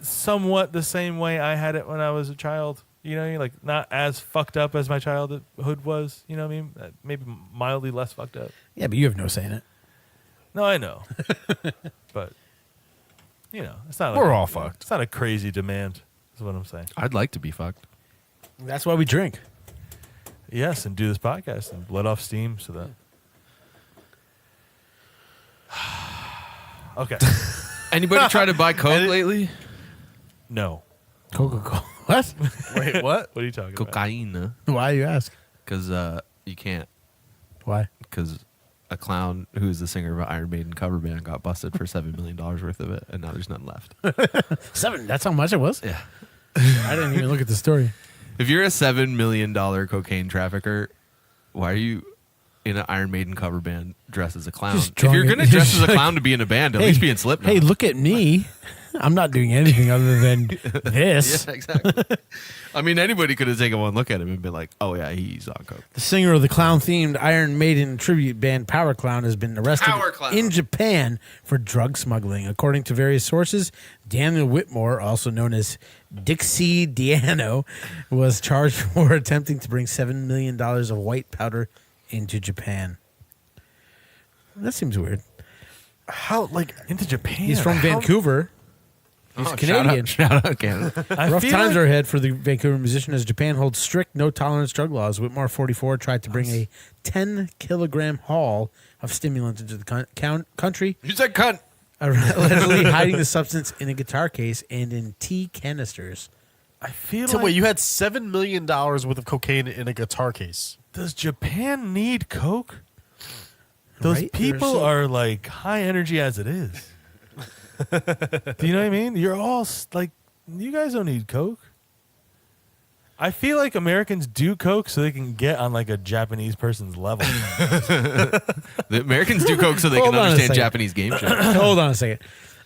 Somewhat the same way I had it when I was a child. Like not as fucked up as my childhood was. You know what I mean? Maybe mildly less fucked up. Yeah, but you have no say in it. No, I know, but it's not. We're all fucked. It's not a crazy demand. Is what I'm saying. I'd like to be fucked. That's why we drink. Yes, and do this podcast and let off steam so that. Okay. Anybody try to buy Coke lately? No. Coca-Cola. What? Wait, what? What are you talking about? Cocaine. Why you ask? Because you can't. Why? Because a clown who is the singer of an Iron Maiden cover band got busted for $7 million worth of it, and now there's nothing left. 7. That's how much it was? Yeah. I didn't even look at the story. If you're a $7 million cocaine trafficker, why are you in an Iron Maiden cover band dressed as a clown? Just If drawing you're it- going to dress as a just clown to be in a band, at least be in Slipknot. Hey, look at me. I'm not doing anything other than this. Yeah, exactly. I mean, anybody could have taken one look at him and been like, "Oh yeah, he's on coke." The singer of the clown-themed Iron Maiden tribute band Power Clown has been arrested Power Clown. in Japan for drug smuggling. According to various sources, Daniel Whitmore, also known as Dixie Diano, was charged for attempting to bring $7 million of white powder into Japan. That seems weird. How, like, Into Japan. He's from Vancouver. He's Canadian. Shout out Canada. Rough times are ahead for the Vancouver musician as Japan holds strict no-tolerance drug laws. Whitmore, 44, tried to bring a 10-kilogram haul of stimulants into the country, You said cunt. allegedly hiding the substance in a guitar case and in tea canisters. I feel so like. wait, you had $7 million worth of cocaine in a guitar case. Does Japan need coke? Those Right? people They're so- are like high energy as it is. Do you know what I mean? You're all like, you guys don't need coke. I feel like Americans do coke so they can get on like a Japanese person's level. The Americans do coke so they Hold can on a understand second. Japanese game show. Hold on a second.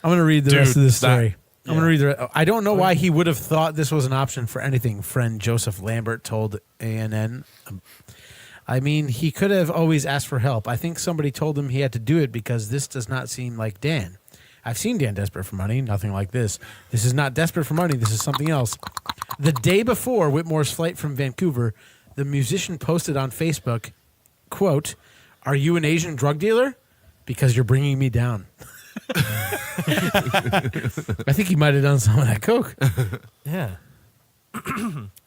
I'm going to read the rest of this story. that- I'm going to read the. I don't know why he would have thought this was an option for anything. Friend Joseph Lambert told ANN. I mean, he could have always asked for help. I think somebody told him he had to do it because this does not seem like Dan. I've seen Dan Desperate for Money. Nothing like this. This is not Desperate for Money. This is something else. The day before Whitmore's flight from Vancouver, the musician posted on Facebook, quote, "Are you an Asian drug dealer? Because you're bringing me down." I think he might have done some of that coke. Yeah.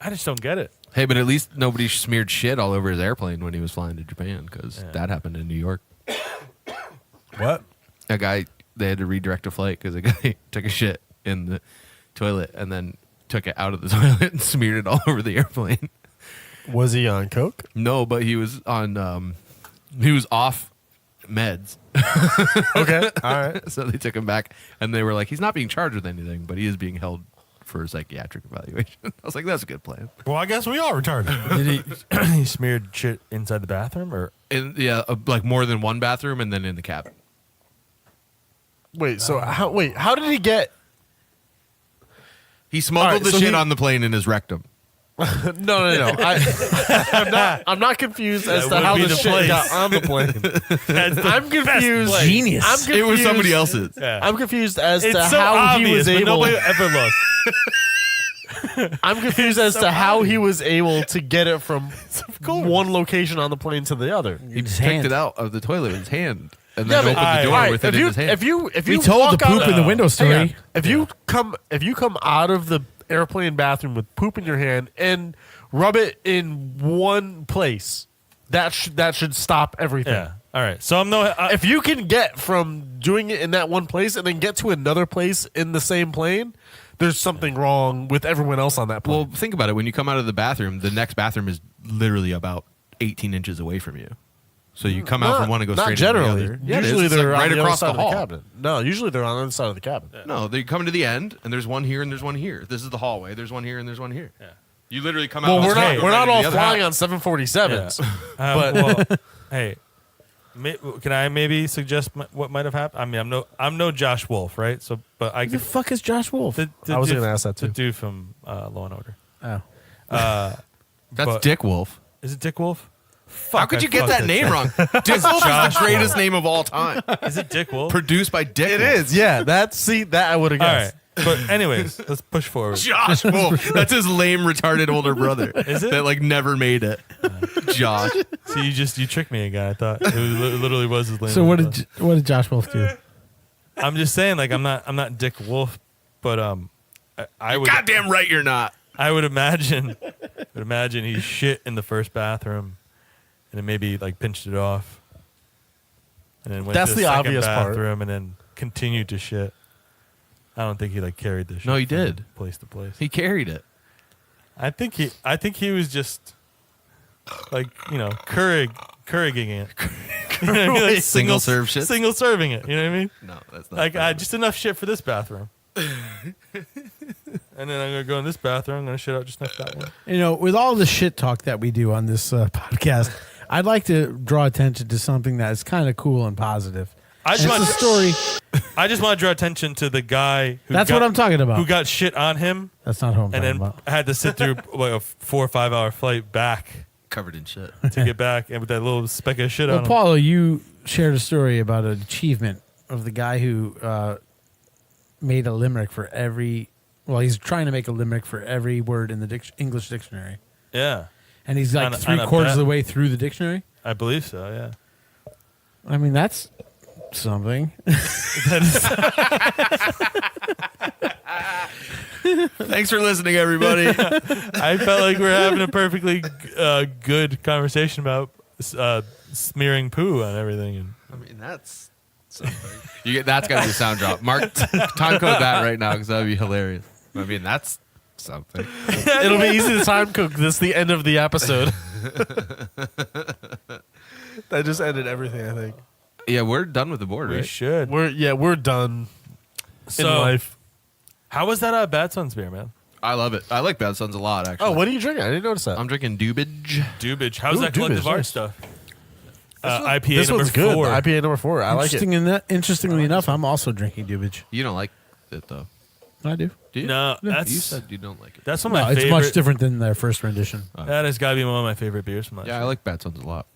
I just don't get it. Hey, but at least nobody smeared shit all over his airplane when he was flying to Japan, because that happened in New York. What? A guy, they had to redirect a flight because a guy took a shit in the toilet and then took it out of the toilet and smeared it all over the airplane. Was he on coke? No, but he was on. He was off meds. Okay, all right. So they took him back, and they were like, "He's not being charged with anything, but he is being held for a psychiatric evaluation." I was like, "That's a good plan." Well, I guess we are retarded. Did he smeared shit inside the bathroom, or Like more than one bathroom, and then in the cabin. Wait, so how did he get? He smuggled All right, the so shit he- on the plane in his rectum. No. I'm not confused as to would how be the the shit place. got on the plane. I'm confused. place. Genius. I'm confused. It was somebody else's. Yeah. I'm confused as It's to so how obvious, he was but able. nobody ever looked. I'm confused as to how he was able to get it from course. one location on the plane to the other. He His picked hand. it out of the toilet with his hand, and Yeah, then but- opened the door Alright, with it in his hand. if you We told walk the poop out, in the window story. Hang on. If you come out of the airplane bathroom with poop in your hand and rub it in one place, that should stop everything. Yeah. All right. So I'm If you can get from doing it in that one place and then get to another place in the same plane, there's something wrong with everyone else on that plane. Well, think about it. When you come out of the bathroom, the next bathroom is literally about 18 inches away from you. So you come out from one and go not straight generally. into the other. Yeah, it is. Usually It's they're like on right the across other the side hall. of the cabin. No, usually they're on the other side of the cabin. No, they come to the end, and there's one here, and there's one here. This is the hallway. There's one here, and there's one here. Yeah. You literally come out. Well, one we're side, not go we're right not into all the other flying house. on 747s. But well, hey, can I maybe suggest what might have happened? I mean, I'm no Josh Wolf, right? So, but I Who the could. fuck is Josh Wolf? The I was dude- gonna ask that The too. dude from Law and Order. Oh. That's but- Dick Wolf. Is it Dick Wolf? How could you get that name wrong? Dick Wolf is Josh the greatest Wolf. name of all time. Is it Dick Wolf? Produced by Dick It Wolf. is, yeah. That I would have All guessed. right. But anyways, let's push forward. Josh Wolf. That's his lame, retarded older brother. Is it? That like never made it. Josh. See, you tricked me again. I thought it literally was his name. So what did Josh Wolf do? I'm just saying, like I'm not Dick Wolf, but I would Goddamn right you're not. I would imagine he shit in the first bathroom, and then maybe like pinched it off, and then went That's to the the second obvious part. bathroom, and then continued to shit. I don't think he like carried the shit. No, he from did. place to place. He carried it. I think he was just like Keuriging it. You know what I mean? Like, Single serve shit? Single serving it. You know what I mean? No, that's not. Like just enough shit for this bathroom. And then I'm gonna go in this bathroom. I'm gonna shit out just enough that one. You know, with all the shit talk that we do on this podcast, I'd like to draw attention to something that is kind of cool and positive. I And just want it's a story. I just want to draw attention to the guy who That's got, what I'm talking about. who got shit on him That's not who I'm and talking then about. had to sit through like a 4 or 5 hour flight back covered in shit. to get back, and with that little speck of shit Well, on him. Paulo, you shared a story about an achievement of the guy who made a limerick for every. Well, he's trying to make a limerick for every word in the English dictionary, Yeah, and he's like On a 3/4 bet. of the way through the dictionary. I believe so. Yeah. I mean, that's something. Thanks for listening, everybody. I felt like we were having a perfectly good conversation about smearing poo on everything. And I mean, that's something. That's got to be a sound drop. Mark, time code that right now because that would be hilarious. I mean, that's something. It'll be easy to time cook this the end of the episode. That just ended everything, I think. Yeah, we're done with the board, we right? should. We're done So, in life. how was that Bad Sons beer, man? I love it. I like Bad Sons a lot, actually. Oh, what are you drinking? I didn't notice that. I'm drinking Dubage. Dubage. How's Ooh, that collective Dubage, art nice. stuff? IPA this number one's good. 4. IPA number 4. I like it. Interestingly enough, I'm also drinking Dubage. You don't like it, though. I do. Do you? No, that's You said you don't like it. that's one of No, my it's favorite. much different than their first rendition. That has got to be one of my favorite beers from last Yeah, I year. like Bad Sons a lot.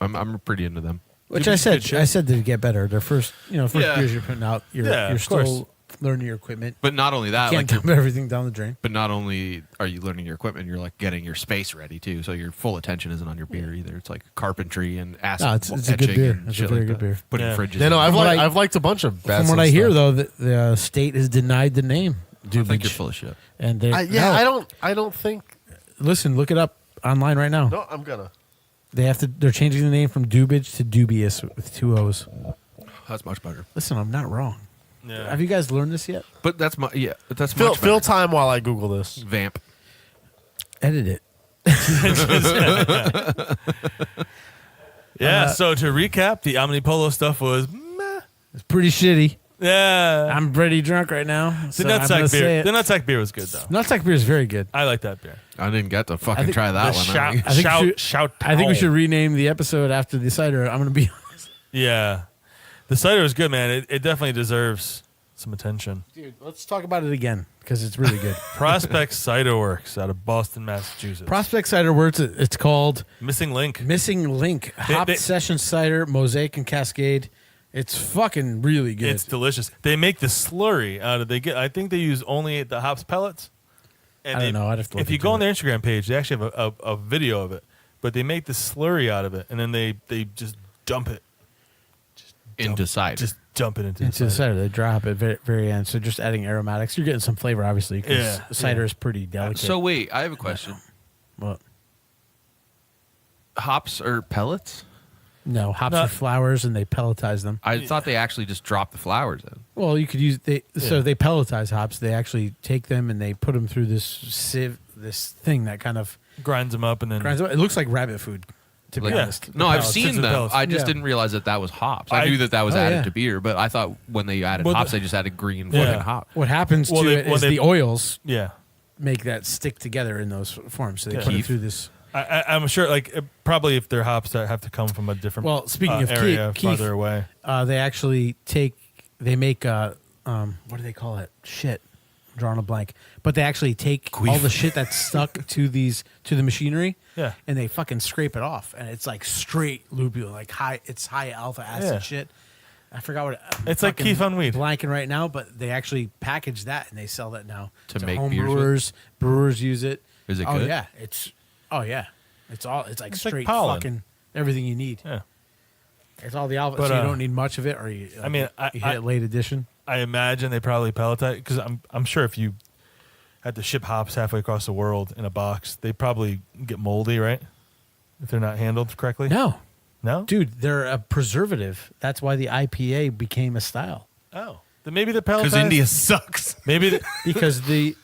I'm pretty into them. Which Dude, I it's good said, shit. I said they'd get better. Their first, first Yeah. beers you're putting out, you're of still course. learning your equipment. But not only that, Can't like, dump everything down the drain. but not only are you learning your equipment, you're like getting your space ready too. So your full attention isn't on your beer either. It's like carpentry and acid. No, it's a good etching beer. and It's a shit very like good that. beer. Putting Yeah. fridges. Yeah, no, in. I've liked a bunch of bad From what I stuff. hear, though, the state has denied the name. I think you're Dubage. full of shit. And they, I don't think. Listen, look it up online right now. No, I'm gonna. They're changing the name from Dubage to Dubious with 2 O's. That's much better. Listen, I'm not wrong. Yeah. Have you guys learned this yet? But that's my But that's Fill much better. time while I Google this. Vamp. Edit it. Yeah. So to recap, the Omnipollo stuff was meh. It's pretty shitty. Yeah. I'm pretty drunk right now. The So I'm gonna nutsack say beer. it. The nutsack beer was good though. Nutsack beer is very good. I like that beer. I didn't get to fucking think try that The one. shout, I think shout, we should- shout. I think we should out. rename the episode after the cider. I'm going to be honest. Yeah. The cider was good, man. It definitely deserves some attention. Dude, let's talk about it again because it's really good. Prospect Cider Works out of Boston, Massachusetts. Prospect Cider Works, it's called Missing Link. Missing Link. Hop Session Cider, Mosaic and Cascade. It's fucking really good. It's delicious. They make the slurry out of. I think they use only the hops pellets. And I don't know. I'd have to look if you into go on it. their Instagram page, they actually have a video of it. But they make the slurry out of it, and then they just dump it. Into cider. Just dump it into Into the the cider. cider. They drop it very, very end. So just adding aromatics. You're getting some flavor, obviously, because Yeah, cider yeah. is pretty delicate. So wait, I have a question. What? Hops or pellets? No, hops No. are flowers, and they pelletize them. I thought they actually just dropped the flowers in. Well, you could use so Yeah. they pelletize hops. They actually take them and they put them through this sieve, this thing that kind of Grinds them up and then. grinds them. It looks like rabbit food, to be Like- honest. No, The I've pellets. seen the them. pellets. I just Yeah. didn't realize that was hops. I knew that was Oh, added yeah. to beer, but I thought when they added Well, hops, the- they just added green Yeah. fucking hop. What happens Well, to they- it well, is they- the oils Yeah. make that stick together in those forms. So they Yeah. put it Keef. through this. I'm sure, probably if they're hops that have to come from a different Well, speaking of area Keef, farther away. They actually they make what do they call it? Shit, I'm drawing a blank. But they actually take all the shit that's stuck to the machinery, Yeah. and they fucking scrape it off, and it's like straight lupulin, like high alpha acid Yeah. shit. I forgot what It's like fucking Keef on weed. Blanking right now, but they actually package that and they sell that now To make home beers with? brewers. Brewers use it. Is it oh good? yeah, it's it's like It's like straight pollen. fucking everything you need. Yeah. It's all the alpha, But, so you don't need much of it, or you. I mean, you hit it late edition. I imagine they probably pelletize because I'm sure if you had to ship hops halfway across the world in a box, they probably get moldy, right? If they're not handled correctly. No, No. dude, they're a preservative. That's why the IPA became a style. Oh. Then maybe the pelletized. Because India sucks. Maybe. because the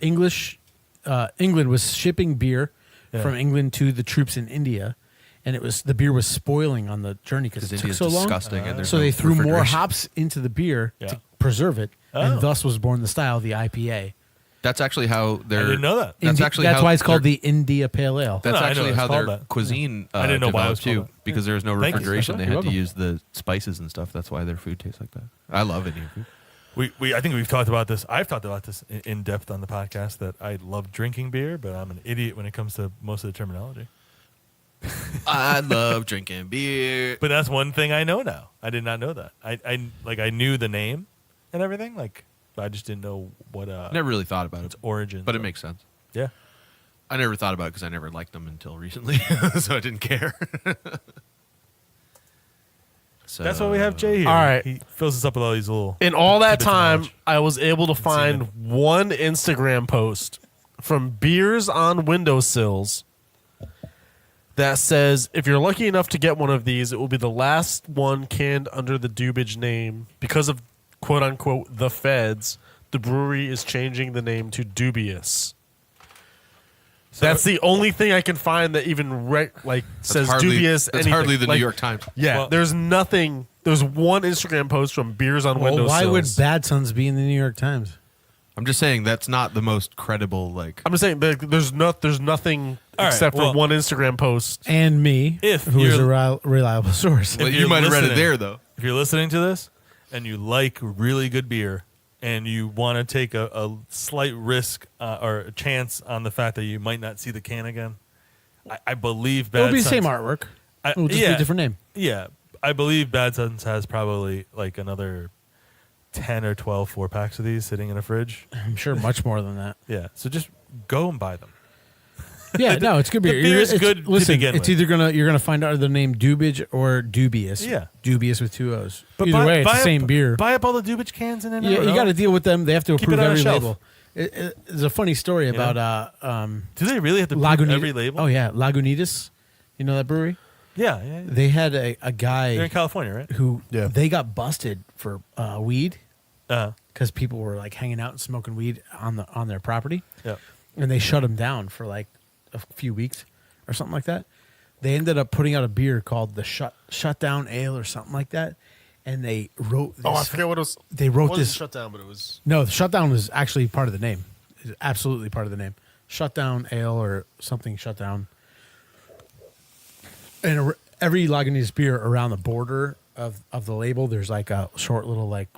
English England was shipping beer Yeah. from England to the troops in India, and the beer was spoiling on the journey because Because it took India's so long. disgusting. And there's So no they threw more refrigeration. hops into the beer Yeah. to preserve it, Oh. and thus was born the style, the IPA. That's actually how I they're. didn't know that. That's actually that's how why it's called their- the India Pale Ale. That's No, I know actually it's how called their that. cuisine I didn't know why it was developed too, called that. because there was no Thank you. refrigeration. They You're had to welcome. use the spices and stuff. That's why their food tastes like that. I love Indian food. I think we've talked about this. I've talked about this in depth on the podcast that I love drinking beer, but I'm an idiot when it comes to most of the terminology. I love drinking beer. But that's one thing I know now. I did not know that. I knew the name and everything, but I just didn't know what Never really thought about its it, origin. but it makes sense. Yeah. I never thought about it because I never liked them until recently, so I didn't care. So That's why we have Jay here. All right. He fills us up with all these little. In all that tidbits of time, knowledge. I was able to find one Instagram post from Beers on Windowsills that says, if you're lucky enough to get one of these, it will be the last one canned under the Dubage name. Because of quote unquote the feds, the brewery is changing the name to Dubious. That's the only thing I can find that even says hardly, dubious. That's anything. hardly the Like, New York Times. Yeah, Well- there's nothing. There's one Instagram post from Beers on Well, Windowsills. why would Bad Sons be in the New York Times? I'm just saying that's not the most credible. Like, I'm just saying there's nothing All right, except well- for one Instagram post. And me, If who is a you're- reliable source. well, If you you're might have read it listening- there though. If you're listening to this and you like really good beer and you want to take a slight risk or a chance on the fact that you might not see the can again, I believe It'll Bad be the Sons. same artwork. It will just be a different name. Yeah, I believe Bad Sons has probably like another 10 or 12 4-packs of these sitting in a fridge. I'm sure much more than that. Yeah, so just go and buy them. Yeah, no, it's good beer. The beer's good to Listen, begin it's with. either you're gonna find out the name Dubage or Dubious. Yeah. Dubious with 2 O's. But Either way, it's the buy same up, beer. Buy up all the Dubage cans and then Yeah, you got to deal with them. They have to Keep approve it on a every shelf. label. There's a funny story about Do they really have to prove Lagunitas. every label? Oh yeah, Lagunitas. You know that brewery? Yeah. They had a guy They're in California, right? who Yeah. they got busted for weed Uh, because people were like hanging out and smoking weed on their property, yeah. and they shut him down for like a few weeks or something like that. They ended up putting out a beer called the Shutdown Ale or something like that, and they wrote. This, Oh, I forget what it was. They wrote It wasn't this. shutdown, but it was. No, the Shutdown was actually part of the name. It's absolutely part of the name. Shutdown Ale or something Shutdown. And every Lagunitas beer around the border of the label, there's like a short little like,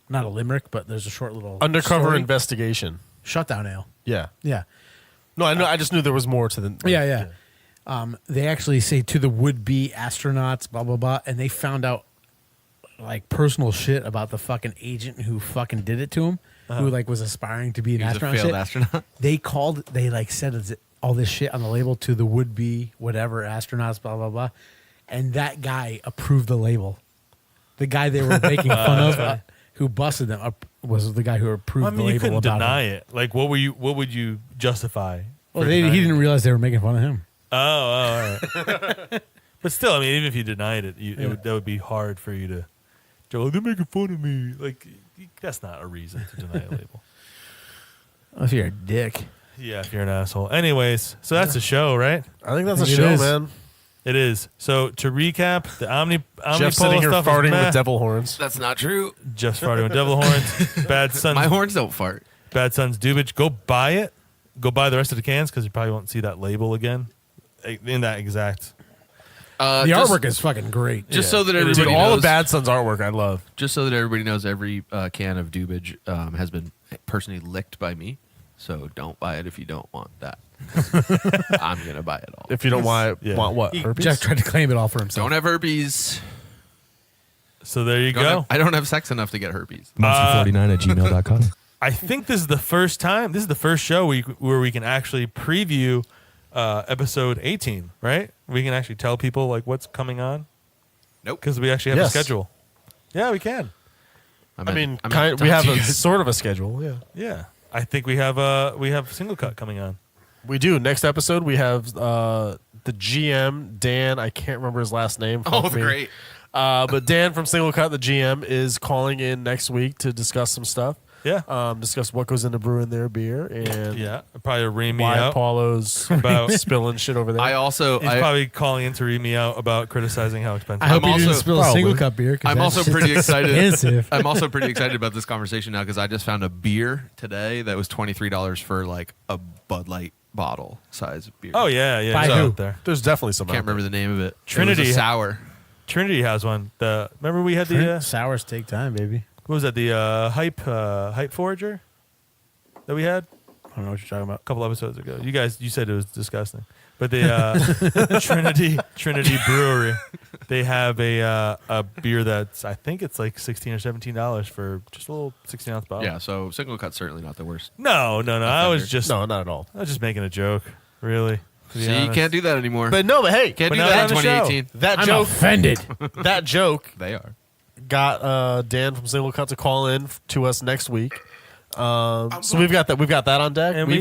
not a limerick, but there's a short little Undercover story. investigation. Shutdown Ale. Yeah. Yeah. No, I know. I just knew there was more to the. Yeah. They actually say to the would-be astronauts, blah, blah, blah, and they found out like personal shit about the fucking agent who fucking did it to him, who like was aspiring to be an He was a astronaut. failed shit. astronaut. They like said all this shit on the label to the would-be whatever astronauts, blah, blah, blah. And that guy approved the label. The guy they were making fun of who busted them was the guy who approved I the mean, label you couldn't about deny him. it. Like, what would you justify? Well, for he denying didn't it? realize they were making fun of him. Oh, all right. But still, I mean, even if you denied it, that would be hard for you to go, oh, they're making fun of me. Like, that's not a reason to deny a label. If you're a dick. Yeah, if you're an asshole. Anyways, so that's the show, right? I think that's a It show, is. man. It is. So to recap, the Jeff sitting Omnipollo here stuff is farting meh. with devil horns. That's not true. Jeff's farting with devil horns. Bad Sons. My horns don't fart. Bad Sons Dubage. Go buy it. Go buy the rest of the cans because you probably won't see that label again in that exact. The artwork is fucking great. Just Yeah. so that It is. everybody Dude, all knows, the Bad Sons artwork I love. just so that everybody knows, every can of Dubage has been personally licked by me. So don't buy it if you don't want that. I'm gonna buy it all. If you don't want Yeah. what? Herpes? Jeff tried to claim it all for himself. Don't have herpes. So there you Don't go. have- I don't have sex enough to get herpes. Monster49@gmail.com. I think this is the first time. This is the first show where we can actually preview episode 18. Right? We can actually tell people like what's coming on. Nope. Because we actually have Yes. a schedule. Yeah, we can. I mean, we have a sort of a schedule. Yeah, Yeah, I think we have single cut coming on. we do. Next episode, we have the GM Dan. I can't remember his last name. Oh, Fuck me. great. But Dan from Single Cut, the GM, is calling in next week to discuss some stuff. Yeah, Discuss what goes into brewing their beer and yeah. Probably ream me why out. Paulo's About- spilling shit over there. I also He's probably calling in to read me out about criticizing how expensive. I hope I'm you didn't also- spill a probably. single cup beer. 'Cause I'm that's also pretty excited. expensive. I'm also pretty excited about this conversation now because I just found a beer today that was $23 for like a Bud Light bottle size beer. Oh yeah, yeah. By it's who? out there. There's definitely some. Can't out there. remember the name of it. Trinity. It was a sour. Trinity has one. Remember we had the Sours take time, baby. what was that? The hype forager that we had I don't know what you're talking about. a couple episodes ago. You said it was disgusting, but the Trinity Brewery, they have a beer that's I think it's like $16 or $17 for just a little 16-ounce bottle. Yeah, so single cut's certainly not the worst. No. I was Offender. just No, not at all. making a joke. Really. To be See, you honest. can't do that anymore. But hey, can't but do now that in on the show. 2018. that I'm joke, offended. that joke They are. got Dan from Single Cut to call in to us next week. So we've got that. We've got that on deck. And we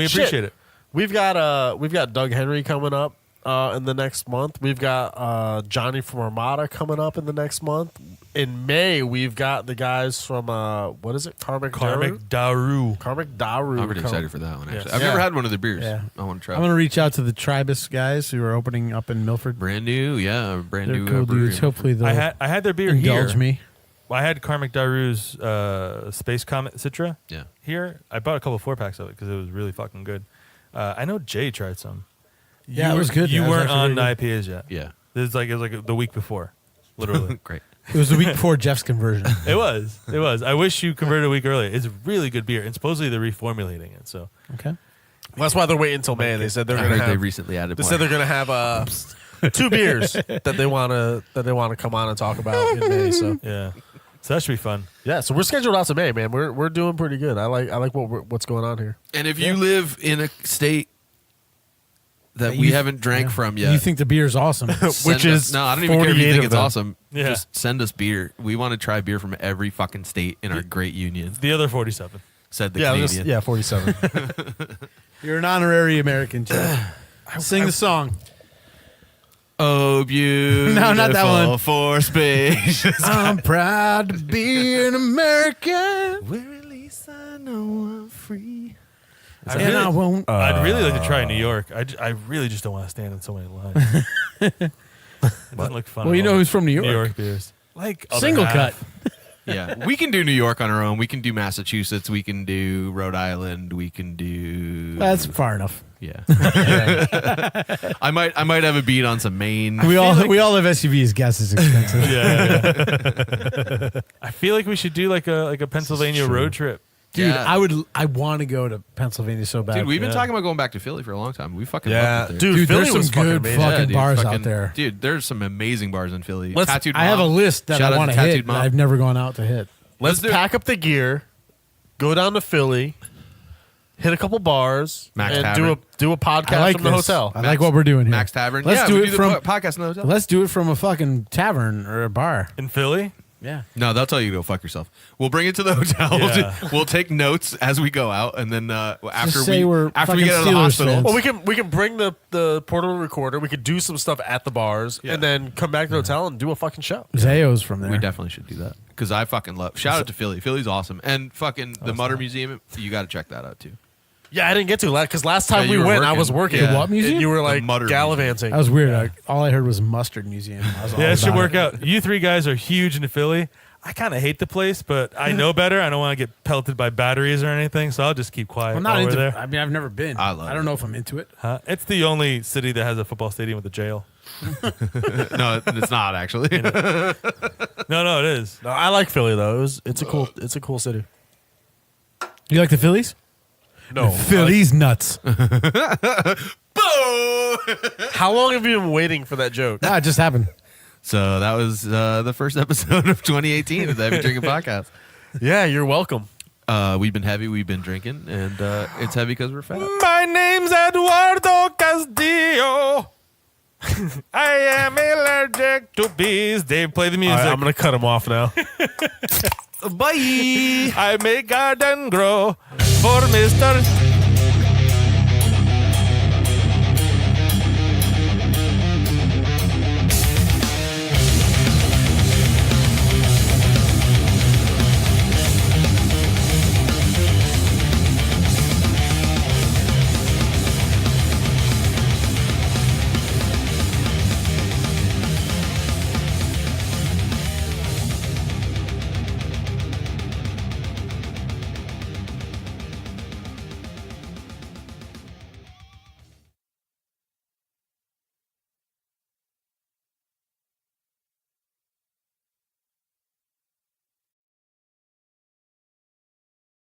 appreciate it. We've got Doug Henry coming up in the next month. We've got Johnny from Armada coming up in the next month. In May, we've got the guys from what is it? Karmic Daru. Karmic Daru. I'm pretty excited for that one, actually. Yes. I've never had one of the beers. Yeah. I want to try I'm it. going to reach out to the Tribus guys who are opening up in Milford. Brand new, yeah. Brand They're new cool brewery. dudes. Hopefully they'll I had their beer indulge here. me. I had Karmic Daru's Space Comet Citra Yeah. here. I bought a couple 4-packs of it because it was really fucking good. I know Jay tried some. Yeah, it was good. You That was weren't on actually IPAs yet. Yeah. It was like the week before, literally. Great. It was the week before Jeff's conversion. It was. I wish you converted a week earlier. It's really good beer, and supposedly they're reformulating it. So Okay. Well, that's why they're waiting until May. They said they're I going to heard they have. recently added They more. said they're going to have 2 beers that they want to come on and talk about in May. So Yeah. So that should be fun. yeah, so we're scheduled out to May, man. We're doing pretty good. I like what's going on here. And if you live in a state that we haven't drank from yet, You think the beer's awesome? send which us- is no, I don't even care if you 48 think of it's them. awesome. Yeah. Just send us beer. We want to try beer from every fucking state in our great union. The other 47. Said the Yeah, Canadian. 47. You're an honorary American, Jeff. Sing the song. Oh, beautiful No, not that one. for spacious. I'm proud to be an American, Where at least I know I'm free. and I won't. I'd really like to try New York. I really just don't want to stand in so many lines. It doesn't look fun. Well, at you know all. who's from New York. New York beers. Like other Single cut. half. Yeah, we can do New York on our own. We can do Massachusetts. We can do Rhode Island. We can do. That's far enough. Yeah. I might have a beat on some Maine. We all have SUVs. Gas is expensive. Yeah. I feel like we should do like a Pennsylvania road trip. Dude, Yeah. I want to go to Pennsylvania so bad. Dude, we've been Yeah. talking about going back to Philly for a long time. We fucking Yeah, love it there. dude, Philly there's some was fucking good amazing. fucking dude, bars out there. Dude, there's some amazing bars in Philly. Let's- Tattooed I have a Mom. list that Shout I out want to to Tattooed hit. Mom. That I've never gone out to hit. Let's do it. pack up the gear, go down to Philly, hit a couple bars, Max and Tavern. do a podcast I like from the this. hotel. I like what we're doing here. Max Tavern. Let's yeah, do we it do the from podcast in the hotel. Let's do it from a fucking tavern or a bar. In Philly? Yeah. No, they'll tell you to go fuck yourself. We'll bring it to the hotel. Yeah. We'll take notes as we go out, and then after say we're after we fucking get out of the Steelers hospital, fans. Well, we can bring the portable recorder. We could do some stuff at the bars, and then come back to the hotel and do a fucking show. Zayo's from there. we definitely should do that because I fucking love. Shout out to Philly. Philly's awesome, and fucking the Mutter Museum. You got to check that out too. Yeah, I didn't get to because last time Yeah, we you were went, I working. was working. Yeah. The what museum? And you were The like Mutter gallivanting. That was weird. All I heard was Mustard Museum. I was all Yeah, it should about work out. You three guys are huge into Philly. I kind of hate the place, but I know better. I don't want to get pelted by batteries or anything, so I'll just keep quiet I'm not while we're into. there. I mean, I've never been. I love don't know if I'm into it. Huh? It's the only city that has a football stadium with a jail. No, it's not actually. No, it is. No, I like Philly though. It's a cool city. You like the Phillies? No, Phillies nuts. how long have you been waiting for that joke? Nah, it just happened. So that was the first episode of 2018 of the Heavy Drinking Podcast. Yeah, you're welcome. We've been heavy, we've been drinking, and it's heavy because we're fat. My name's Eduardo Castillo. I am allergic to bees. Dave, play the All music. right, I'm gonna cut him off now. Bye. I make garden grow for Mr.